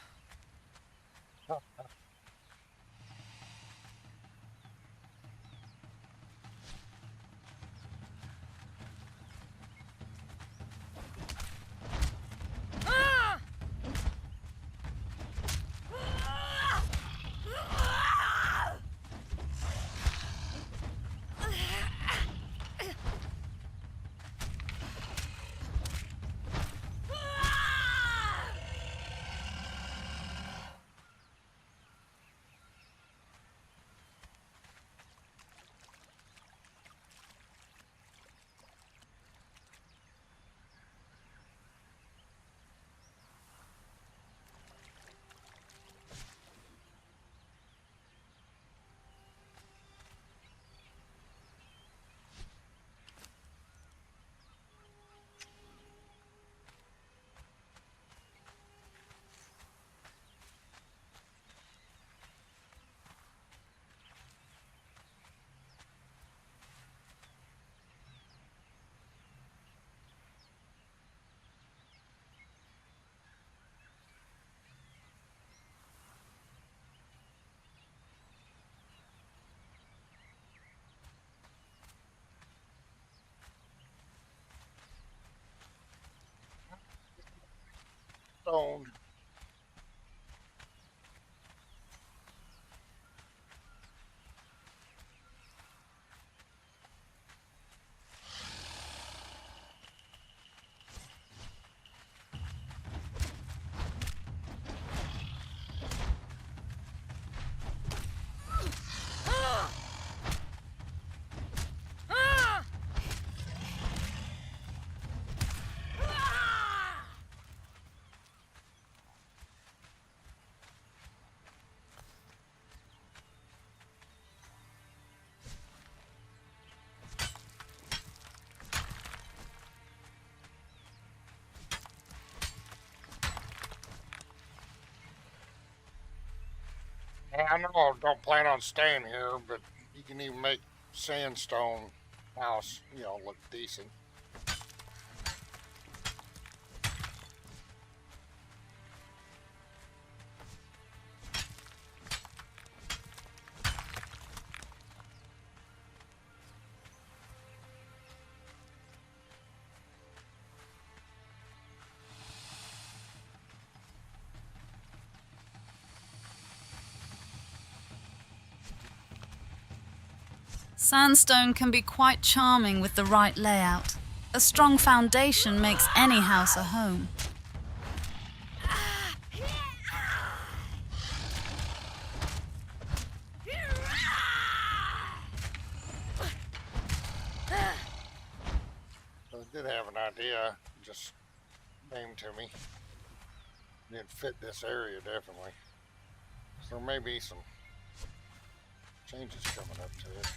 Stone. Yeah, I know I don't plan on staying here, but you can even make sandstone house, look decent. Sandstone can be quite charming with the right layout. A strong foundation makes any house a home. So I did have an idea, just came to me. It fit this area definitely. So there may be some changes coming up to it.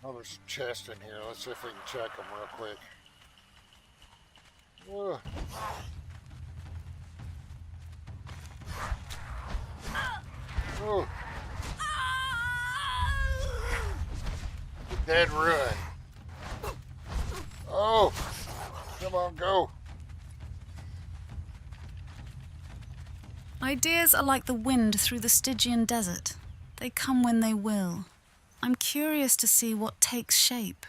Oh, there's a chest in here. Let's see if we can check them real quick. Whoa. Whoa. Dead ruin. Oh, come on, go. Ideas are like the wind through the Stygian desert. They come when they will. I'm curious to see what takes shape.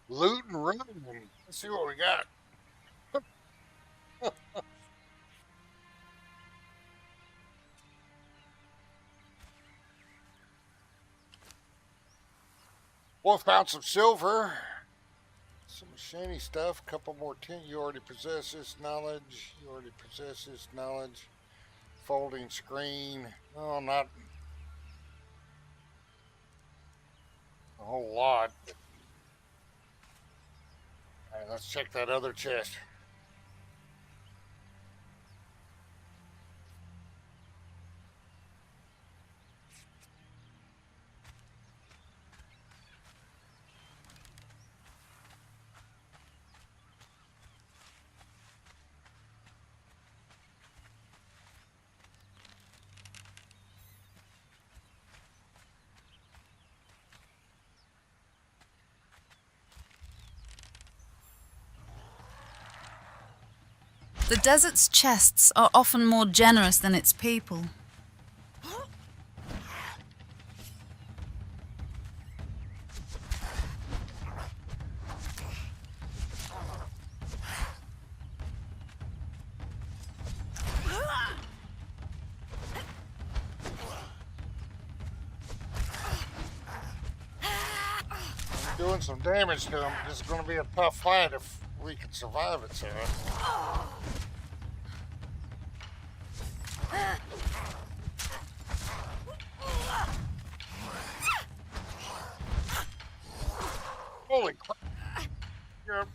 Loot and run. Let's see what we got. Wolf found some silver. Some shiny stuff. Couple more tin. You already possess this knowledge. You already possess this knowledge. Folding screen. Oh, not a whole lot. All right, let's check that other chest. The desert's chests are often more generous than its people. Doing some damage to him. This is going to be a tough fight if we can survive it, Sarah. Holy crap. You're...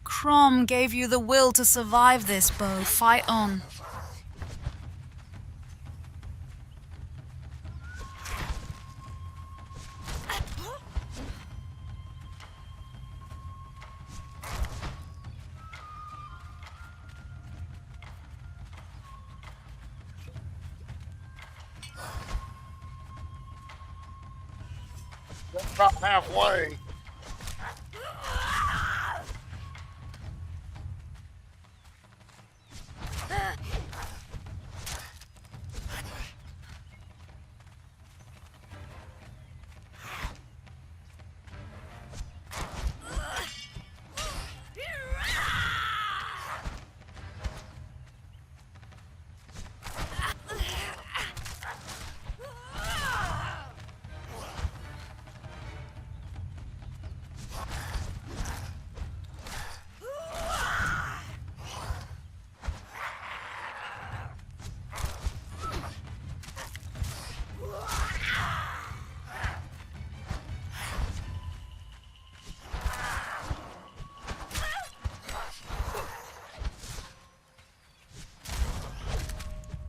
Crom gave you the will to survive this, Bo. Fight on. About halfway.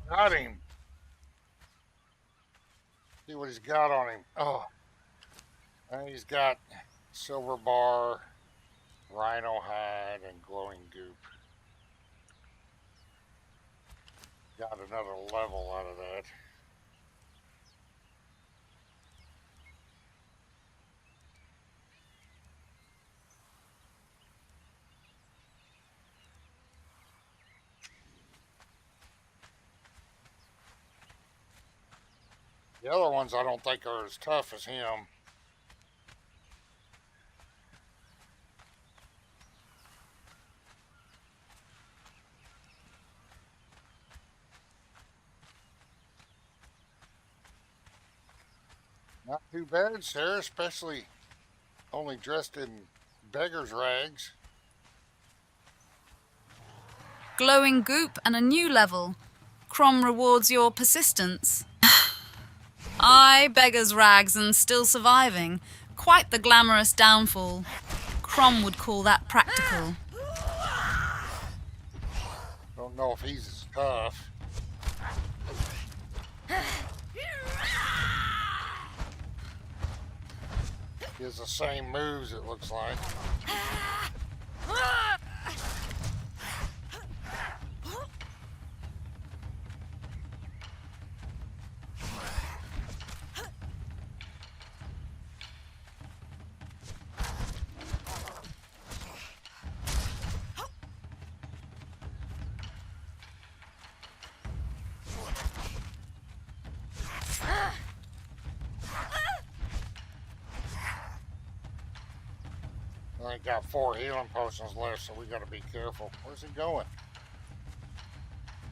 Got him. See what he's got on him. Oh, and he's got silver bar, rhino hide, and glowing goop. Got another level out of that. The other ones I don't think are as tough as him. Not too bad, sir, especially only dressed in beggar's rags. Glowing goop and a new level. Crom rewards your persistence. I, beggar's rags and still surviving. Quite the glamorous downfall. Crom would call that practical. Don't know if he's as tough. He has the same moves, it looks like. I got 4 healing potions left, so we gotta be careful. Where's he going?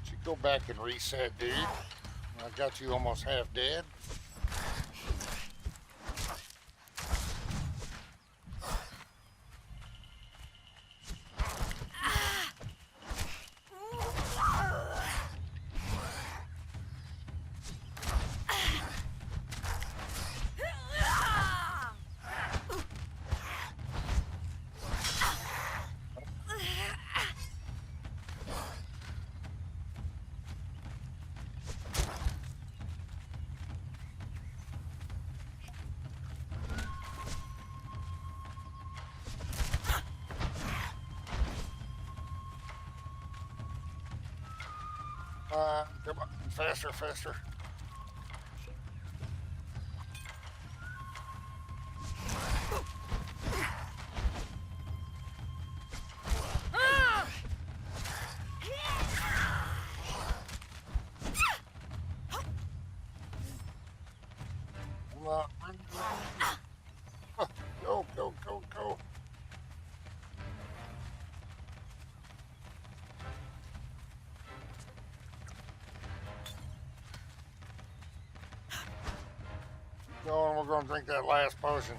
Should you go back and reset, dude? I got you almost half dead. Come on, faster, faster. Come on. Go, go, go, go. Going, we're going to drink that last potion.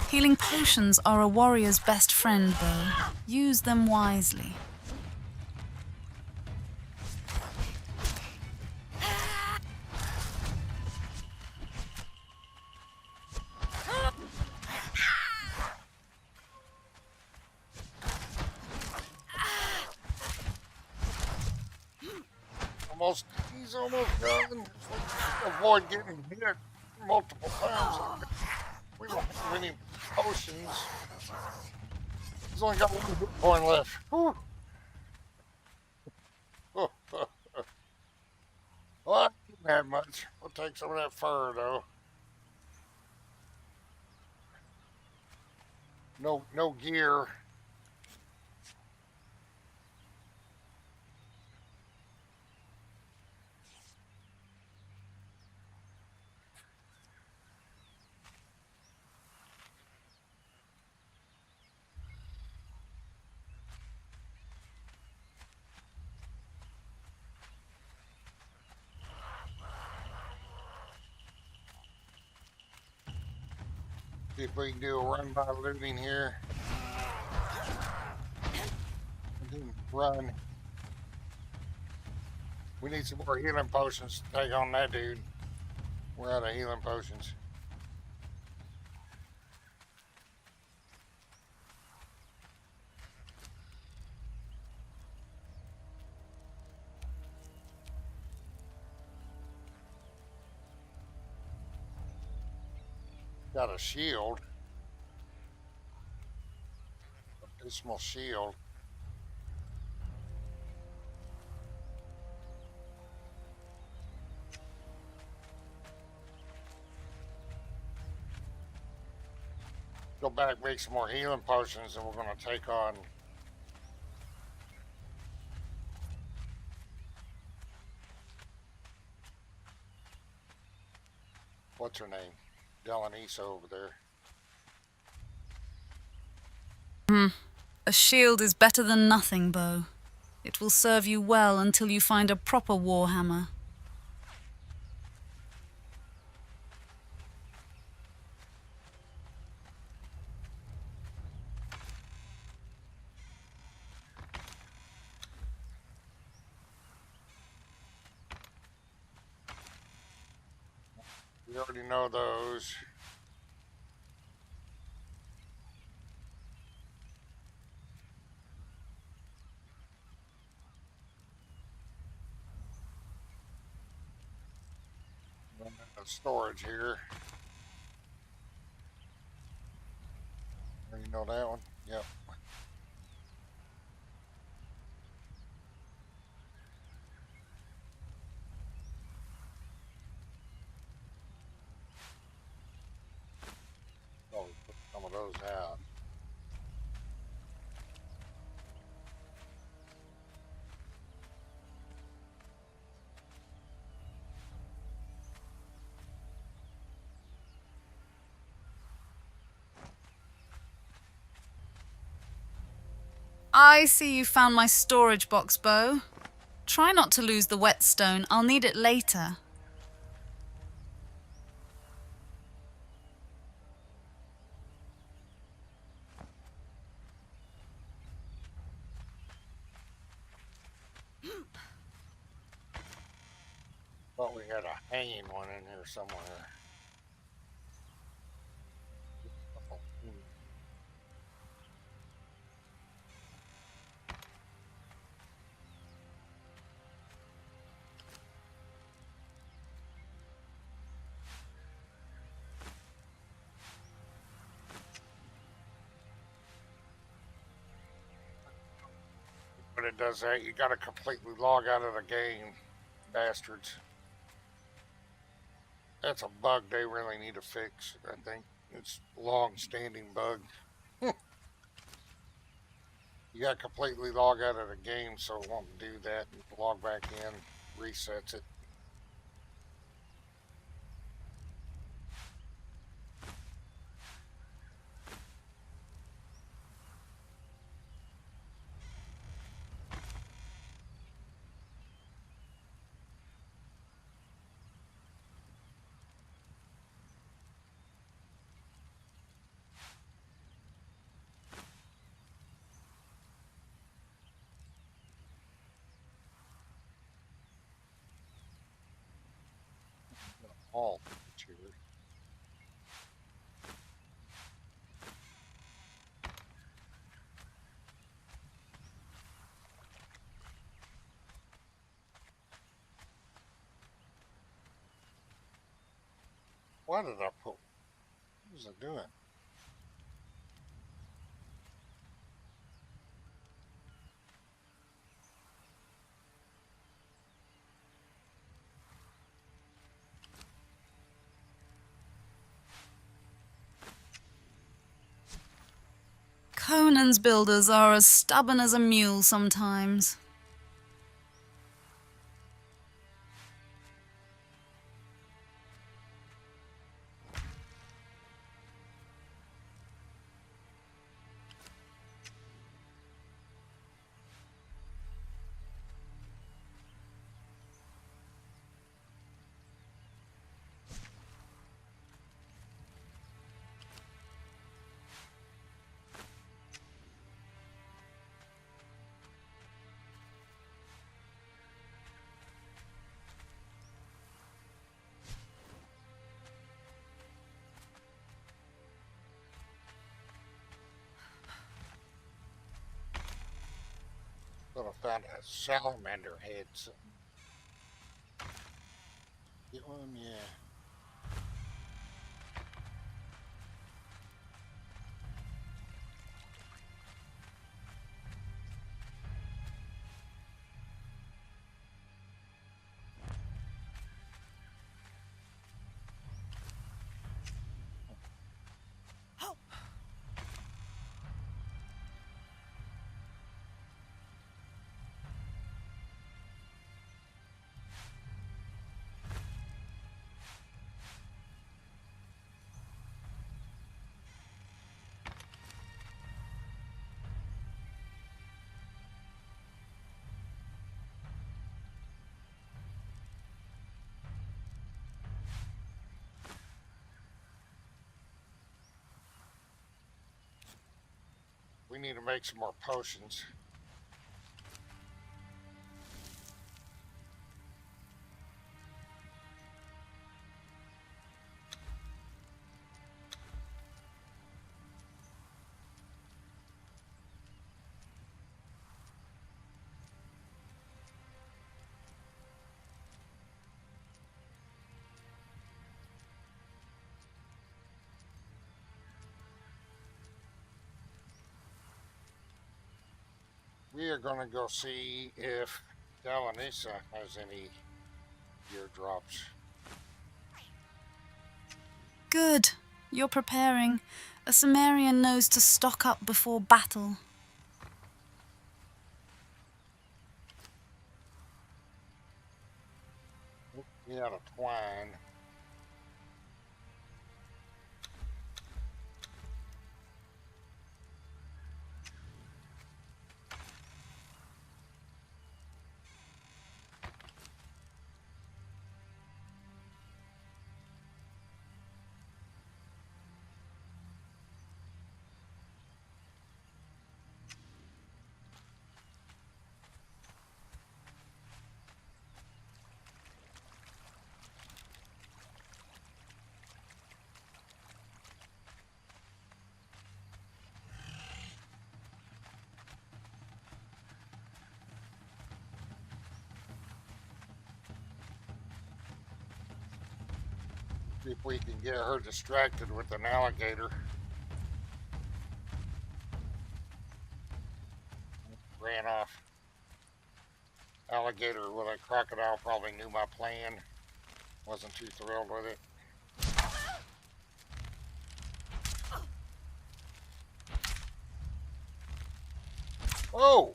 Healing potions are a warrior's best friend, though. Use them wisely. He's almost done. Avoid getting hit multiple times. We don't have any potions. He's only got 1 hit point left. Whew. Well, I didn't have much. We'll take some of that fur, though. No gear. See if we can do a run by looting here. Run. We need some more healing potions to take on that dude. We're out of healing potions. Got a shield. A small shield. Go back, make some more healing potions, and we're going to take on what's her name? Delanisa over there. A shield is better than nothing, Bo. It will serve you well until you find a proper warhammer. We already know those. Storage here. You know that one? Yep. Oh, we put some of those out. I see you found my storage box, Bo. Try not to lose the whetstone. I'll need it later. Thought we had a hanging one in here somewhere. But it does that, you gotta completely log out of the game, bastards. That's a bug they really need to fix, I think. It's a long-standing bug. You gotta completely log out of the game so it won't do that. Log back in, resets it. All here. Why did I put? What was it doing? Conan's builders are as stubborn as a mule sometimes. Thought I found a salamander head. Get one, yeah. we need to make some more potions. We are going to go see if Dalanisa has any gear drops. Good. You're preparing. A Cimmerian knows to stock up before battle. We out of twine. See if we can get her distracted with an alligator. Ran off. Alligator with a crocodile probably knew my plan. Wasn't too thrilled with it. Oh!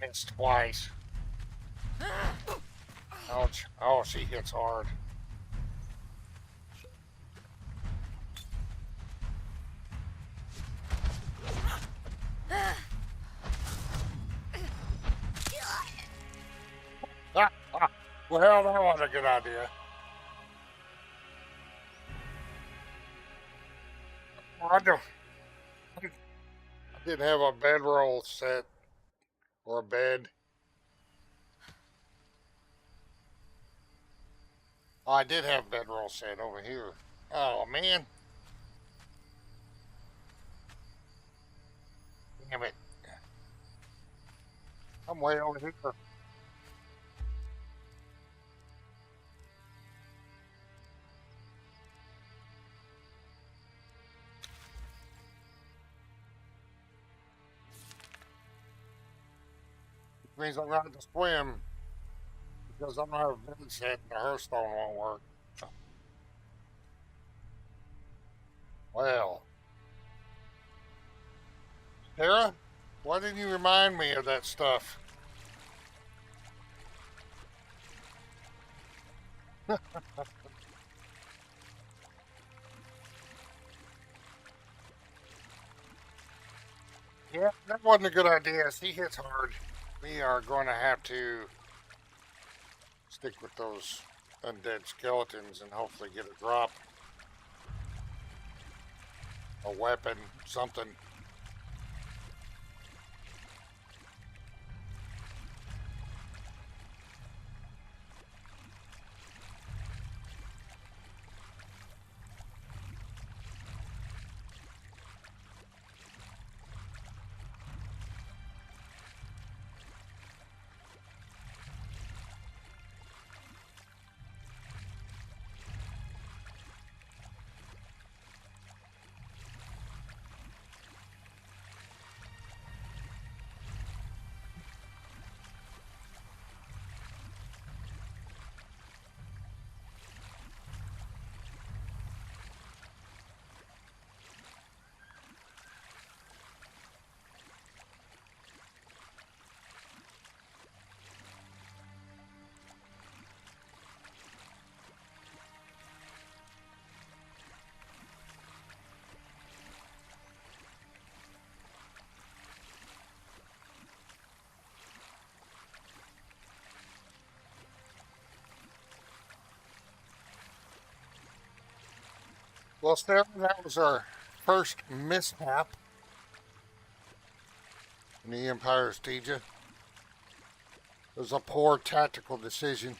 Missed twice. Ouch. Oh, she hits hard. Well, that was a good idea. I didn't have a bedroll set or a bed. Oh, I did have bedroll set over here. Oh, man. Damn it. I'm way over here. Which means I'm going to have to swim because I don't have a bed set and the Hearthstone won't work. Well. Sarah, why didn't you remind me of that stuff? Yeah, that wasn't a good idea. He hits hard. We are going to have to stick with those undead skeletons and hopefully get a drop. A weapon, something. Well, Steph, that was our first mishap in the Empire of Stygia. It was a poor tactical decision.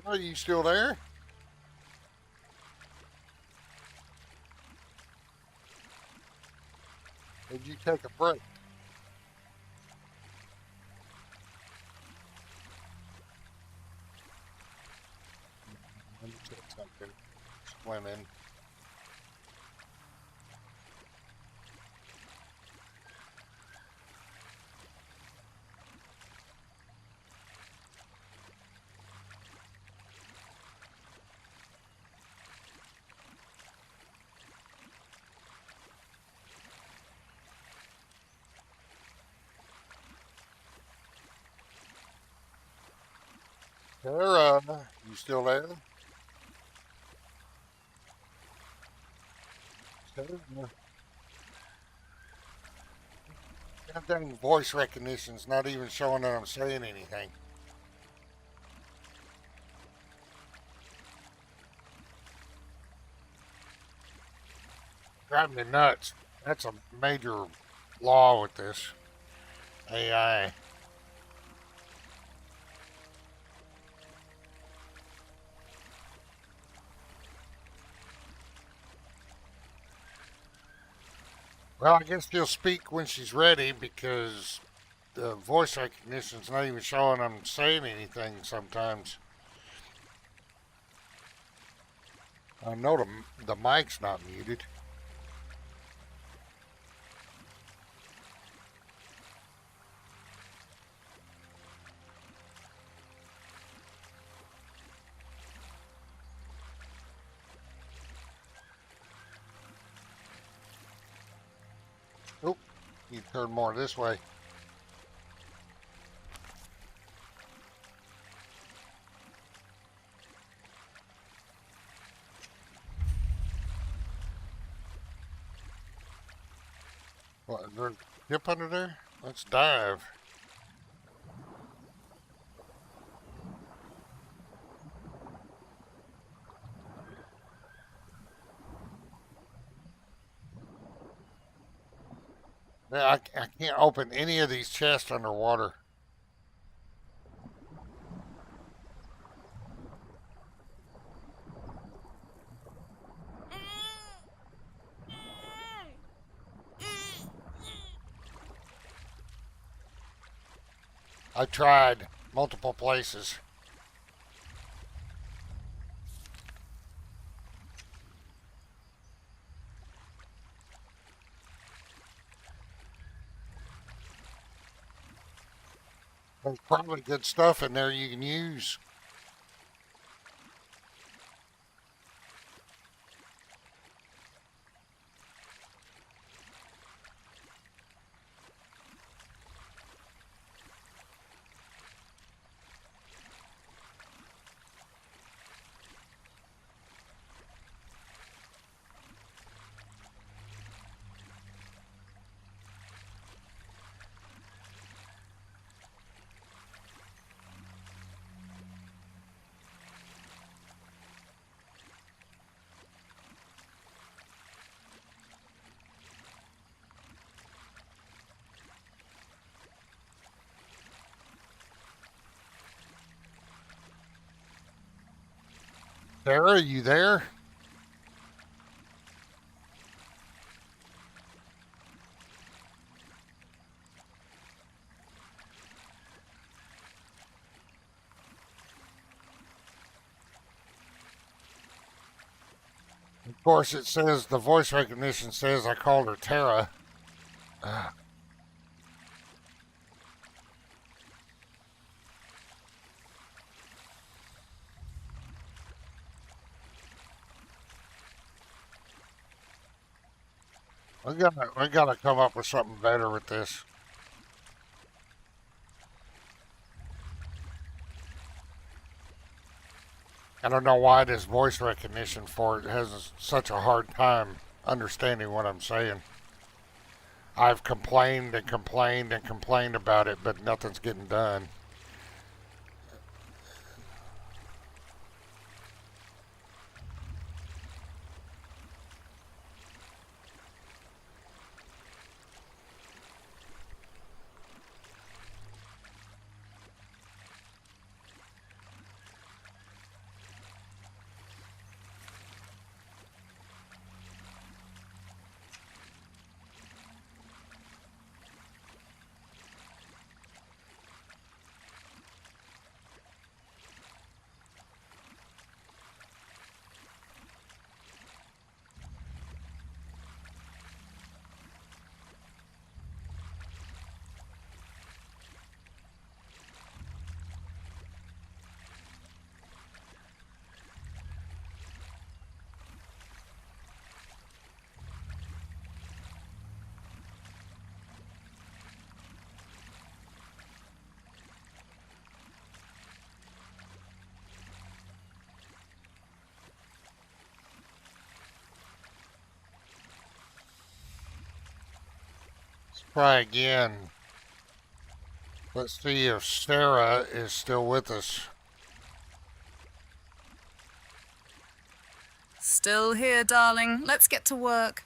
Are you still there? Did you take a break? Let me check something. Swimming. Sarah, you still there? Sarah? That dang voice recognition's not even showing that I'm saying anything. Driving me nuts. That's a major flaw with this AI. Well, I guess she'll speak when she's ready because the voice recognition's not even showing I'm saying anything sometimes. I know the mic's not muted. Oh, you turn more this way. What, there's a ship under there? Let's dive. Yeah, I can't open any of these chests underwater. I tried multiple places. There's probably good stuff in there you can use. Sarah, are you there? Of course, it says the voice recognition says I called her Tara. Ah, we gotta come up with something better with this. I don't know why this voice recognition for it has such a hard time understanding what I'm saying. I've complained and complained and complained about it, but nothing's getting done. Let's try again. Let's see if Sarah is still with us. Still here, darling. Let's get to work.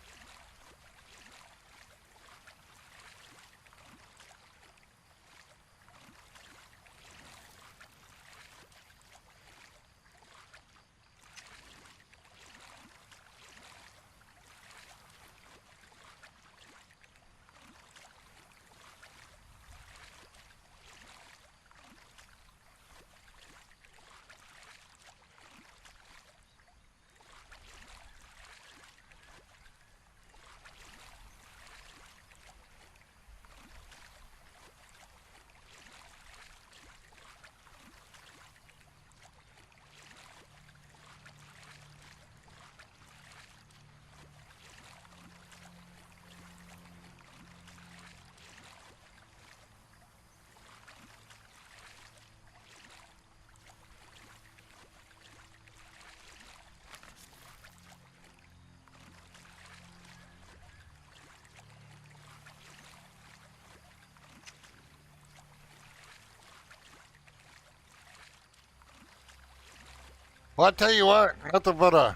Well, I tell you what, nothing but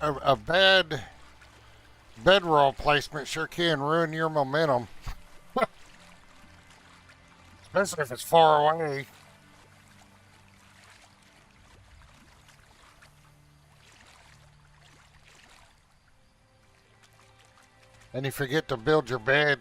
a bad bedroll placement sure can ruin your momentum, especially if it's far away. And you forget to build your bed.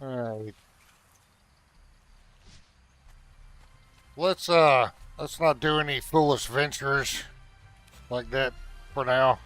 All right. Let's not do any foolish ventures like that for now.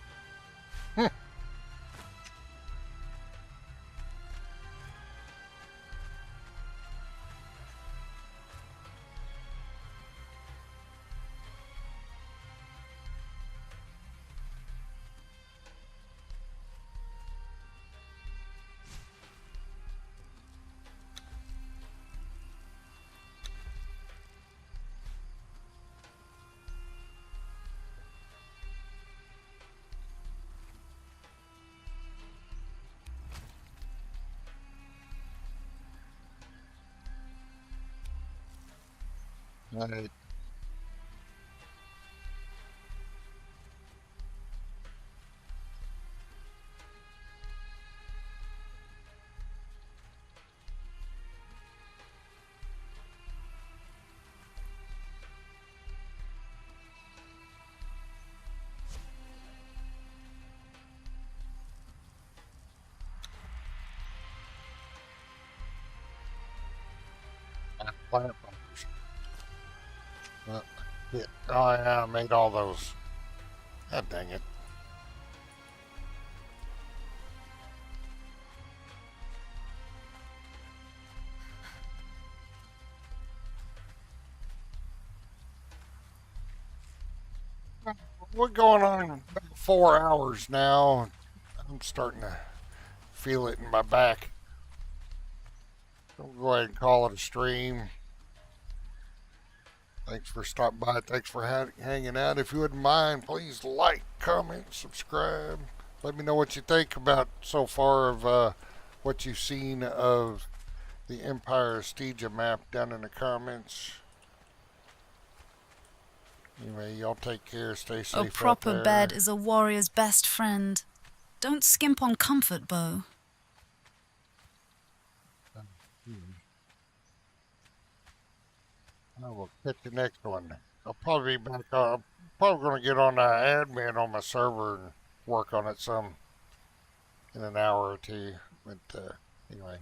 Right. Plant bumpers. Yeah. Oh yeah, I made all those. God dang it. We're going on about 4 hours now. I'm starting to feel it in my back. We'll go ahead and call it a stream. Thanks for stopping by. Thanks for hanging out. If you wouldn't mind, please like, comment, subscribe. Let me know what you think about so far of what you've seen of the Empire Stygia map down in the comments. Anyway, y'all take care. Stay safe A out proper there. bed is a warrior's best friend. Don't skimp on comfort, Bo. I will catch the next one. I'll probably be back. I'm probably going to get on admin on my server and work on it some in an hour or two. But anyway,